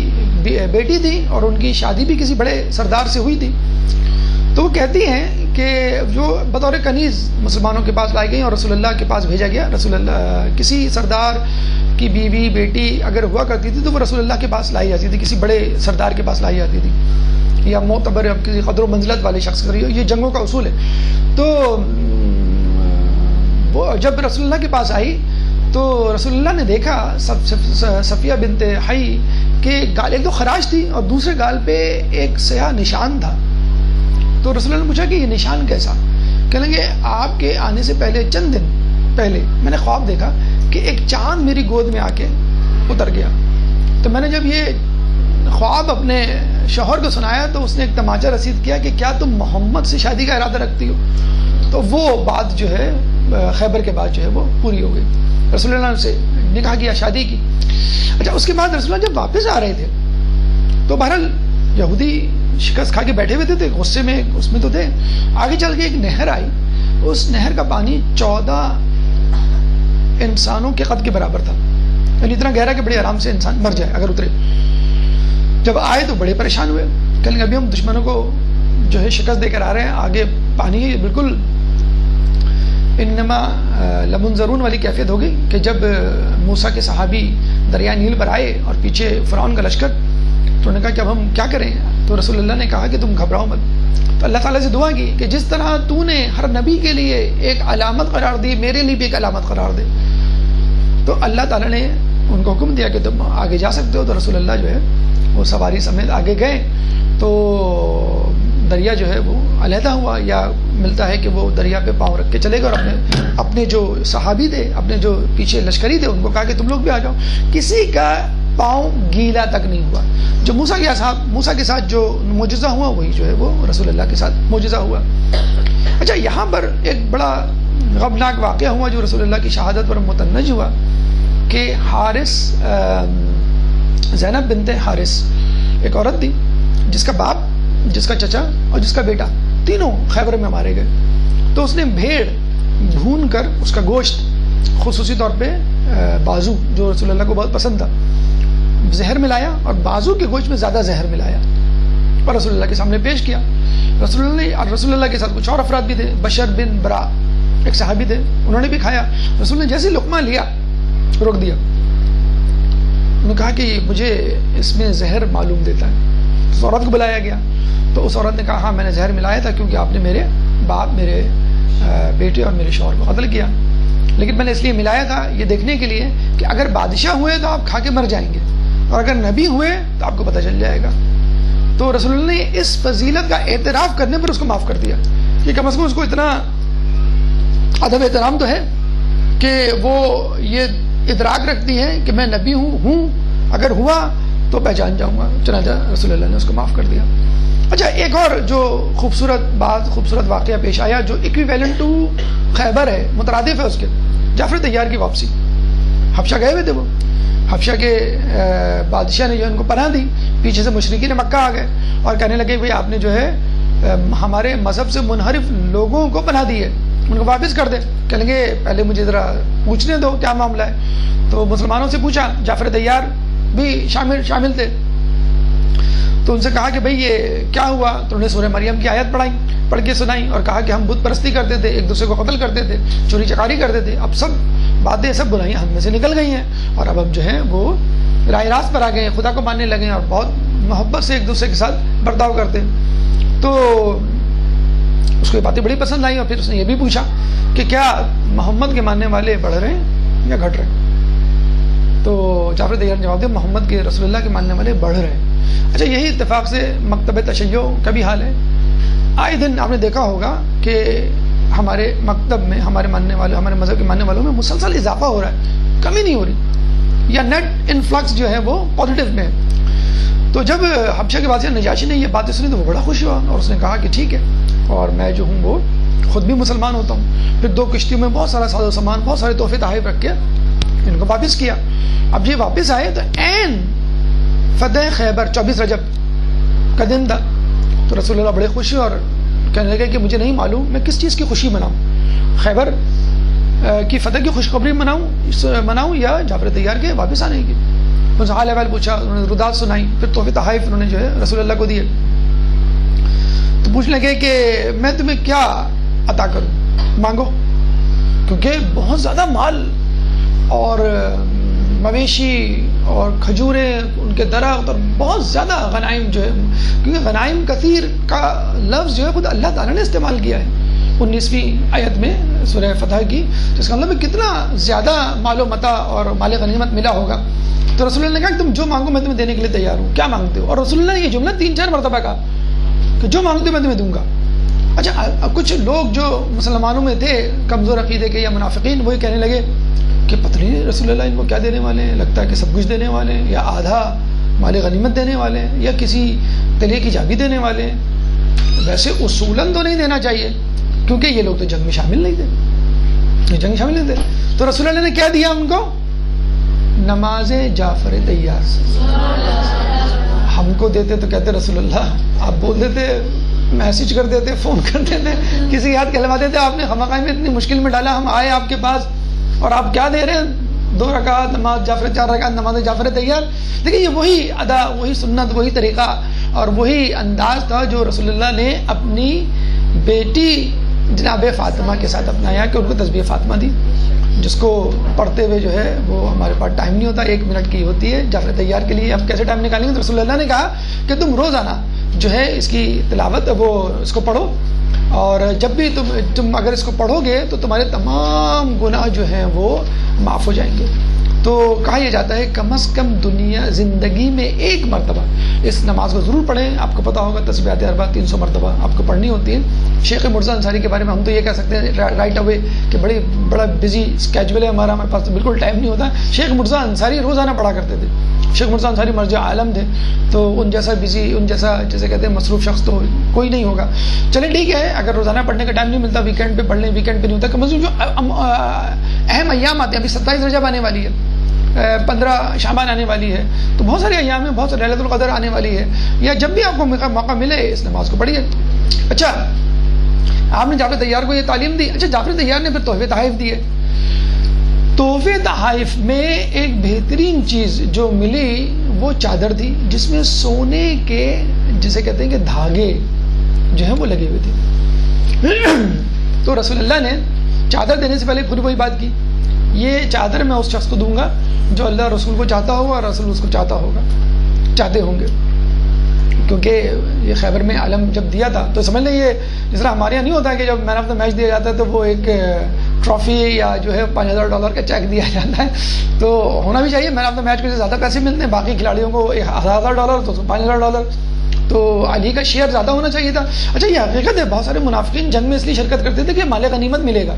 بیٹی تھی اور ان کی شادی بھی کسی بڑے سردار سے ہوئی تھی. تو وہ کہتی ہیں کہ جو بطور کنیز مسلمانوں کے پاس لائی گئی اور رسول اللہ کے پاس بھیجا گیا. رسول اللہ کسی سردار کی بیوی بیٹی اگر ہوا کرتی تھی تو وہ رسول اللہ کے پاس لائی جاتی تھی، کسی بڑے سردار کے پاس لائی جاتی تھی، یا معتبر کسی قدر و منزلت والے شخص کے. یہ جنگوں کا اصول ہے. تو وہ جب رسول اللہ کے پاس آئی تو رسول اللہ نے دیکھا صفیہ بنت حی کہ گال ایک تو خراش تھی اور دوسرے گال پہ ایک سیاہ نشان تھا. تو رسول اللہ نے پوچھا کہ یہ نشان کیسا؟ کہیں گے آپ کے آنے سے پہلے چند دن پہلے میں نے خواب دیکھا کہ ایک چاند میری گود میں آ کے اتر گیا. تو میں نے جب یہ خواب اپنے شوہر کو سنایا تو اس نے ایک تماچا رسید کیا کہ کیا تم محمد سے شادی کا ارادہ رکھتی ہو؟ تو وہ بات جو ہے خیبر کے بعد جو ہے وہ پوری ہو گئی. رسول اللہ نے سے نکاح کیا، شادی کی. اچھا اس کے بعد رسول اللہ جب واپس آ رہے تھے تو بہرحال یہودی شکست کھا کے بیٹھے ہوئے تھے، غصے میں اس میں تو تھے. آگے چل کے ایک نہر آئی، اس نہر کا پانی 14 انسانوں کے قد کے برابر تھا، یعنی اتنا گہرا کہ بڑے آرام سے انسان مر جائے اگر اترے. جب آئے تو بڑے پریشان ہوئے، کہنے لگے ابھی ہم دشمنوں کو جو ہے شکست دے کر آ رہے ہیں، آگے پانی بالکل انما لمنظرون والی کیفیت ہو گئی کہ جب موسیٰ کے صحابی دریائے نیل پر آئے اور پیچھے فرعون کا لشکر، تو انہوں نے کہا کہ اب ہم کیا کریں؟ تو رسول اللہ نے کہا کہ تم گھبراؤ مت. تو اللہ تعالیٰ سے دعا کی کہ جس طرح تو نے ہر نبی کے لیے ایک علامت قرار دی، میرے لیے بھی ایک علامت قرار دے. تو اللہ تعالیٰ نے ان کو حکم دیا کہ تم آگے جا سکتے ہو. تو رسول اللہ جو ہے وہ سواری سمیت آگے گئے تو دریا جو ہے وہ علیحدہ ہوا، یا ملتا ہے کہ وہ دریا پہ پاؤں رکھ کے چلے گئے اور اپنے جو صحابی تھے، اپنے جو پیچھے لشکری تھے، ان کو کہا کہ تم لوگ بھی آ جاؤ. کسی کا پاؤں گیلا تک نہیں ہوا. جو موسیٰ کے ساتھ جو معجزہ ہوا وہی جو ہے وہ رسول اللہ کے ساتھ معجزہ ہوا. اچھا یہاں پر ایک بڑا غمناک واقعہ ہوا جو رسول اللہ کی شہادت پر متنج ہوا کہ حارث، زینب بنت حارث ایک عورت تھی جس کا باپ، جس کا چچا اور جس کا بیٹا تینوں خیبر میں مارے گئے. تو اس نے بھیڑ بھون کر اس کا گوشت، خصوصی طور پہ بازو جو رسول اللہ کو بہت پسند تھا، زہر ملایا اور بازو کے گوشت میں زیادہ زہر ملایا اور رسول اللہ کے سامنے پیش کیا. رسول اللہ کے ساتھ کچھ اور افراد بھی تھے. بشر بن برا ایک صحابی تھے, انہوں نے بھی کھایا. رسول نے جیسے لقمہ لیا روک دیا. انہوں نے کہا کہ مجھے اس میں زہر معلوم دیتا ہے. اس عورت کو بلایا گیا تو اس عورت نے کہا ہاں میں نے زہر ملایا تھا کیونکہ آپ نے میرے باپ, میرے بیٹے اور میرے شوہر کو قتل کیا, لیکن میں نے اس لیے ملایا تھا یہ دیکھنے کے لیے کہ اگر بادشاہ ہوئے تو آپ کھا کے مر جائیں گے اور اگر نبی ہوئے تو آپ کو پتہ چل جائے گا. تو رسول اللہ نے اس فضیلت کا اعتراف کرنے پر اس کو معاف کر دیا کہ کم از کم اس کو اتنا ادب احترام تو ہے کہ وہ یہ ادراک رکھتی ہے کہ میں نبی ہوں اگر ہوا تو پہچان جاؤں گا. چنانچہ رسول اللہ نے اس کو معاف کر دیا. اچھا ایک اور جو خوبصورت واقعہ پیش آیا جو ایکویویلنٹ ٹو خیبر ہے, مترادف ہے اس کے, جعفر طیار کی واپسی. حبشہ گئے ہوئے تھے وہ, حبشہ کے بادشاہ نے جو ان کو پناہ دی, پیچھے سے مشرکین مکہ آ گئے اور کہنے لگے بھئی آپ نے جو ہے ہمارے مذہب سے منحرف لوگوں کو پناہ دی ہے, ان کو واپس کر دیں. کہنے لگے پہلے مجھے ذرا پوچھنے دو کیا معاملہ ہے. تو مسلمانوں سے پوچھا, جعفر طیار بھی شامل تھے, تو ان سے کہا کہ بھئی یہ کیا ہوا. تو انہوں نے سورہ مریم کی آیت پڑھ کے سنائی اور کہا کہ ہم بت پرستی کرتے تھے, ایک دوسرے کو قتل کرتے تھے, چوری چکاری کرتے تھے, اب سب باتیں سب برائیاں ہم میں سے نکل گئی ہیں اور اب ہم جو ہیں وہ راہ راست پر آ گئے ہیں, خدا کو ماننے لگے ہیں اور بہت محبت سے ایک دوسرے کے ساتھ برتاؤ کرتے ہیں. تو اس کو یہ باتیں بڑی پسند آئیں اور پھر اس نے یہ بھی پوچھا کہ کیا محمد کے ماننے والے بڑھ رہے ہیں یا گھٹ رہے ہیں. تو جعفر طیار نے جواب دیا محمد کے رسول اللہ کے ماننے والے بڑھ رہے ہیں. اچھا یہی اتفاق سے مکتب تشیع کا بھی حال ہے. آئے دن آپ نے دیکھا ہوگا کہ ہمارے مکتب میں ہمارے مذہب کے ماننے والوں میں مسلسل اضافہ ہو رہا ہے, کمی نہیں ہو رہی, یا نیٹ انفلکس جو ہے وہ پازیٹیو میں ہے. تو جب حبشہ کے بادشاہ نجاشی نے یہ باتیں سنی تو وہ بڑا خوش ہوا اور اس نے کہا کہ ٹھیک ہے, اور میں جو ہوں وہ خود بھی مسلمان ہوتا ہوں. پھر 2 کشتیوں میں بہت سارا ساز و سامان, بہت سارے تحفے تحائف رکھ کے ان کو واپس کیا. اب یہ واپس آئے تو عین فتح خیبر 24 رجب کا دن تھا. تو رسول اللہ بڑے خوش ہوئے اور کہنے لگے کہ مجھے نہیں معلوم میں کس چیز کی خوشی مناؤں, خیبر کی فتح کی خوشخبری مناؤں یا جعفر طیار کے واپس آنے کی. ان سے حال احوال پوچھا, انہوں نے رودات سنائی, پھر تحفے تحائف انہوں نے جو ہے رسول اللہ کو دیے. تو پوچھنے لگے کہ میں تمہیں کیا عطا کروں, مانگو, کیونکہ بہت زیادہ مال اور مویشی اور کھجوریں, ان کے درخت اور بہت زیادہ غنائم جو ہے, کیونکہ غنائم کثیر کا لفظ جو ہے خود اللہ تعالیٰ نے استعمال کیا ہے 19ویں آیت میں سورہ فتح کی. تو اس کا مطلب کتنا زیادہ مال و متاع اور مال غنیمت ملا ہوگا. تو رسول اللہ نے کہا کہ تم جو مانگو میں تمہیں دینے کے لیے تیار ہوں, کیا مانگتے ہو. اور رسول اللہ نے یہ جملہ 3-4 مرتبہ کہا کہ جو مانگتے ہو میں تمہیں دوں گا. اچھا کچھ لوگ جو مسلمانوں میں تھے کمزور عقیدے کے یا منافقین, وہی کہنے لگے کہ پتہ نہیں رسول اللہ ان کو کیا دینے والے ہیں, لگتا ہے کہ سب کچھ دینے والے ہیں, یا آدھا مال غنیمت دینے والے ہیں, یا کسی تلے کی چابی دینے والے ہیں. ویسے اصولاً تو نہیں دینا چاہیے کیونکہ یہ لوگ تو جنگ میں شامل نہیں تھے, جنگ میں شامل نہیں تھے. تو رسول اللہ نے کیا دیا ان کو, نماز جعفر طیار. ہم کو دیتے تو کہتے رسول اللہ آپ بول دیتے, میسج کر دیتے, فون کر دیتے, کسی یاد کہلوا دیتے, آپ نے خامخواہ میں اتنی مشکل میں ڈالا, ہم آئے آپ کے پاس اور آپ کیا دے رہے ہیں 2 رکعت نماز جعفر, 4 رکعت نماز جعفر طیار. دیکھیں یہ وہی ادا, وہی سنت, وہی طریقہ اور وہی انداز تھا جو رسول اللہ نے اپنی بیٹی جناب فاطمہ کے ساتھ اپنایا کہ ان کو تسبیح فاطمہ دی, جس کو پڑھتے ہوئے جو ہے وہ ہمارے پاس ٹائم نہیں ہوتا, 1 منٹ کی ہوتی ہے جعفر طیار کے لیے. اب کیسے ٹائم نکالیں گے. تو رسول اللہ نے کہا کہ تم روزانہ جو ہے اس کی تلاوت وہ اس کو پڑھو, اور جب بھی تم اگر اس کو پڑھو گے تو تمہارے تمام گناہ جو ہیں وہ معاف ہو جائیں گے. تو کہا یہ جاتا ہے کم از کم زندگی میں 1 مرتبہ اس نماز کو ضرور پڑھیں. آپ کو پتا ہوگا تسبیحات اربع 300 مرتبہ آپ کو پڑھنی ہوتی ہے. شیخ مرزا انصاری کے بارے میں ہم تو یہ کہہ سکتے ہیں رائٹ اوے کہ بڑا بزی اسکیجول ہے ہمارے پاس تو بالکل ٹائم نہیں ہوتا. شیخ مرزا انصاری روزانہ پڑھا کرتے تھے. شیخ مرزا انصاری مرجع عالم تھے, تو ان جیسا بزی, ان جیسا جیسے کہتے ہیں مصروف شخص تو کوئی نہیں ہوگا. چلیں ٹھیک ہے, اگر روزانہ پڑھنے کا ٹائم نہیں ملتا ویکینڈ پہ پڑھ لیں, ویکینڈ پہ نہیں ہوتا, کم از کم جو اہم ایام آتے ہیں, ابھی 27 رجب آنے والی ہے, 15 شعبان آنے والی ہے, تو بہت سارے ایام ہیں, بہت سارے لیلۃ القدر آنے والی ہے, یا جب بھی آپ کو موقع ملے اس نماز کو پڑھیے. اچھا آپ نے جعفر طیار کو یہ تعلیم دی. اچھا جعفر طیار نے پھر تحفے تحائف دیے. تحفے تحائف میں ایک بہترین چیز جو ملی وہ چادر تھی جس میں سونے کے جسے کہتے ہیں کہ دھاگے جو ہے وہ لگے ہوئے تھے. تو رسول اللہ نے چادر دینے سے پہلے پھر وہی بات کی, یہ چادر میں اس شخص کو دوں گا جو اللہ رسول کو چاہتا ہوگا اور رسول اس کو چاہتے ہوں گے. کیونکہ یہ خیبر میں علم جب دیا تھا تو سمجھ لیں یہ جس طرح ہمارے یہاں نہیں ہوتا ہے کہ جب مین آف دا میچ دیا جاتا ہے تو وہ ایک ٹرافی یا جو ہے $5,000 کا چیک دیا جاتا ہے. تو ہونا بھی چاہیے, مین آف دا میچ کو زیادہ پیسے ملتے ہیں, باقی کھلاڑیوں کو $1,000 تو $5,000, تو علی کا شیئر زیادہ ہونا چاہیے تھا. اچھا یہ حقیقت ہے, بہت سارے منافقین جنگ میں اس لیے شرکت کرتے تھے کہ مال غنیمت ملے گا,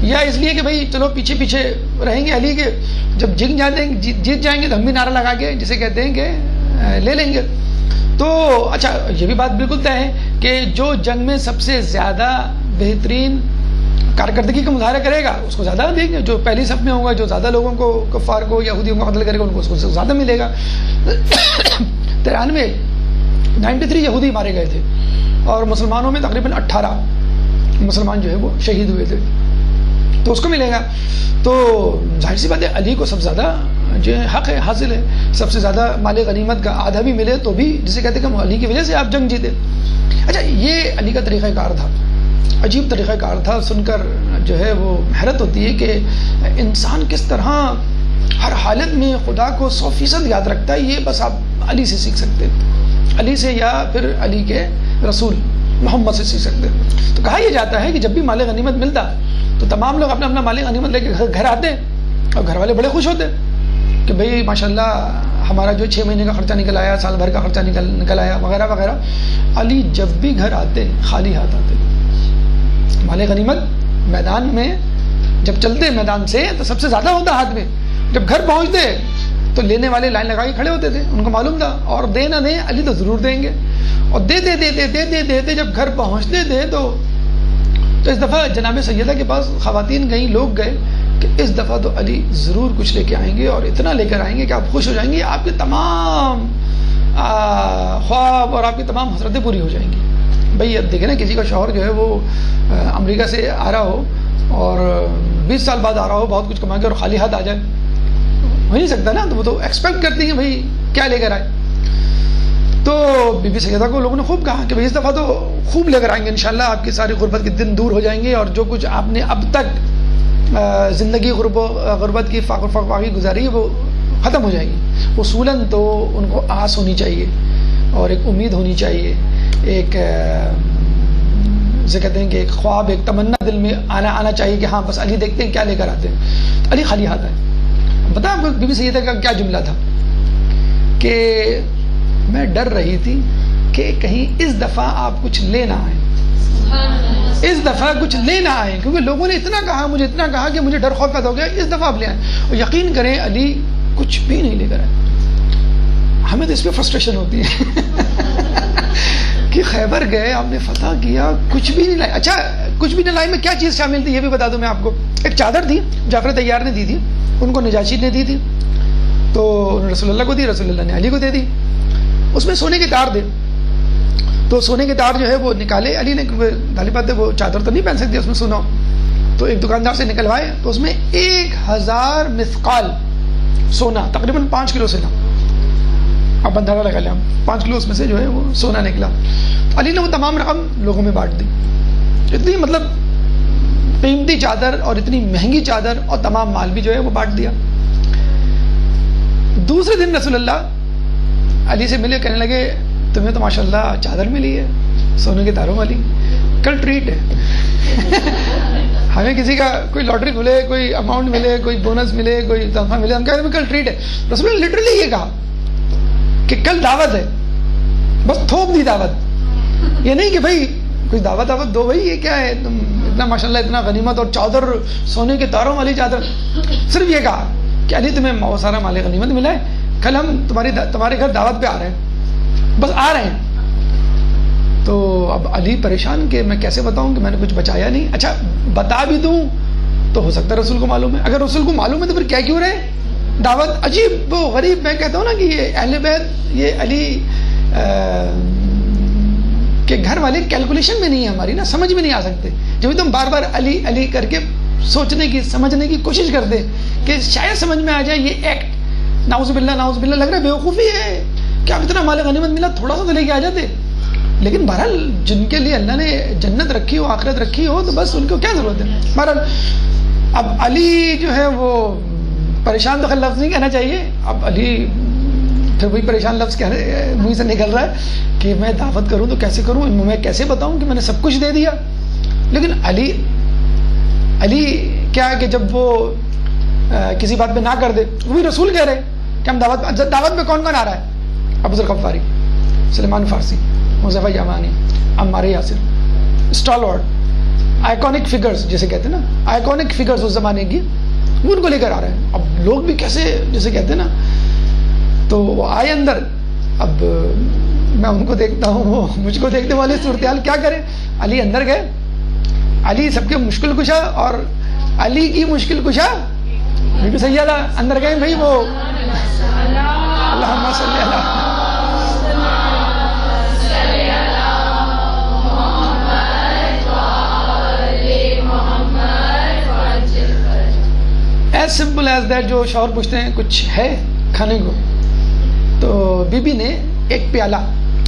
یا اس لیے کہ بھائی چلو پیچھے پیچھے رہیں گے علی کے, جب جیت جائیں گے تو ہم بھی نعرہ لگا کے جسے کہتے ہیں کہ لے لیں گے. تو اچھا یہ بھی بات بالکل طے ہے کہ جو جنگ میں سب سے زیادہ بہترین کارکردگی کا مظاہرہ کرے گا اس کو زیادہ دیں گے, جو پہلی صف میں ہوگا, جو زیادہ لوگوں کو کفار کو یہودیوں کو قتل کرے گا ان کو اس کو زیادہ ملے گا. 93 یہودی مارے گئے تھے اور مسلمانوں میں تقریباً 18 مسلمان جو ہے وہ شہید ہوئے تھے, تو اس کو ملے گا. تو ظاہر سی بات ہے علی کو سب سے زیادہ جو ہے حق ہے, حاصل ہے, سب سے زیادہ مال غنیمت کا آدھا بھی ملے تو بھی جسے کہتے ہیں کہ علی کی وجہ سے آپ جنگ جیتے. اچھا یہ علی کا طریقہ کار تھا, عجیب طریقہ کار تھا, سن کر جو ہے وہ حیرت ہوتی ہے کہ انسان کس طرح ہر حالت میں خدا کو 100% یاد رکھتا ہے. یہ بس آپ علی سے سیکھ سکتے ہیں, علی سے یا پھر علی کے رسول محمد سے سیکھ سکتے ہیں. تو کہا یہ جاتا ہے کہ جب بھی مال غنیمت ملتا تو تمام لوگ اپنا مال غنیمت لے کے گھر آتے اور گھر والے بڑے خوش ہوتے کہ بھئی ماشاءاللہ ہمارا جو 6 مہینے کا خرچہ نکل آیا, سال بھر کا خرچہ نکل آیا وغیرہ وغیرہ. علی جب بھی گھر آتے خالی ہاتھ آتے. مال غنیمت میدان میں جب چلتے میدان سے تو سب سے زیادہ ہوتا ہاتھ میں, جب گھر پہنچتے تو لینے والے لائن لگا کے کھڑے ہوتے تھے, ان کو معلوم تھا اور دے نہ دیں علی تو ضرور دیں گے. اور دیتے جب گھر پہنچتے تھے تو اس دفعہ جناب سیدہ کے پاس خواتین گئیں, لوگ گئے کہ اس دفعہ تو علی ضرور کچھ لے کے آئیں گے اور اتنا لے کر آئیں گے کہ آپ خوش ہو جائیں گے, آپ کے تمام خواب اور آپ کی تمام حسرتیں پوری ہو جائیں گی. بھئی اب دیکھیں نا کسی کا شوہر جو ہے وہ امریکہ سے آ رہا ہو اور 20 سال بعد آ رہا ہو, بہت کچھ کما کے اور خالی ہاتھ آ جائے, ہو نہیں سکتا نا. تو وہ تو ایکسپیکٹ کرتی ہیں بھئی کیا لے کر آئے. تو بی بی سیدہ کو لوگوں نے خوب کہا کہ بھئی اس دفعہ تو خوب لے کر آئیں گے انشاءاللہ, آپ کی ساری غربت کے دن دور ہو جائیں گے اور جو کچھ آپ نے اب تک زندگی غربت کی فقر فقاقی گزاری ہے وہ ختم ہو جائے گی. اصولاً تو ان کو آس ہونی چاہیے اور ایک امید ہونی چاہیے, ایک جسے کہتے ہیں کہ ایک خواب, ایک تمنا دل میں آنا چاہیے کہ ہاں بس علی دیکھتے ہیں کیا لے کر آتے ہیں. علی خالی ہاتھ آئے. پتہ آپ کو بی بی سیدہ کا کیا جملہ تھا کہ میں ڈر رہی تھی کہ کہیں اس دفعہ آپ کچھ لے نہ آئیں, اس دفعہ کچھ لے نہ آئیں, کیونکہ لوگوں نے اتنا کہا کہ مجھے ڈر خوف پیدا ہو گیا, اس دفعہ آپ لے آئیں. اور یقین کریں علی کچھ بھی نہیں لے کر آئے. ہمیں تو اس پہ فرسٹریشن ہوتی ہے کہ خیبر گئے, آپ نے فتح کیا, کچھ بھی نہیں لائے. اچھا کچھ بھی نہیں لائے میں کیا چیز شامل تھی یہ بھی بتا دوں میں آپ کو. ایک چادر تھی جعفر طیار نے دی تھی, ان کو نجاشی نے دی تھی, تو رسول اللہ کو دی, رسول اللہ نے علی کو دے دی. اس میں سونے کے تار تھے, تو سونے کے تار جو ہے وہ نکالے علی نے, غالب بات ہے وہ چادر تو نہیں پہن سکتی اس میں سونا, تو ایک دکاندار سے نکلوائے, تو اس میں 1000 مثقال سونا, تقریباً 5 کلو سے نا, اب اندازہ لگا لیں 5 کلو اس میں سے جو ہے وہ سونا نکلا. علی نے وہ تمام رقم لوگوں میں بانٹ دی. اتنی مطلب قیمتی چادر اور اتنی مہنگی چادر اور تمام مال بھی جو ہے وہ بانٹ دیا. دوسرے دن رسول اللہ علی سے ملے, کہنے لگے تمہیں تو ماشاءاللہ چادر ملی ہے سونے کے تاروں والی, کل ٹریٹ ہے ہمیں کسی کا کوئی لاٹری کھلے, کوئی اماؤنٹ ملے, کوئی بونس ملے, کوئی تنخواہ ملے, ہم کہتے ہیں کل ٹریٹ ہے. رسول اللہ لٹرلی یہ کہا کہ کل دعوت ہے, بس تھوک دی دعوت. یہ نہیں کہ بھائی کوئی دعوت دو, بھائی یہ کیا ہے تم اتنا ماشاءاللہ اتنا غنیمت اور چادر سونے کے تاروں والی چادر. صرف یہ کہا کہ علی تمہیں بہت سارا مال غنیمت ملا ہے, کل ہم تمہارے گھر دعوت پہ آ رہے ہیں, بس آ رہے ہیں. تو اب علی پریشان کہ میں کیسے بتاؤں کہ میں نے کچھ بچایا نہیں. اچھا بتا بھی دوں تو ہو سکتا ہے رسول کو معلوم ہے, اگر رسول کو معلوم ہے تو پھر کیا کیوں رہے دعوت. عجیب وہ غریب, میں کہتا ہوں نا کہ یہ اہل بیت, یہ علی کے گھر والے کیلکولیشن میں نہیں ہے ہماری نا, سمجھ میں نہیں آ سکتے. جب تم بار بار علی علی کر کے سوچنے کی سمجھنے کی کوشش کرتے کہ شاید سمجھ میں آ جائے یہ ایکٹ, نعوذ باللہ لگ رہا ہے بیوقوفی ہے کہ آپ اتنا مال غنیمت ملا تھوڑا سا تو لے کے آ جاتے. لیکن بہرحال جن کے لیے اللہ نے جنت رکھی ہو، آخرت رکھی ہو، تو بس ان کو کیا ضرورت ہے. بہرحال اب علی جو ہے وہ پریشان تو خیر لفظ نہیں کہنا چاہیے. اب علی پھر وہی پریشان لفظ منہ سے نکل رہا ہے کہ میں دعوت کروں تو کیسے کروں، میں کیسے بتاؤں کہ میں نے سب کچھ دے دیا. لیکن علی کیا ہے کہ جب وہ کسی بات پہ نہ کر دے، وہی رسول کہہ رہے کہ ہم دعوت پہ کون آ رہا ہے؟ ابو ذر غفاری، سلمان فارسی، حذیفہ یمانی، عمار یاسر، اسٹالورڈ، آئیکونک فگرز جسے کہتے ہیں نا، آئیکونک فگرز اس زمانے کی، وہ ان کو لے کر آ رہے ہیں. اب لوگ بھی کیسے جسے کہتے ہیں نا، تو وہ آئے اندر. اب میں ان کو دیکھتا ہوں، وہ مجھ کو دیکھنے والے صورتحال کیا کرے. علی اندر گئے، علی سب کے مشکل کشا، اور علی کی مشکل کشا بی سیدہ اندر گئے. بھائی وہ اللہم صلی اللہ ایز سمپل ایز دیٹ. جو شوہر پوچھتے ہیں کچھ ہے کھانے کو، تو بی بی نے ایک پیالہ،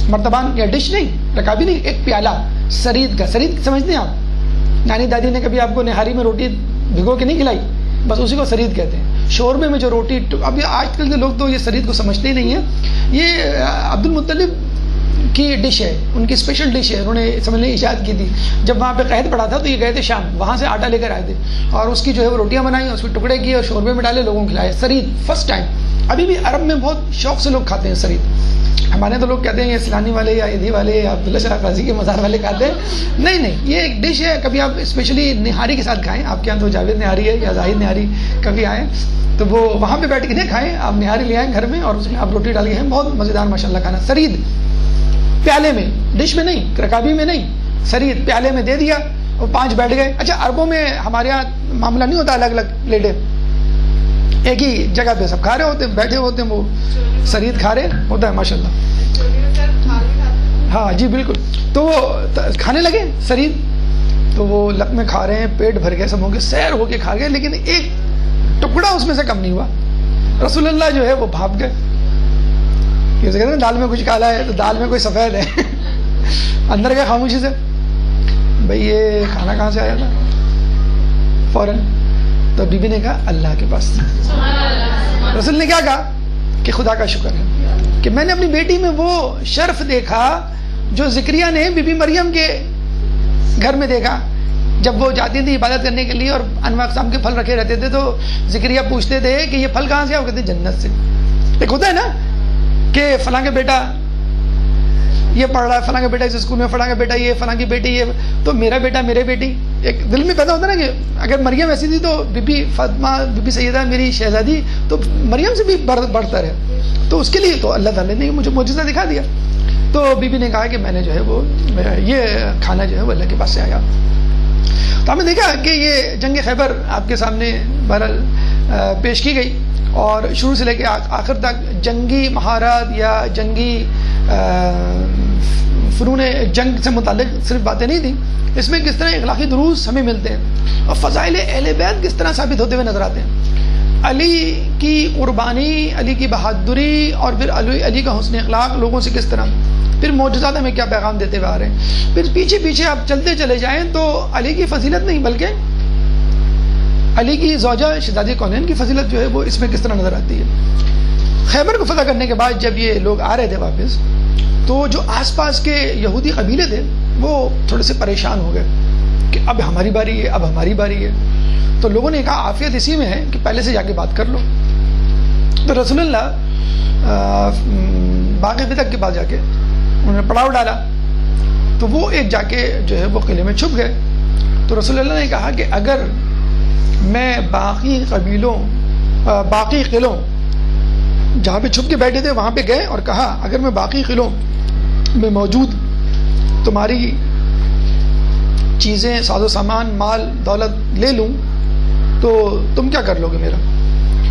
مرتبان یا ڈش نہیں، رکابی نہیں، ایک پیالہ سرید کا. سرید سمجھتے ہیں آپ؟ نانی دادی نے کبھی آپ کو نہاری میں روٹی بھگو کے نہیں کھلائی، بس اسی کو سرید کہتے ہیں. شوربے میں جو روٹی، ابھی آج کل کے لوگ تو یہ سرید کو سمجھتے ہی نہیں ہیں. یہ عبد المطلب کی ڈش ہے، ان کی اسپیشل ڈش ہے، انہوں نے سمجھ لیں ایجاد کی تھی. جب وہاں پہ قحط پڑا تھا تو یہ گئے تھے شام، وہاں سے آٹا لے کر آئے تھے، اور اس کی جو ہے وہ روٹیاں بنائیں، اس کے ٹکڑے کیے اور شوربے میں ڈالے، لوگوں کو کھلائے. سرید فرسٹ ٹائم. ابھی بھی عرب میں بہت شوق سے لوگ کھاتے ہیں سرید. ہمارے تو لوگ کہتے ہیں یہ سیلانی والے یا ایدھی والے یا عبداللہ شاہ قاضی کے مزار والے کھاتے ہیں. نہیں، یہ ایک ڈش ہے. کبھی آپ اسپیشلی نہاری کے ساتھ کھائیں. آپ کے یہاں تو جاوید نہاری ہے یا زاہد نہاری، کبھی آئیں تو وہ وہاں پہ بیٹھ کے نہیں کھائیں، آپ نہاری لے آئیں گھر میں اور اس میں آپ روٹی ڈال کے کھائیں. بہت مزیدار ماشاءاللہ کھانا. سرید پیالے میں، ڈش میں نہیں، رکابی میں نہیں، سرید پیالے میں دے دیا اور 5 بیٹھ گئے. اچھا عربوں میں ہمارے یہاں معاملہ نہیں ہوتا الگ الگ پلیٹیں، ایک ہی جگہ پہ سب کھا رہے ہوتے ہیں، بیٹھے ہوتے ہیں، وہ سرید کھا رہے ہوتا ہے ماشاءاللہ. ہاں جی بالکل. تو وہ کھانے لگے سرید، تو وہ لقمے کھا رہے ہیں، پیٹ بھر گئے، سب ہو کے سیر ہو کے کھا گئے، لیکن ایک ٹکڑا اس میں سے کم نہیں ہوا. رسول اللہ جو ہے وہ بھاپ گئے. کہتے ہیں دال میں کچھ کالا ہے تو دال میں کوئی سفید ہے. اندر گئے خاموشی سے، بھئی یہ کھانا کہاں سے آیا تھا؟ فوراً تو بی بی نے کہا اللہ کے پاس. رسول نے کیا کہا کہ خدا کا شکر ہے کہ میں نے اپنی بیٹی میں وہ شرف دیکھا جو زکریا نے بی بی مریم کے گھر میں دیکھا. جب وہ جاتی تھی عبادت کرنے کے لیے اور انواع اقسام کے پھل رکھے رہتے تھے، تو زکریا پوچھتے تھے کہ یہ پھل کہاں سے؟ وہ کہتے ہیں جنت سے. ایک ہوتا ہے نا کہ فلاں کا بیٹا یہ پڑھ رہا ہے، فلاں کا بیٹا اس اسکول میں، فلاں کا بیٹا یہ، فلاں کی بیٹی یہ، تو میرا بیٹا میرے بیٹی. ایک دل میں پیدا ہوتا ہے نا کہ اگر مریم ایسی تھی تو بی بی فاطمہ، بی بی سیدہ میری شہزادی تو مریم سے بھی بڑھتر ہے. تو اس کے لیے تو اللہ تعالیٰ نے مجھے معجزہ دکھا دیا. تو بی بی نے کہا کہ میں نے جو ہے وہ یہ کھانا جو ہے وہ اللہ کے پاس سے آیا. تو ہم نے دیکھا کہ یہ جنگ خیبر آپ کے سامنے بہرحال پیش کی گئی، اور شروع سے لے کے آخر تک جنگی مہارت یا جنگی فنون جنگ سے متعلق صرف باتیں نہیں تھیں. اس میں کس طرح اخلاقی دروس ہمیں ملتے ہیں اور فضائل اہل بیت کس طرح ثابت ہوتے ہوئے نظر آتے ہیں. علی کی قربانی، علی کی بہادری، اور پھر علی کا حسن اخلاق لوگوں سے کس طرح، پھر معجزات ہمیں کیا پیغام دیتے ہوئے آ رہے ہیں. پھر پیچھے پیچھے آپ چلتے چلے جائیں تو علی کی فضیلت نہیں بلکہ علی کی زوجہ شہزادی کونین کی فضیلت جو ہے وہ اس میں کس طرح نظر آتی ہے. خیبر کو فتح کرنے کے بعد جب یہ لوگ آ رہے تھے واپس، تو جو آس پاس کے یہودی قبیلے تھے وہ تھوڑے سے پریشان ہو گئے کہ اب ہماری باری ہے، اب ہماری باری ہے. تو لوگوں نے کہا عافیت اسی میں ہے کہ پہلے سے جا کے بات کر لو. تو رسول اللہ باغ فتح کے بعد جا کے انہوں نے پڑاؤ ڈالا، تو وہ ایک جا کے جو ہے وہ قلعے میں چھپ گئے. تو رسول اللہ نے کہا کہ اگر میں باقی قلعوں جہاں پہ چھپ کے بیٹھے تھے وہاں پہ گئے اور کہا اگر میں باقی قلعوں میں موجود تمہاری چیزیں، ساز و سامان، مال دولت لے لوں تو تم کیا کر لو گے میرا؟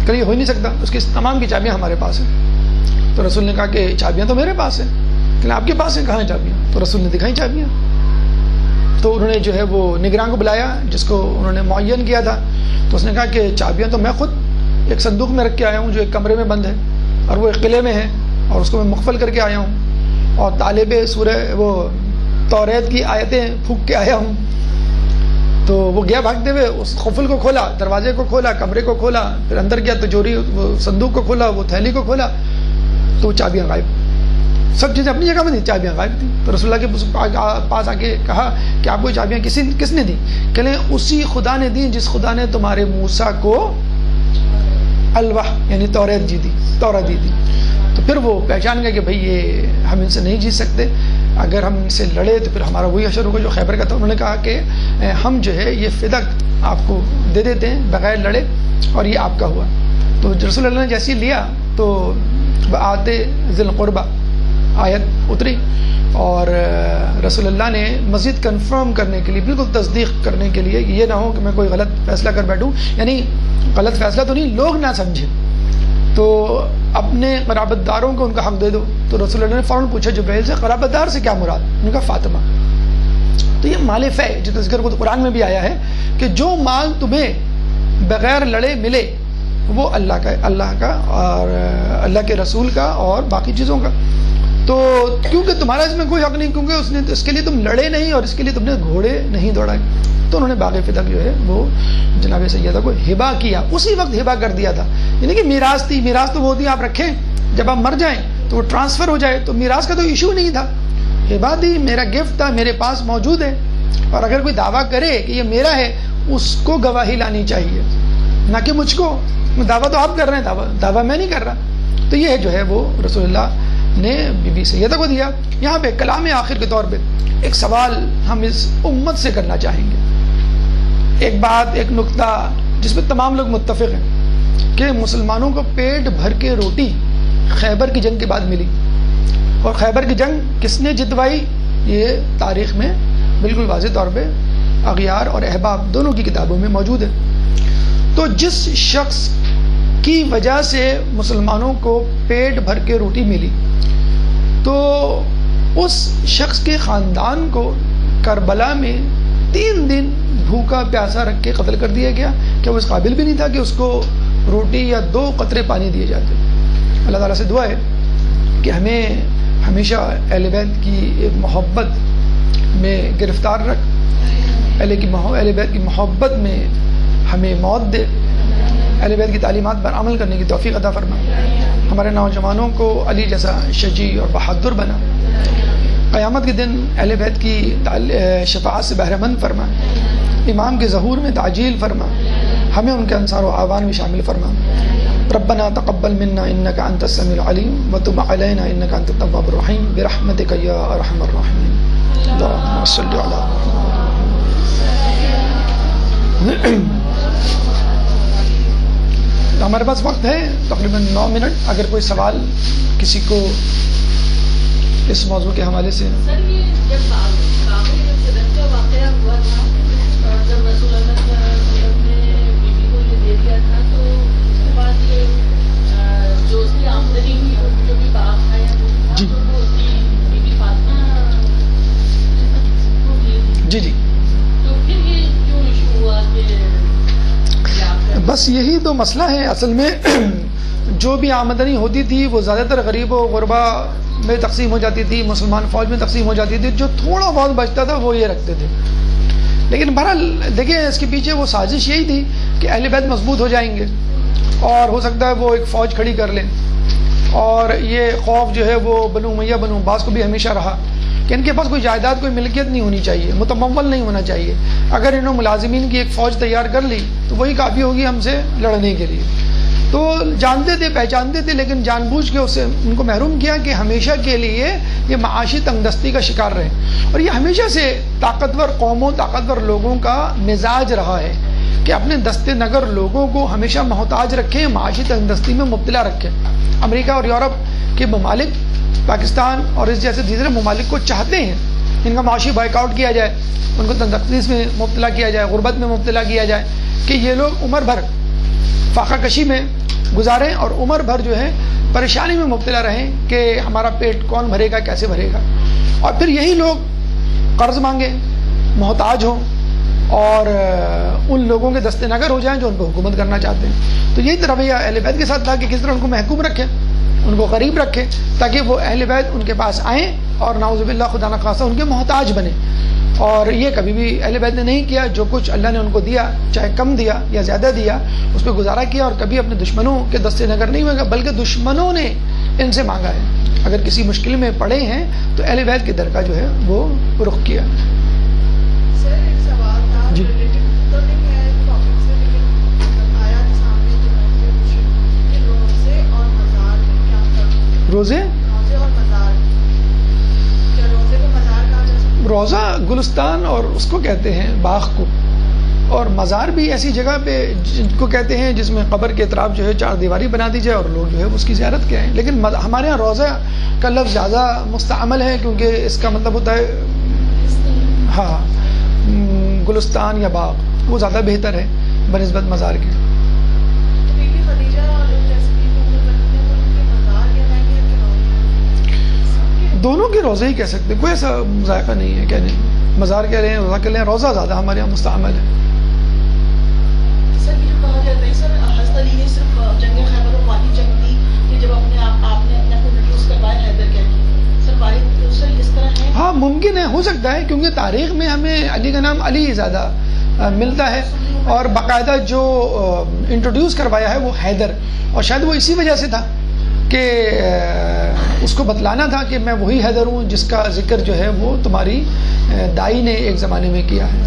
کہ یہ ہو ہی نہیں سکتا، اس کی تمام کی چابیاں ہمارے پاس ہیں. تو رسول نے کہا کہ چابیاں تو میرے پاس ہیں، لیکن آپ کے پاس ہیں، کہاں ہیں چابیاں؟ تو رسول نے دکھائی چابیاں. تو انہوں نے جو ہے وہ نگراں کو بلایا جس کو انہوں نے معین کیا تھا. تو اس نے کہا کہ چابیاں تو میں خود ایک صندوق میں رکھ کے آیا ہوں جو ایک کمرے میں بند ہے، اور وہ ایک قلعے میں ہے، اور اس کو میں مقفل کر کے آیا ہوں. اور طالب سورہ وہ توریت کی آیتیں پھونک کے آیا ہوں. تو وہ گیا بھاگتے ہوئے, اس قفل کو کھولا, دروازے کو کھولا, کمرے کو کھولا, پھر اندر گیا تجوری وہ صندوق کو کھولا, وہ تھیلی کو کھولا, تو چابیاں غائب. سب چیزیں اپنی جگہ میں تھیں, چابیاں غائب تھیں. تو رسول اللہ کے پاس آ کے کہا کہ آپ کو چابیاں کس نے دی؟ کہلیں اسی خدا نے دی جس خدا نے تمہارے موسیٰ کو الواح یعنی توریت دی, تورات دی. تو پھر وہ پہچان گئے کہ بھئی یہ ہم ان سے نہیں جیت سکتے, اگر ہم ان سے لڑے تو پھر ہمارا وہی حشر ہوگا جو خیبر کا تھا. انہوں نے کہا کہ ہم جو ہے یہ فدق آپ کو دے دیتے ہیں بغیر لڑے, اور یہ آپ کا ہوا. تو رسول اللہ نے جیسے ہی لیا تو آتے ذی القربہ آیت اتری, اور رسول اللہ نے مزید کنفرم کرنے کے لیے, بالکل تصدیق کرنے کے لیے, یہ نہ ہو کہ میں کوئی غلط فیصلہ کر بیٹھوں, یعنی غلط فیصلہ تو نہیں, لوگ نہ سمجھیں, تو اپنے قرابت داروں کو ان کا حق دے دو. تو رسول اللہ نے فوراً پوچھا جبرائیل سے قرابت دار سے کیا مراد؟ ان کا فاطمہ. تو یہ مال فے جو تذکر کو قرآن میں بھی آیا ہے کہ جو مال تمہیں بغیر لڑے ملے وہ اللہ کا اور اللہ کے رسول کا اور باقی چیزوں کا. تو کیونکہ تمہارا اس میں کوئی حق نہیں, کیونکہ اس کے لیے تم لڑے نہیں اور اس کے لیے تم نے گھوڑے نہیں دوڑائے. تو انہوں نے باغ فدق جو ہے وہ جناب سیدہ کو ہبا کیا, اسی وقت ہبا کر دیا تھا. یعنی کہ میراث تھی, میراث تو وہ ہوتی آپ رکھیں, جب آپ مر جائیں تو وہ ٹرانسفر ہو جائے, تو میراث کا تو ایشو نہیں تھا. ہبا دی, میرا گفٹ تھا, میرے پاس موجود ہے, اور اگر کوئی دعویٰ کرے کہ یہ میرا ہے اس کو گواہی لانی چاہیے, نہ کہ مجھ کو. دعویٰ تو آپ کر رہے ہیں, دعویٰ میں نہیں کر رہا. تو یہ جو ہے وہ رسول اللہ نے بی بی سیدہ کو دیا. یہاں پہ کلام آخر کے طور پہ ایک سوال ہم اس امت سے کرنا چاہیں گے. ایک بات, ایک نقطہ جس پہ تمام لوگ متفق ہیں کہ مسلمانوں کو پیٹ بھر کے روٹی خیبر کی جنگ کے بعد ملی, اور خیبر کی جنگ کس نے جتوائی یہ تاریخ میں بالکل واضح طور پہ اغیار اور احباب دونوں کی کتابوں میں موجود ہے. تو جس شخص کی وجہ سے مسلمانوں کو پیٹ بھر کے روٹی ملی, تو اس شخص کے خاندان کو کربلا میں 3 دن بھوکا پیاسا رکھ کے قتل کر دیا گیا, کہ وہ اس قابل بھی نہیں تھا کہ اس کو روٹی یا 2 قطرے پانی دیے جاتے. اللہ تعالیٰ سے دعا ہے کہ ہمیں ہمیشہ اہل بیت کی ایک محبت میں گرفتار رکھ, اہل بیت کی محبت میں ہمیں موت دے, اہل بیت کی تعلیمات پر عمل کرنے کی توفیق عطا فرما, ہمارے نوجوانوں کو علی جیسا شجیع اور بہادر بنا, قیامت کے دن اہل بیت کی شفاعت سے بہرہ مند فرما, امام کے ظہور میں تعجیل فرما, ہمیں ان کے انصار و اعوان میں شامل فرما. ربنا تقبل منا انك انت السميع العليم وتب علينا انك انت التواب الرحيم برحمتك يا ارحم الراحمين. اللهم صل على ہمارے پاس وقت ہے تقریباً 9 منٹ. اگر کوئی سوال کسی کو اس موضوع کے حوالے سے. سر یہ جب صدق کا واقعہ ہوا تھا, جب رسول اللہ صلی اللہ علیہ وسلم نے بیوی کو یہ دے دیا تھا, تو اس کے بعد یہ جو اس کی آمدنی ہوئی جو بھی باغ تھا یا جی وہ بیوی فاطمہ کو دی. جی جی تو پھر یہ کیوں ایشو ہوا کہ بس یہی تو مسئلہ ہے اصل میں. جو بھی آمدنی ہوتی تھی وہ زیادہ تر غریب و غربا میں تقسیم ہو جاتی تھی, مسلمان فوج میں تقسیم ہو جاتی تھی, جو تھوڑا بہت بچتا تھا وہ یہ رکھتے تھے. لیکن بہرحال دیکھیں اس کے پیچھے وہ سازش یہی تھی کہ اہل بیت مضبوط ہو جائیں گے, اور ہو سکتا ہے وہ ایک فوج کھڑی کر لیں, اور یہ خوف جو ہے وہ بنو امیہ بنو عباس کو بھی ہمیشہ رہا کہ ان کے پاس کوئی جائیداد کوئی ملکیت نہیں ہونی چاہیے, متمول نہیں ہونا چاہیے. اگر انہوں ملازمین کی ایک فوج تیار کر لی تو وہی کافی ہوگی ہم سے لڑنے کے لیے. تو جانتے تھے, پہچانتے تھے, لیکن جان بوجھ کے اسے ان کو محروم کیا کہ ہمیشہ کے لیے یہ معاشی تنگ دستی کا شکار رہے. اور یہ ہمیشہ سے طاقتور قوموں, طاقتور لوگوں کا مزاج رہا ہے کہ اپنے دست نگر لوگوں کو ہمیشہ محتاج رکھیں, معاشی تنگ دستی میں مبتلا رکھیں. امریکہ اور یورپ کے ممالک پاکستان اور اس جیسے دیگر ممالک کو چاہتے ہیں ان کا معاشی بائیک آؤٹ کیا جائے, ان کو تنگ میں مبتلا کیا جائے, غربت میں مبتلا کیا جائے, کہ یہ لوگ عمر بھر فاقہ کشی میں گزاریں اور عمر بھر جو ہے پریشانی میں مبتلا رہیں کہ ہمارا پیٹ کون بھرے گا, کیسے بھرے گا. اور پھر یہی لوگ قرض مانگیں, محتاج ہوں, اور ان لوگوں کے دست نگر ہو جائیں جو ان پہ حکومت کرنا چاہتے ہیں. تو یہی رویہ اہل بیت کے ساتھ تھا کہ کس طرح ان کو محکوم رکھیں, ان کو قریب رکھیں, تاکہ وہ اہل بیت ان کے پاس آئیں اور نعوذ باللہ خدا نخواستہ ان کے محتاج بنے. اور یہ کبھی بھی اہل بیت نے نہیں کیا. جو کچھ اللہ نے ان کو دیا, چاہے کم دیا یا زیادہ دیا, اس پہ گزارا کیا, اور کبھی اپنے دشمنوں کے دستے نگر نہیں ہوئے گا, بلکہ دشمنوں نے ان سے مانگا ہے. اگر کسی مشکل میں پڑے ہیں تو اہل بیت کے در کا جو ہے وہ رخ کیا. سر ایک سوال تھا, جی. تو نہیں ہے ٹاپک سے, لیکن آیا سامنے جو ہے کہ روزے اور مزار میں کیا فرق ہے؟ روزے اور مزار, کیا روزے کو مزار کہا جا سکتا ہے؟ روزہ گلستان اور اس کو کہتے ہیں باغ کو, اور مزار بھی ایسی جگہ پہ جن کو کہتے ہیں جس میں قبر کے اطراف جو ہے چار دیواری بنا دی جائے اور لوگ جو ہے اس کی زیارت کریں. لیکن ہمارے یہاں روزہ کا لفظ زیادہ مستعمل ہے, کیونکہ اس کا مطلب ہوتا ہے ہاں گلستان یا باغ, وہ زیادہ بہتر ہے بنسبت مزار کے. بی بی خدیجہ اور جیسے کہ ان کے مزار کہنا ہے کہ روزے, دونوں کے روزے ہی کہہ سکتے ہیں, کوئی ایسا ذائقہ نہیں ہے کہنے. مزار کہہ رہے ہیں, روزہ کہہ رہے ہیں, روزہ زیادہ ہمارے یہاں مستعمل ہے. سر یہ جو کہا جاتا ہے سر, حضرت علی نے صرف جنگ خیبر اور واحد جنگ دی کہ جب آپ نے اپنے کو انٹروڈیوس کروایا حیدر کہہ کے, سر واحد سر اس طرح ہے؟ ہاں ممکن ہے, ہو سکتا ہے, کیونکہ تاریخ میں ہمیں علی کا نام علی زیادہ ملتا ہے, اور باقاعدہ جو انٹروڈیوس کروایا ہے وہ حیدر, اور شاید وہ اسی وجہ سے تھا کہ اس کو بتلانا تھا کہ میں وہی حیدر ہوں جس کا ذکر جو ہے وہ تمہاری دائی نے ایک زمانے میں کیا ہے,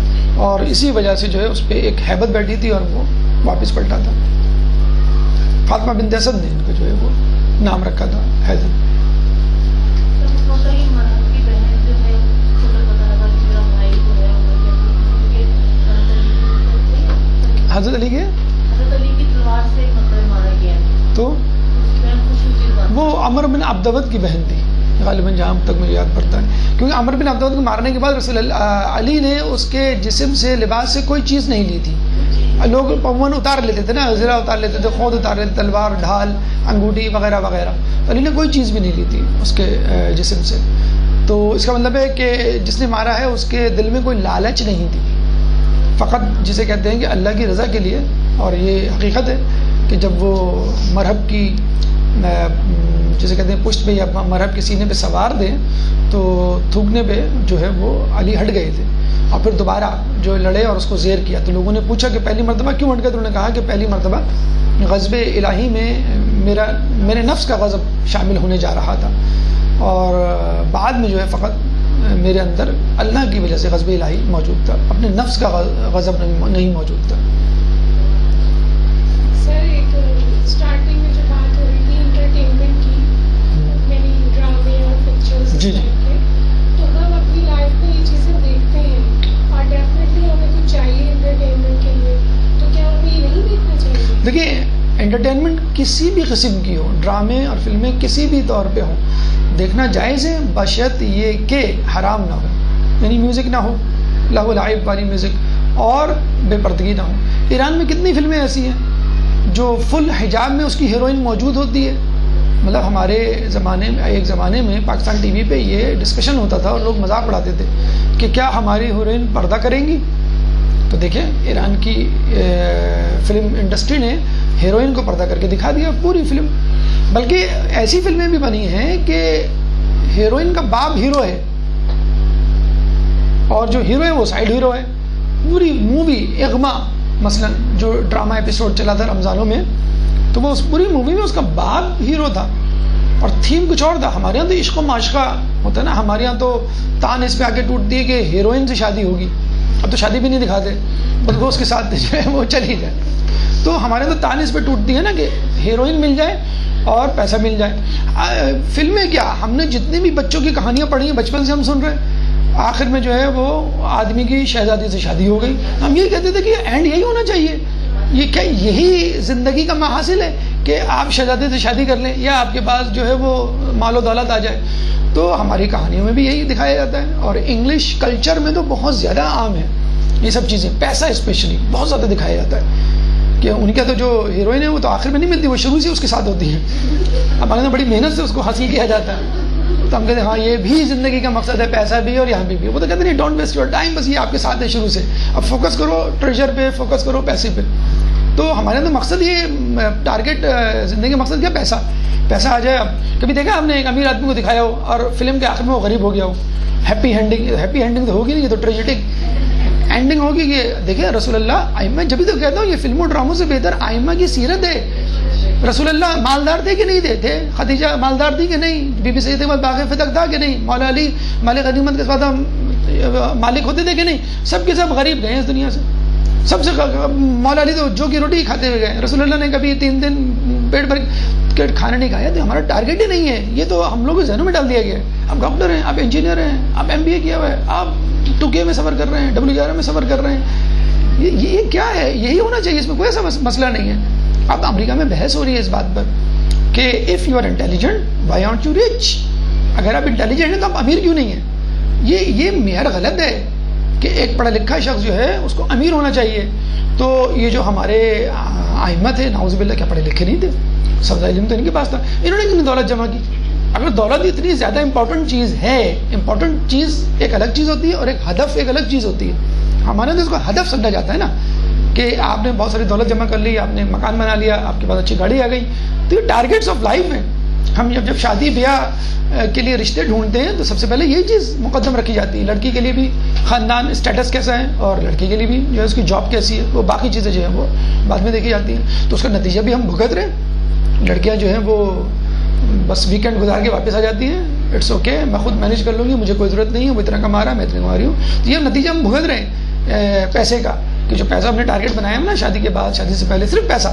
اور اسی وجہ سے جو ہے اس پہ ایک ہیبت بیٹھی تھی اور وہ واپس پلٹا تھا. فاطمہ بنت اسد نے ان کو جو ہے وہ نام رکھا تھا حیدر. حضرت علی کے تلوار سے مارا گیا تو وہ عمر بن عبدود کی بہن تھی غالباً, جہاں تک مجھے یاد پڑتا ہے, کیونکہ عمر بن عبدود کو مارنے کے بعد رسول اللہ علی نے اس کے جسم سے, لباس سے کوئی چیز نہیں لی تھی. لوگ پون اتار لیتے تھے نا, زرہ اتار لیتے تھے, خود اتار لیتے, تلوار, ڈھال, انگوٹھی وغیرہ وغیرہ. علی نے کوئی چیز بھی نہیں لی تھی اس کے جسم سے. تو اس کا مطلب ہے کہ جس نے مارا ہے اس کے دل میں کوئی لالچ نہیں تھی, فقط جسے کہتے ہیں کہ اللہ کی رضا کے لیے. اور یہ حقیقت ہے کہ جب وہ مرہب کی جسے کہتے ہیں پشت پہ یا مرہب کے سینے پہ سوار دیں تو تھوکنے پہ جو ہے وہ علی ہٹ گئے تھے, اور پھر دوبارہ جو لڑے اور اس کو زیر کیا. تو لوگوں نے پوچھا کہ پہلی مرتبہ کیوں ہٹ گئے, تو انہوں نے کہا کہ پہلی مرتبہ غضب الہی میں میرے نفس کا غضب شامل ہونے جا رہا تھا, اور بعد میں جو ہے فقط میرے اندر اللہ کی وجہ سے غضب الہی موجود تھا, اپنے نفس کا غضب نہیں موجود تھا. سر ایک اسٹارٹنگ میں جو بات ہو رہی تھی انٹرٹینمنٹ کی, یعنی ڈرامے اور پکچرز, جی جی, تو ہم اپنی لائف میں یہ چیزیں دیکھتے ہیں اور ڈیفینیٹلی ہمیں کچھ چاہیے انٹرٹینمنٹ کے لیے, تو کیا ہمیں یہ نہیں دیکھنا چاہیے؟ دیکھیے انٹرٹینمنٹ کسی بھی قسم کی ہو, ڈرامے اور فلمیں کسی بھی طور پہ ہوں, دیکھنا جائز ہے بشرط یہ کہ حرام نہ ہو, یعنی میوزک نہ ہو, لہو لعب والی میوزک, اور بے پردگی نہ ہو. ایران میں کتنی فلمیں ایسی ہیں جو فل حجاب میں اس کی ہیروئن موجود ہوتی ہے. مطلب ہمارے زمانے میں, ایک زمانے میں پاکستان ٹی وی پہ یہ ڈسکشن ہوتا تھا اور لوگ مذاق اڑاتے تھے کہ کیا ہماری ہیروئن پردہ کریں گی. تو دیکھیں ایران کی فلم انڈسٹری نے ہیروئن کو پردہ کر کے دکھا دیا پوری فلم. بلکہ ایسی فلمیں بھی بنی ہیں کہ ہیروئن کا باپ ہیرو ہے اور جو ہیرو ہے وہ سائیڈ ہیرو ہے. پوری مووی اغما مثلا جو ڈرامہ ایپیسوڈ چلا تھا رمضانوں میں, تو وہ اس پوری مووی میں اس کا باپ ہیرو تھا اور تھیم کچھ اور تھا. ہمارے یہاں تو عشق و معاشقہ ہوتا ہے نا, ہمارے یہاں تو تان اس پہ آ کے ٹوٹتی ہے کہ ہیروئن سے شادی ہوگی. اب تو شادی بھی نہیں دکھاتے, بلکہ اس کے ساتھ جو ہے وہ چلی جائے. تو ہمارے یہاں تو تان اس پہ ٹوٹتی ہے نا کہ ہیروئن مل جائے اور پیسہ مل جائے. فلمیں کیا, ہم نے جتنی بھی بچوں کی کہانیاں پڑھی ہیں بچپن سے ہم سن رہے ہیں, آخر میں جو ہے وہ آدمی کی شہزادی سے شادی ہو گئی. ہم یہ کہتے تھے کہ اینڈ یہی ہونا چاہیے. یہ کیا یہی زندگی کا محاصل ہے کہ آپ شہزادی سے شادی کر لیں یا آپ کے پاس جو ہے وہ مال و دولت آ جائے؟ تو ہماری کہانیوں میں بھی یہی دکھایا جاتا ہے, اور انگلش کلچر میں تو بہت زیادہ عام ہے یہ سب چیزیں. پیسہ اسپیشلی بہت زیادہ دکھایا جاتا ہے کہ ان کا تو جو ہیروئن ہے وہ تو آخر میں نہیں ملتی, وہ شروع سے اس کے ساتھ ہوتی ہیں. ہمارے یہاں بڑی محنت سے اس کو حاصل کیا جاتا ہے. تو ہم کہتے ہیں ہاں یہ بھی زندگی کا مقصد ہے, پیسہ بھی اور یہاں بھی. وہ تو کہتے ہیں ڈونٹ ویسٹ یور ٹائم, بس یہ آپ کے ساتھ ہے شروع سے. اب فوکس کرو ٹریجر پہ, فوکس کرو پیسے پہ. تو ہمارے تو مقصد یہ ٹارگیٹ زندگی کا مقصد کیا؟ پیسہ. پیسہ آ جائے. اب کبھی دیکھا آپ نے ایک امیر آدمی کو دکھایا ہو اور فلم کے آخر میں وہ غریب ہو گیا ہو؟ ہیپی اینڈنگ تو ہوگی نہیں, یہ تو ٹریجیڈک اینڈنگ ہوگی. کہ دیکھیں رسول اللہ ائمہ, جبھی تو کہتا ہوں یہ فلموں ڈراموں سے بہتر ائمہ کی سیرت ہے. رسول اللہ مالدار تھے کہ نہیں تھے؟ خدیجہ مالدار تھی کہ نہیں؟ بی بی سید احمد باغ فتح تھا کہ نہیں؟ مولا علی مالک غنیمت کے ساتھ مالک ہوتے تھے کہ نہیں؟ سب کے سب غریب گئے اس دنیا سے. سب سے مولا علی تو جو کی روٹی کھاتے ہوئے گئے. رسول اللہ نے کبھی 3 دن پیٹ بھر کے کھانا نہیں کھایا. تو ہمارا ٹارگیٹ ہی نہیں ہے. یہ تو ہم لوگوں کے ذہنوں میں ڈال دیا گیا ہے. آپ ڈاکٹر ہیں, آپ انجینئر ہیں, آپ MBA کیا ہوا ہے, آپ 2K میں سفر کر رہے ہیں, WJR میں سفر کر رہے ہیں. یہ کیا ہے؟ یہی ہونا چاہیے, اس میں کوئی ایسا مسئلہ نہیں ہے. اب امریکہ میں بحث ہو رہی ہے اس بات پر کہ if you are intelligent why aren't you rich. اگر آپ انٹیلیجنٹ ہیں تو آپ امیر کیوں نہیں ہیں؟ یہ معیار غلط ہے کہ ایک پڑھا لکھا شخص جو ہے اس کو امیر ہونا چاہیے. تو یہ جو ہمارے ائمہ تھے نعوذ باللہ, کیا پڑھے لکھے نہیں تھے؟ سب علم تو ان کے پاس تھا. انہوں نے کتنی دولت جمع کی؟ اگر دولت اتنی زیادہ امپورٹنٹ چیز ہے, امپورٹنٹ چیز ایک الگ چیز ہوتی ہے اور ایک ہدف ایک الگ چیز ہوتی ہے. ہمارے تو اس کو ہدف سمجھا جاتا ہے نا, کہ آپ نے بہت ساری دولت جمع کر لی, آپ نے مکان بنا لیا, آپ کے پاس اچھی گاڑی آ گئی. تو یہ ٹارگیٹس آف لائف ہیں. ہم جب شادی بیاہ کے لیے رشتے ڈھونڈتے ہیں تو سب سے پہلے یہی چیز مقدم رکھی جاتی ہے. لڑکی کے لیے بھی خاندان اسٹیٹس کیسا ہے, اور لڑکی کے لیے بھی جو ہے اس کی جاب کیسی ہے, وہ باقی چیزیں جو ہیں وہ بعد میں دیکھی جاتی ہیں. تو اس کا نتیجہ بھی ہم بھگت رہے ہیں. لڑکیاں جو ہیں وہ بس ویکینڈ گزار کے واپس آ جاتی ہیں, اٹس اوکے میں خود مینیج کر لوں گی, مجھے کوئی ضرورت نہیں ہے, وہ اتنا کما رہا ہے, میں اتنا کما رہی ہوں. تو یہ نتیجہ ہم بھگت رہے ہیں پیسے کا, کہ جو پیسہ ہم نے ٹارگیٹ بنایا ہے نا شادی کے بعد, شادی سے پہلے صرف پیسہ,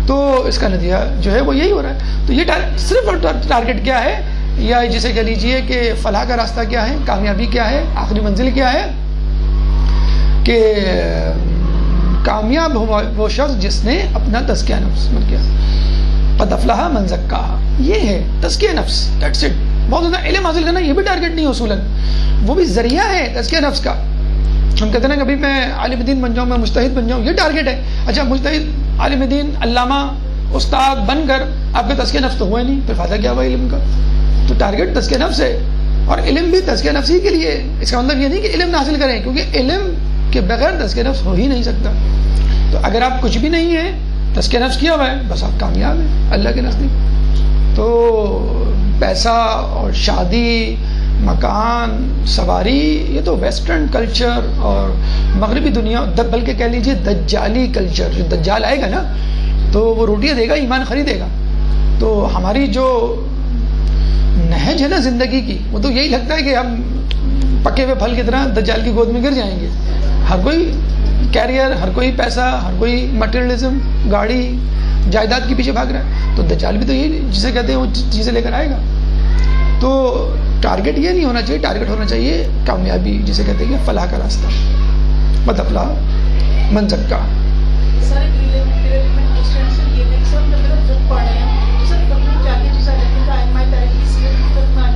تو اس کا نتیجہ جو ہے وہ یہی ہو رہا ہے. تو یہ صرف ٹارگیٹ کیا ہے, یا جسے کہہ لیجیے کہ فلاح کا راستہ کیا ہے, کامیابی کیا ہے, آخری منزل کیا ہے, کہ کامیاب ہوا وہ شخص جس نے اپنا تزکیہ نفس کیا. قد افلح من زکاہا, یہ ہے تزکیہ نفس, دیٹس اٹ. بہت زیادہ علم حاصل کرنا یہ بھی ٹارگیٹ نہیں اصولاً, وہ بھی ذریعہ ہے تزکیہ نفس کا. ہم کہتے ہیں کبھی میں عالم دین بن جاؤں, میں مجتہد بن جاؤں, یہ ٹارگیٹ ہے. اچھا مجتہد عالم دین علامہ استاد بن کر آپ کے تزکیہ نفس تو ہوئے نہیں, پھر فائدہ کیا ہوا علم کا؟ تو ٹارگیٹ تزکیہ نفس ہے, اور علم بھی تزکیہ نفس ہی کے لیے. اس کا مطلب یہ نہیں کہ علم نہ حاصل کریں, کیونکہ علم کے بغیر تزکیہ نفس ہو ہی نہیں سکتا. تو اگر آپ کچھ بھی نہیں ہے, تزکیہ نفس کیا ہوا ہے, بس آپ کامیاب ہیں اللہ کے نزدیک. تو پیسہ اور شادی, مکان, سواری, یہ تو ویسٹرن کلچر اور مغربی دنیا, بلکہ کہہ لیجیے دجالی کلچر. جو دجال آئے گا نا تو وہ روٹیاں دے گا, ایمان خریدے گا. تو ہماری جو نہج ہے نا زندگی کی, وہ تو یہی لگتا ہے کہ ہم پکے ہوئے پھل کی طرح دجال کی گود میں گر جائیں گے. ہر کوئی کیریئر, ہر کوئی پیسہ, ہر کوئی مٹیریلزم, گاڑی, جائیداد کے پیچھے بھاگ رہا ہے. تو دجال بھی تو یہی جسے کہتے ہیں وہ چیزیں لے کر آئے گا. تو ٹارگیٹ یہ نہیں ہونا چاہیے, ٹارگیٹ ہونا چاہیے کامیابی, جسے کہتے ہیں فلاح کا راستہ. قد افلح من زکاہا.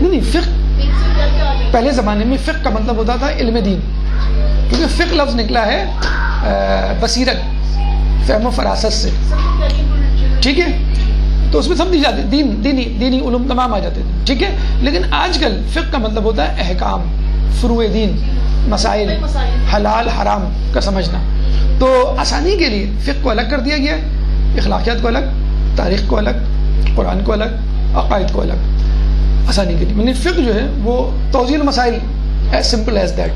نہیں, فقہ پہلے زمانے میں فقہ کا مطلب ہوتا تھا علم دین, کیونکہ فقہ لفظ نکلا ہے بصیرت, فہم و فراست سے. ٹھیک ہے, تو اس میں سب دی جاتی, دینی علوم تمام آ جاتے تھے. ٹھیک ہے, لیکن آج کل فقہ کا مطلب ہوتا ہے احکام, فروع دین, مسائل, حلال حرام کا سمجھنا. تو آسانی کے لیے فقہ کو الگ کر دیا گیا, اخلاقیات کو الگ, تاریخ کو الگ, قرآن کو الگ, عقائد کو الگ, آسانی کے لیے. یعنی فقہ جو ہے وہ توضیح المسائل, ایز سمپل ایز دیٹ,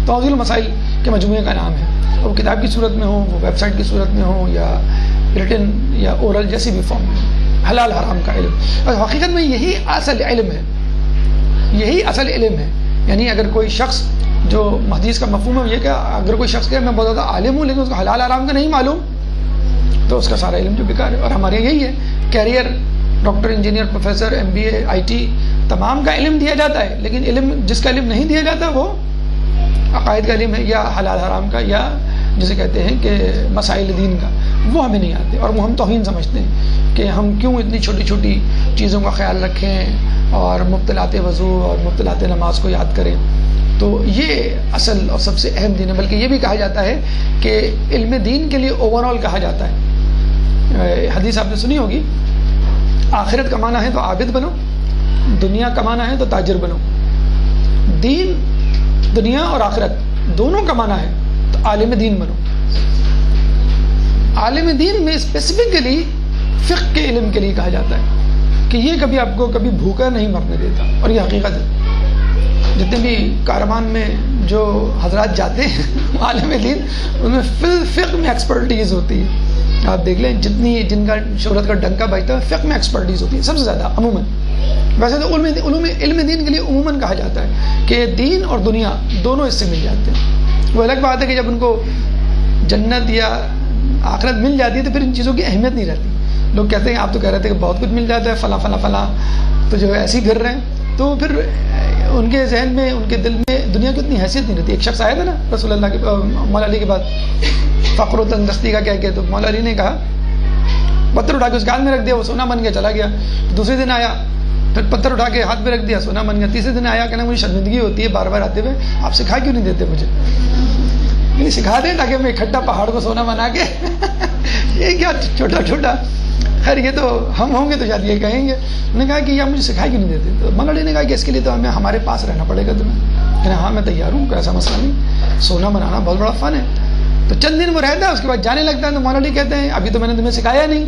توضیح المسائل کے مجموعے کا نام ہے. وہ کتاب کی صورت میں ہو, وہ ویب سائٹ کی صورت میں ہو, یا ریٹن یا اورل, جیسی بھی فارم میں. حلال حرام کا علم, اور حقیقت میں یہی اصل علم ہے, یہی اصل علم ہے. یعنی اگر کوئی شخص, جو حدیث کا مفہوم ہے یہ کہ اگر کوئی شخص کہ میں بہت زیادہ عالم ہوں لیکن اس کو حلال حرام کا نہیں معلوم, تو اس کا سارا علم جو بیکار ہے. اور ہمارے یہی ہے, career, doctor, engineer, professor, MBA, IT, تمام کا علم دیا جاتا ہے, لیکن علم جس کا علم نہیں دیا جاتا وہ عقائد کا علم ہے, یا حلال حرام کا, یا جسے کہتے ہیں کہ مسائل دین کا, وہ ہمیں نہیں آتے. اور وہ ہم توہین سمجھتے ہیں کہ ہم کیوں اتنی چھوٹی چھوٹی چیزوں کا خیال رکھیں اور مبتلات وضو اور مبتلات نماز کو یاد کریں. تو یہ اصل اور سب سے اہم دین ہے. بلکہ یہ بھی کہا جاتا ہے کہ علم دین کے لیے اوور آل کہا جاتا ہے. حدیث آپ نے سنی ہوگی, آخرت کمانا ہے تو عابد بنو, دنیا کمانا ہے تو تاجر بنو. دین, دنیا اور آخرت دونوں کمانا ہے تو عالم دین بنو. عالم دین میں اسپیسیفکلی فقہ کے علم کے لیے کہا جاتا ہے کہ یہ کبھی آپ کو کبھی بھوکا نہیں مرنے دیتا. اور یہ حقیقت ہے. جتنے بھی کاروان میں جو حضرات جاتے ہیں عالم دین ان میں فقہ میں ایکسپرٹیز ہوتی ہے. آپ دیکھ لیں جن کا شہرت کا ڈنکا بجتا ہے فقہ میں ایکسپرٹیز ہوتی ہے سب سے زیادہ عموماً. ویسے تو علم دین کے لیے عموماً کہا جاتا ہے کہ دین اور دنیا دونوں اس سے مل جاتے ہیں. وہ الگ بات ہے کہ جب ان کو جنت یا آخرت مل جاتی ہے تو پھر ان چیزوں کی اہمیت نہیں رہتی. لوگ کہتے ہیں آپ تو کہہ رہے تھے کہ بہت کچھ مل جاتا ہے فلاں فلاں فلاں تو جو ہے ایسے ہی گر رہے ہیں. تو پھر ان کے ذہن میں ان کے دل میں دنیا کی اتنی حیثیت نہیں رہتی. ایک شخص آیا تھا نا رسول اللہ کے مولا علی کے بعد فقر و تندرستی کا کہہ کے, تو مولا علی نے کہا پتھر اٹھا کے اس کے ہاتھ میں رکھ دیا, وہ سونا بن گیا چلا گیا. دوسرے دن آیا پھر پتھر اٹھا کے ہاتھ میں رکھ دیا سونا بن گیا. تیسرے دن آیا کہنا مجھے شرمندگی ہوتی ہے بار بار آتے ہوئے, آپ سکھا کیوں نہیں دیتے مجھے, یعنی سکھا دیں تاکہ میں اکٹھا پہاڑ کو سونا بنا کے یہ کیا چھوٹا چھوٹا. خیر یہ تو ہم ہوں گے تو شاید یہ کہیں گے. انہوں نے کہا کہ یہ مجھے سکھا کیوں نہیں دیتے. تو مولا علی نے کہا کہ اس کے لیے تو ہمیں ہمارے پاس رہنا پڑے گا تمہیں. کہنا ہاں میں تیار ہوں, کوئی ایسا مسئلہ نہیں, سونا بنانا بہت بڑا فن ہے. تو چند دن وہ رہتا ہے اس کے بعد جانے لگتا ہے. تو مولا علی کہتے ہیں ابھی تو میں نے تمہیں سکھایا نہیں.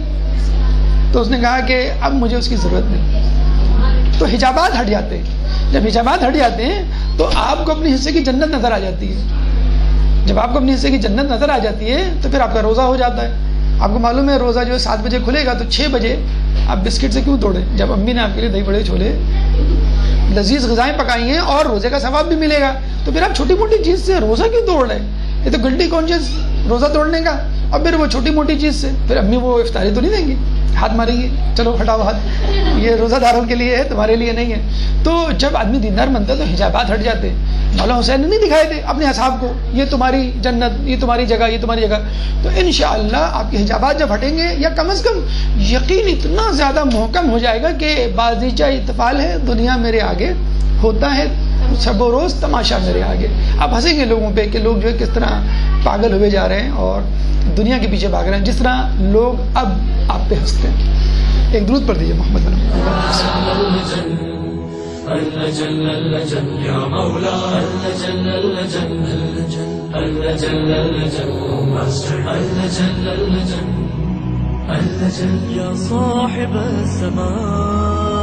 تو اس نے کہا کہ اب مجھے اس کی ضرورت نہیں. تو حجابات ہٹ جاتے ہیں. جب حجابات ہٹ جاتے ہیں تو آپ کو اپنے حصے کی جنت نظر آ جاتی ہے. جب آپ کو اپنے حصے کی جنت نظر آ جاتی ہے تو پھر آپ کا روزہ ہو جاتا ہے. آپ کو معلوم ہے روزہ جو ہے 7 بجے کھلے گا تو 6 بجے آپ بسکٹ سے کیوں توڑیں جب امی نے آپ کے لیے دہی بڑے چھولے لذیذ غذائیں پکائی ہیں اور روزے کا ثواب بھی ملے گا. تو پھر آپ چھوٹی موٹی چیز سے روزہ کیوں توڑ رہے ہیں. یہ تو گلٹی کانشیس روزہ توڑنے کا. اور پھر وہ چھوٹی موٹی چیز سے پھر امی وہ افطاری تو نہیں دیں گی, ہاتھ ماریں گی, چلو ہٹاؤ ہاتھ, یہ روزہ داروں کے لیے ہے تمہارے لیے نہیں ہے. تو جب آدمی دیندار بنتا ہے تو حجابات ہٹ جاتے ہیں. مولا حسین نے نہیں دکھائے تھے اپنے اصحاب کو یہ تمہاری جنت, یہ تمہاری جگہ, یہ تمہاری جگہ. تو انشاءاللہ آپ کے حجابات جب ہٹیں گے یا کم از کم یقین اتنا زیادہ محکم ہو جائے گا کہ بازیچہ اطفال ہے دنیا میرے آگے, ہوتا ہے شب و روز تماشا میرے آگے. آپ ہنسیں گے لوگوں پہ کہ لوگ جو ہے کس طرح پاگل ہوئے جا رہے ہیں اور دنیا کے پیچھے بھاگ رہے ہیں, جس طرح لوگ اب آپ پہ ہنستے ہیں. ایک درود پڑھ دیجیے محمد يا صاحب الزمان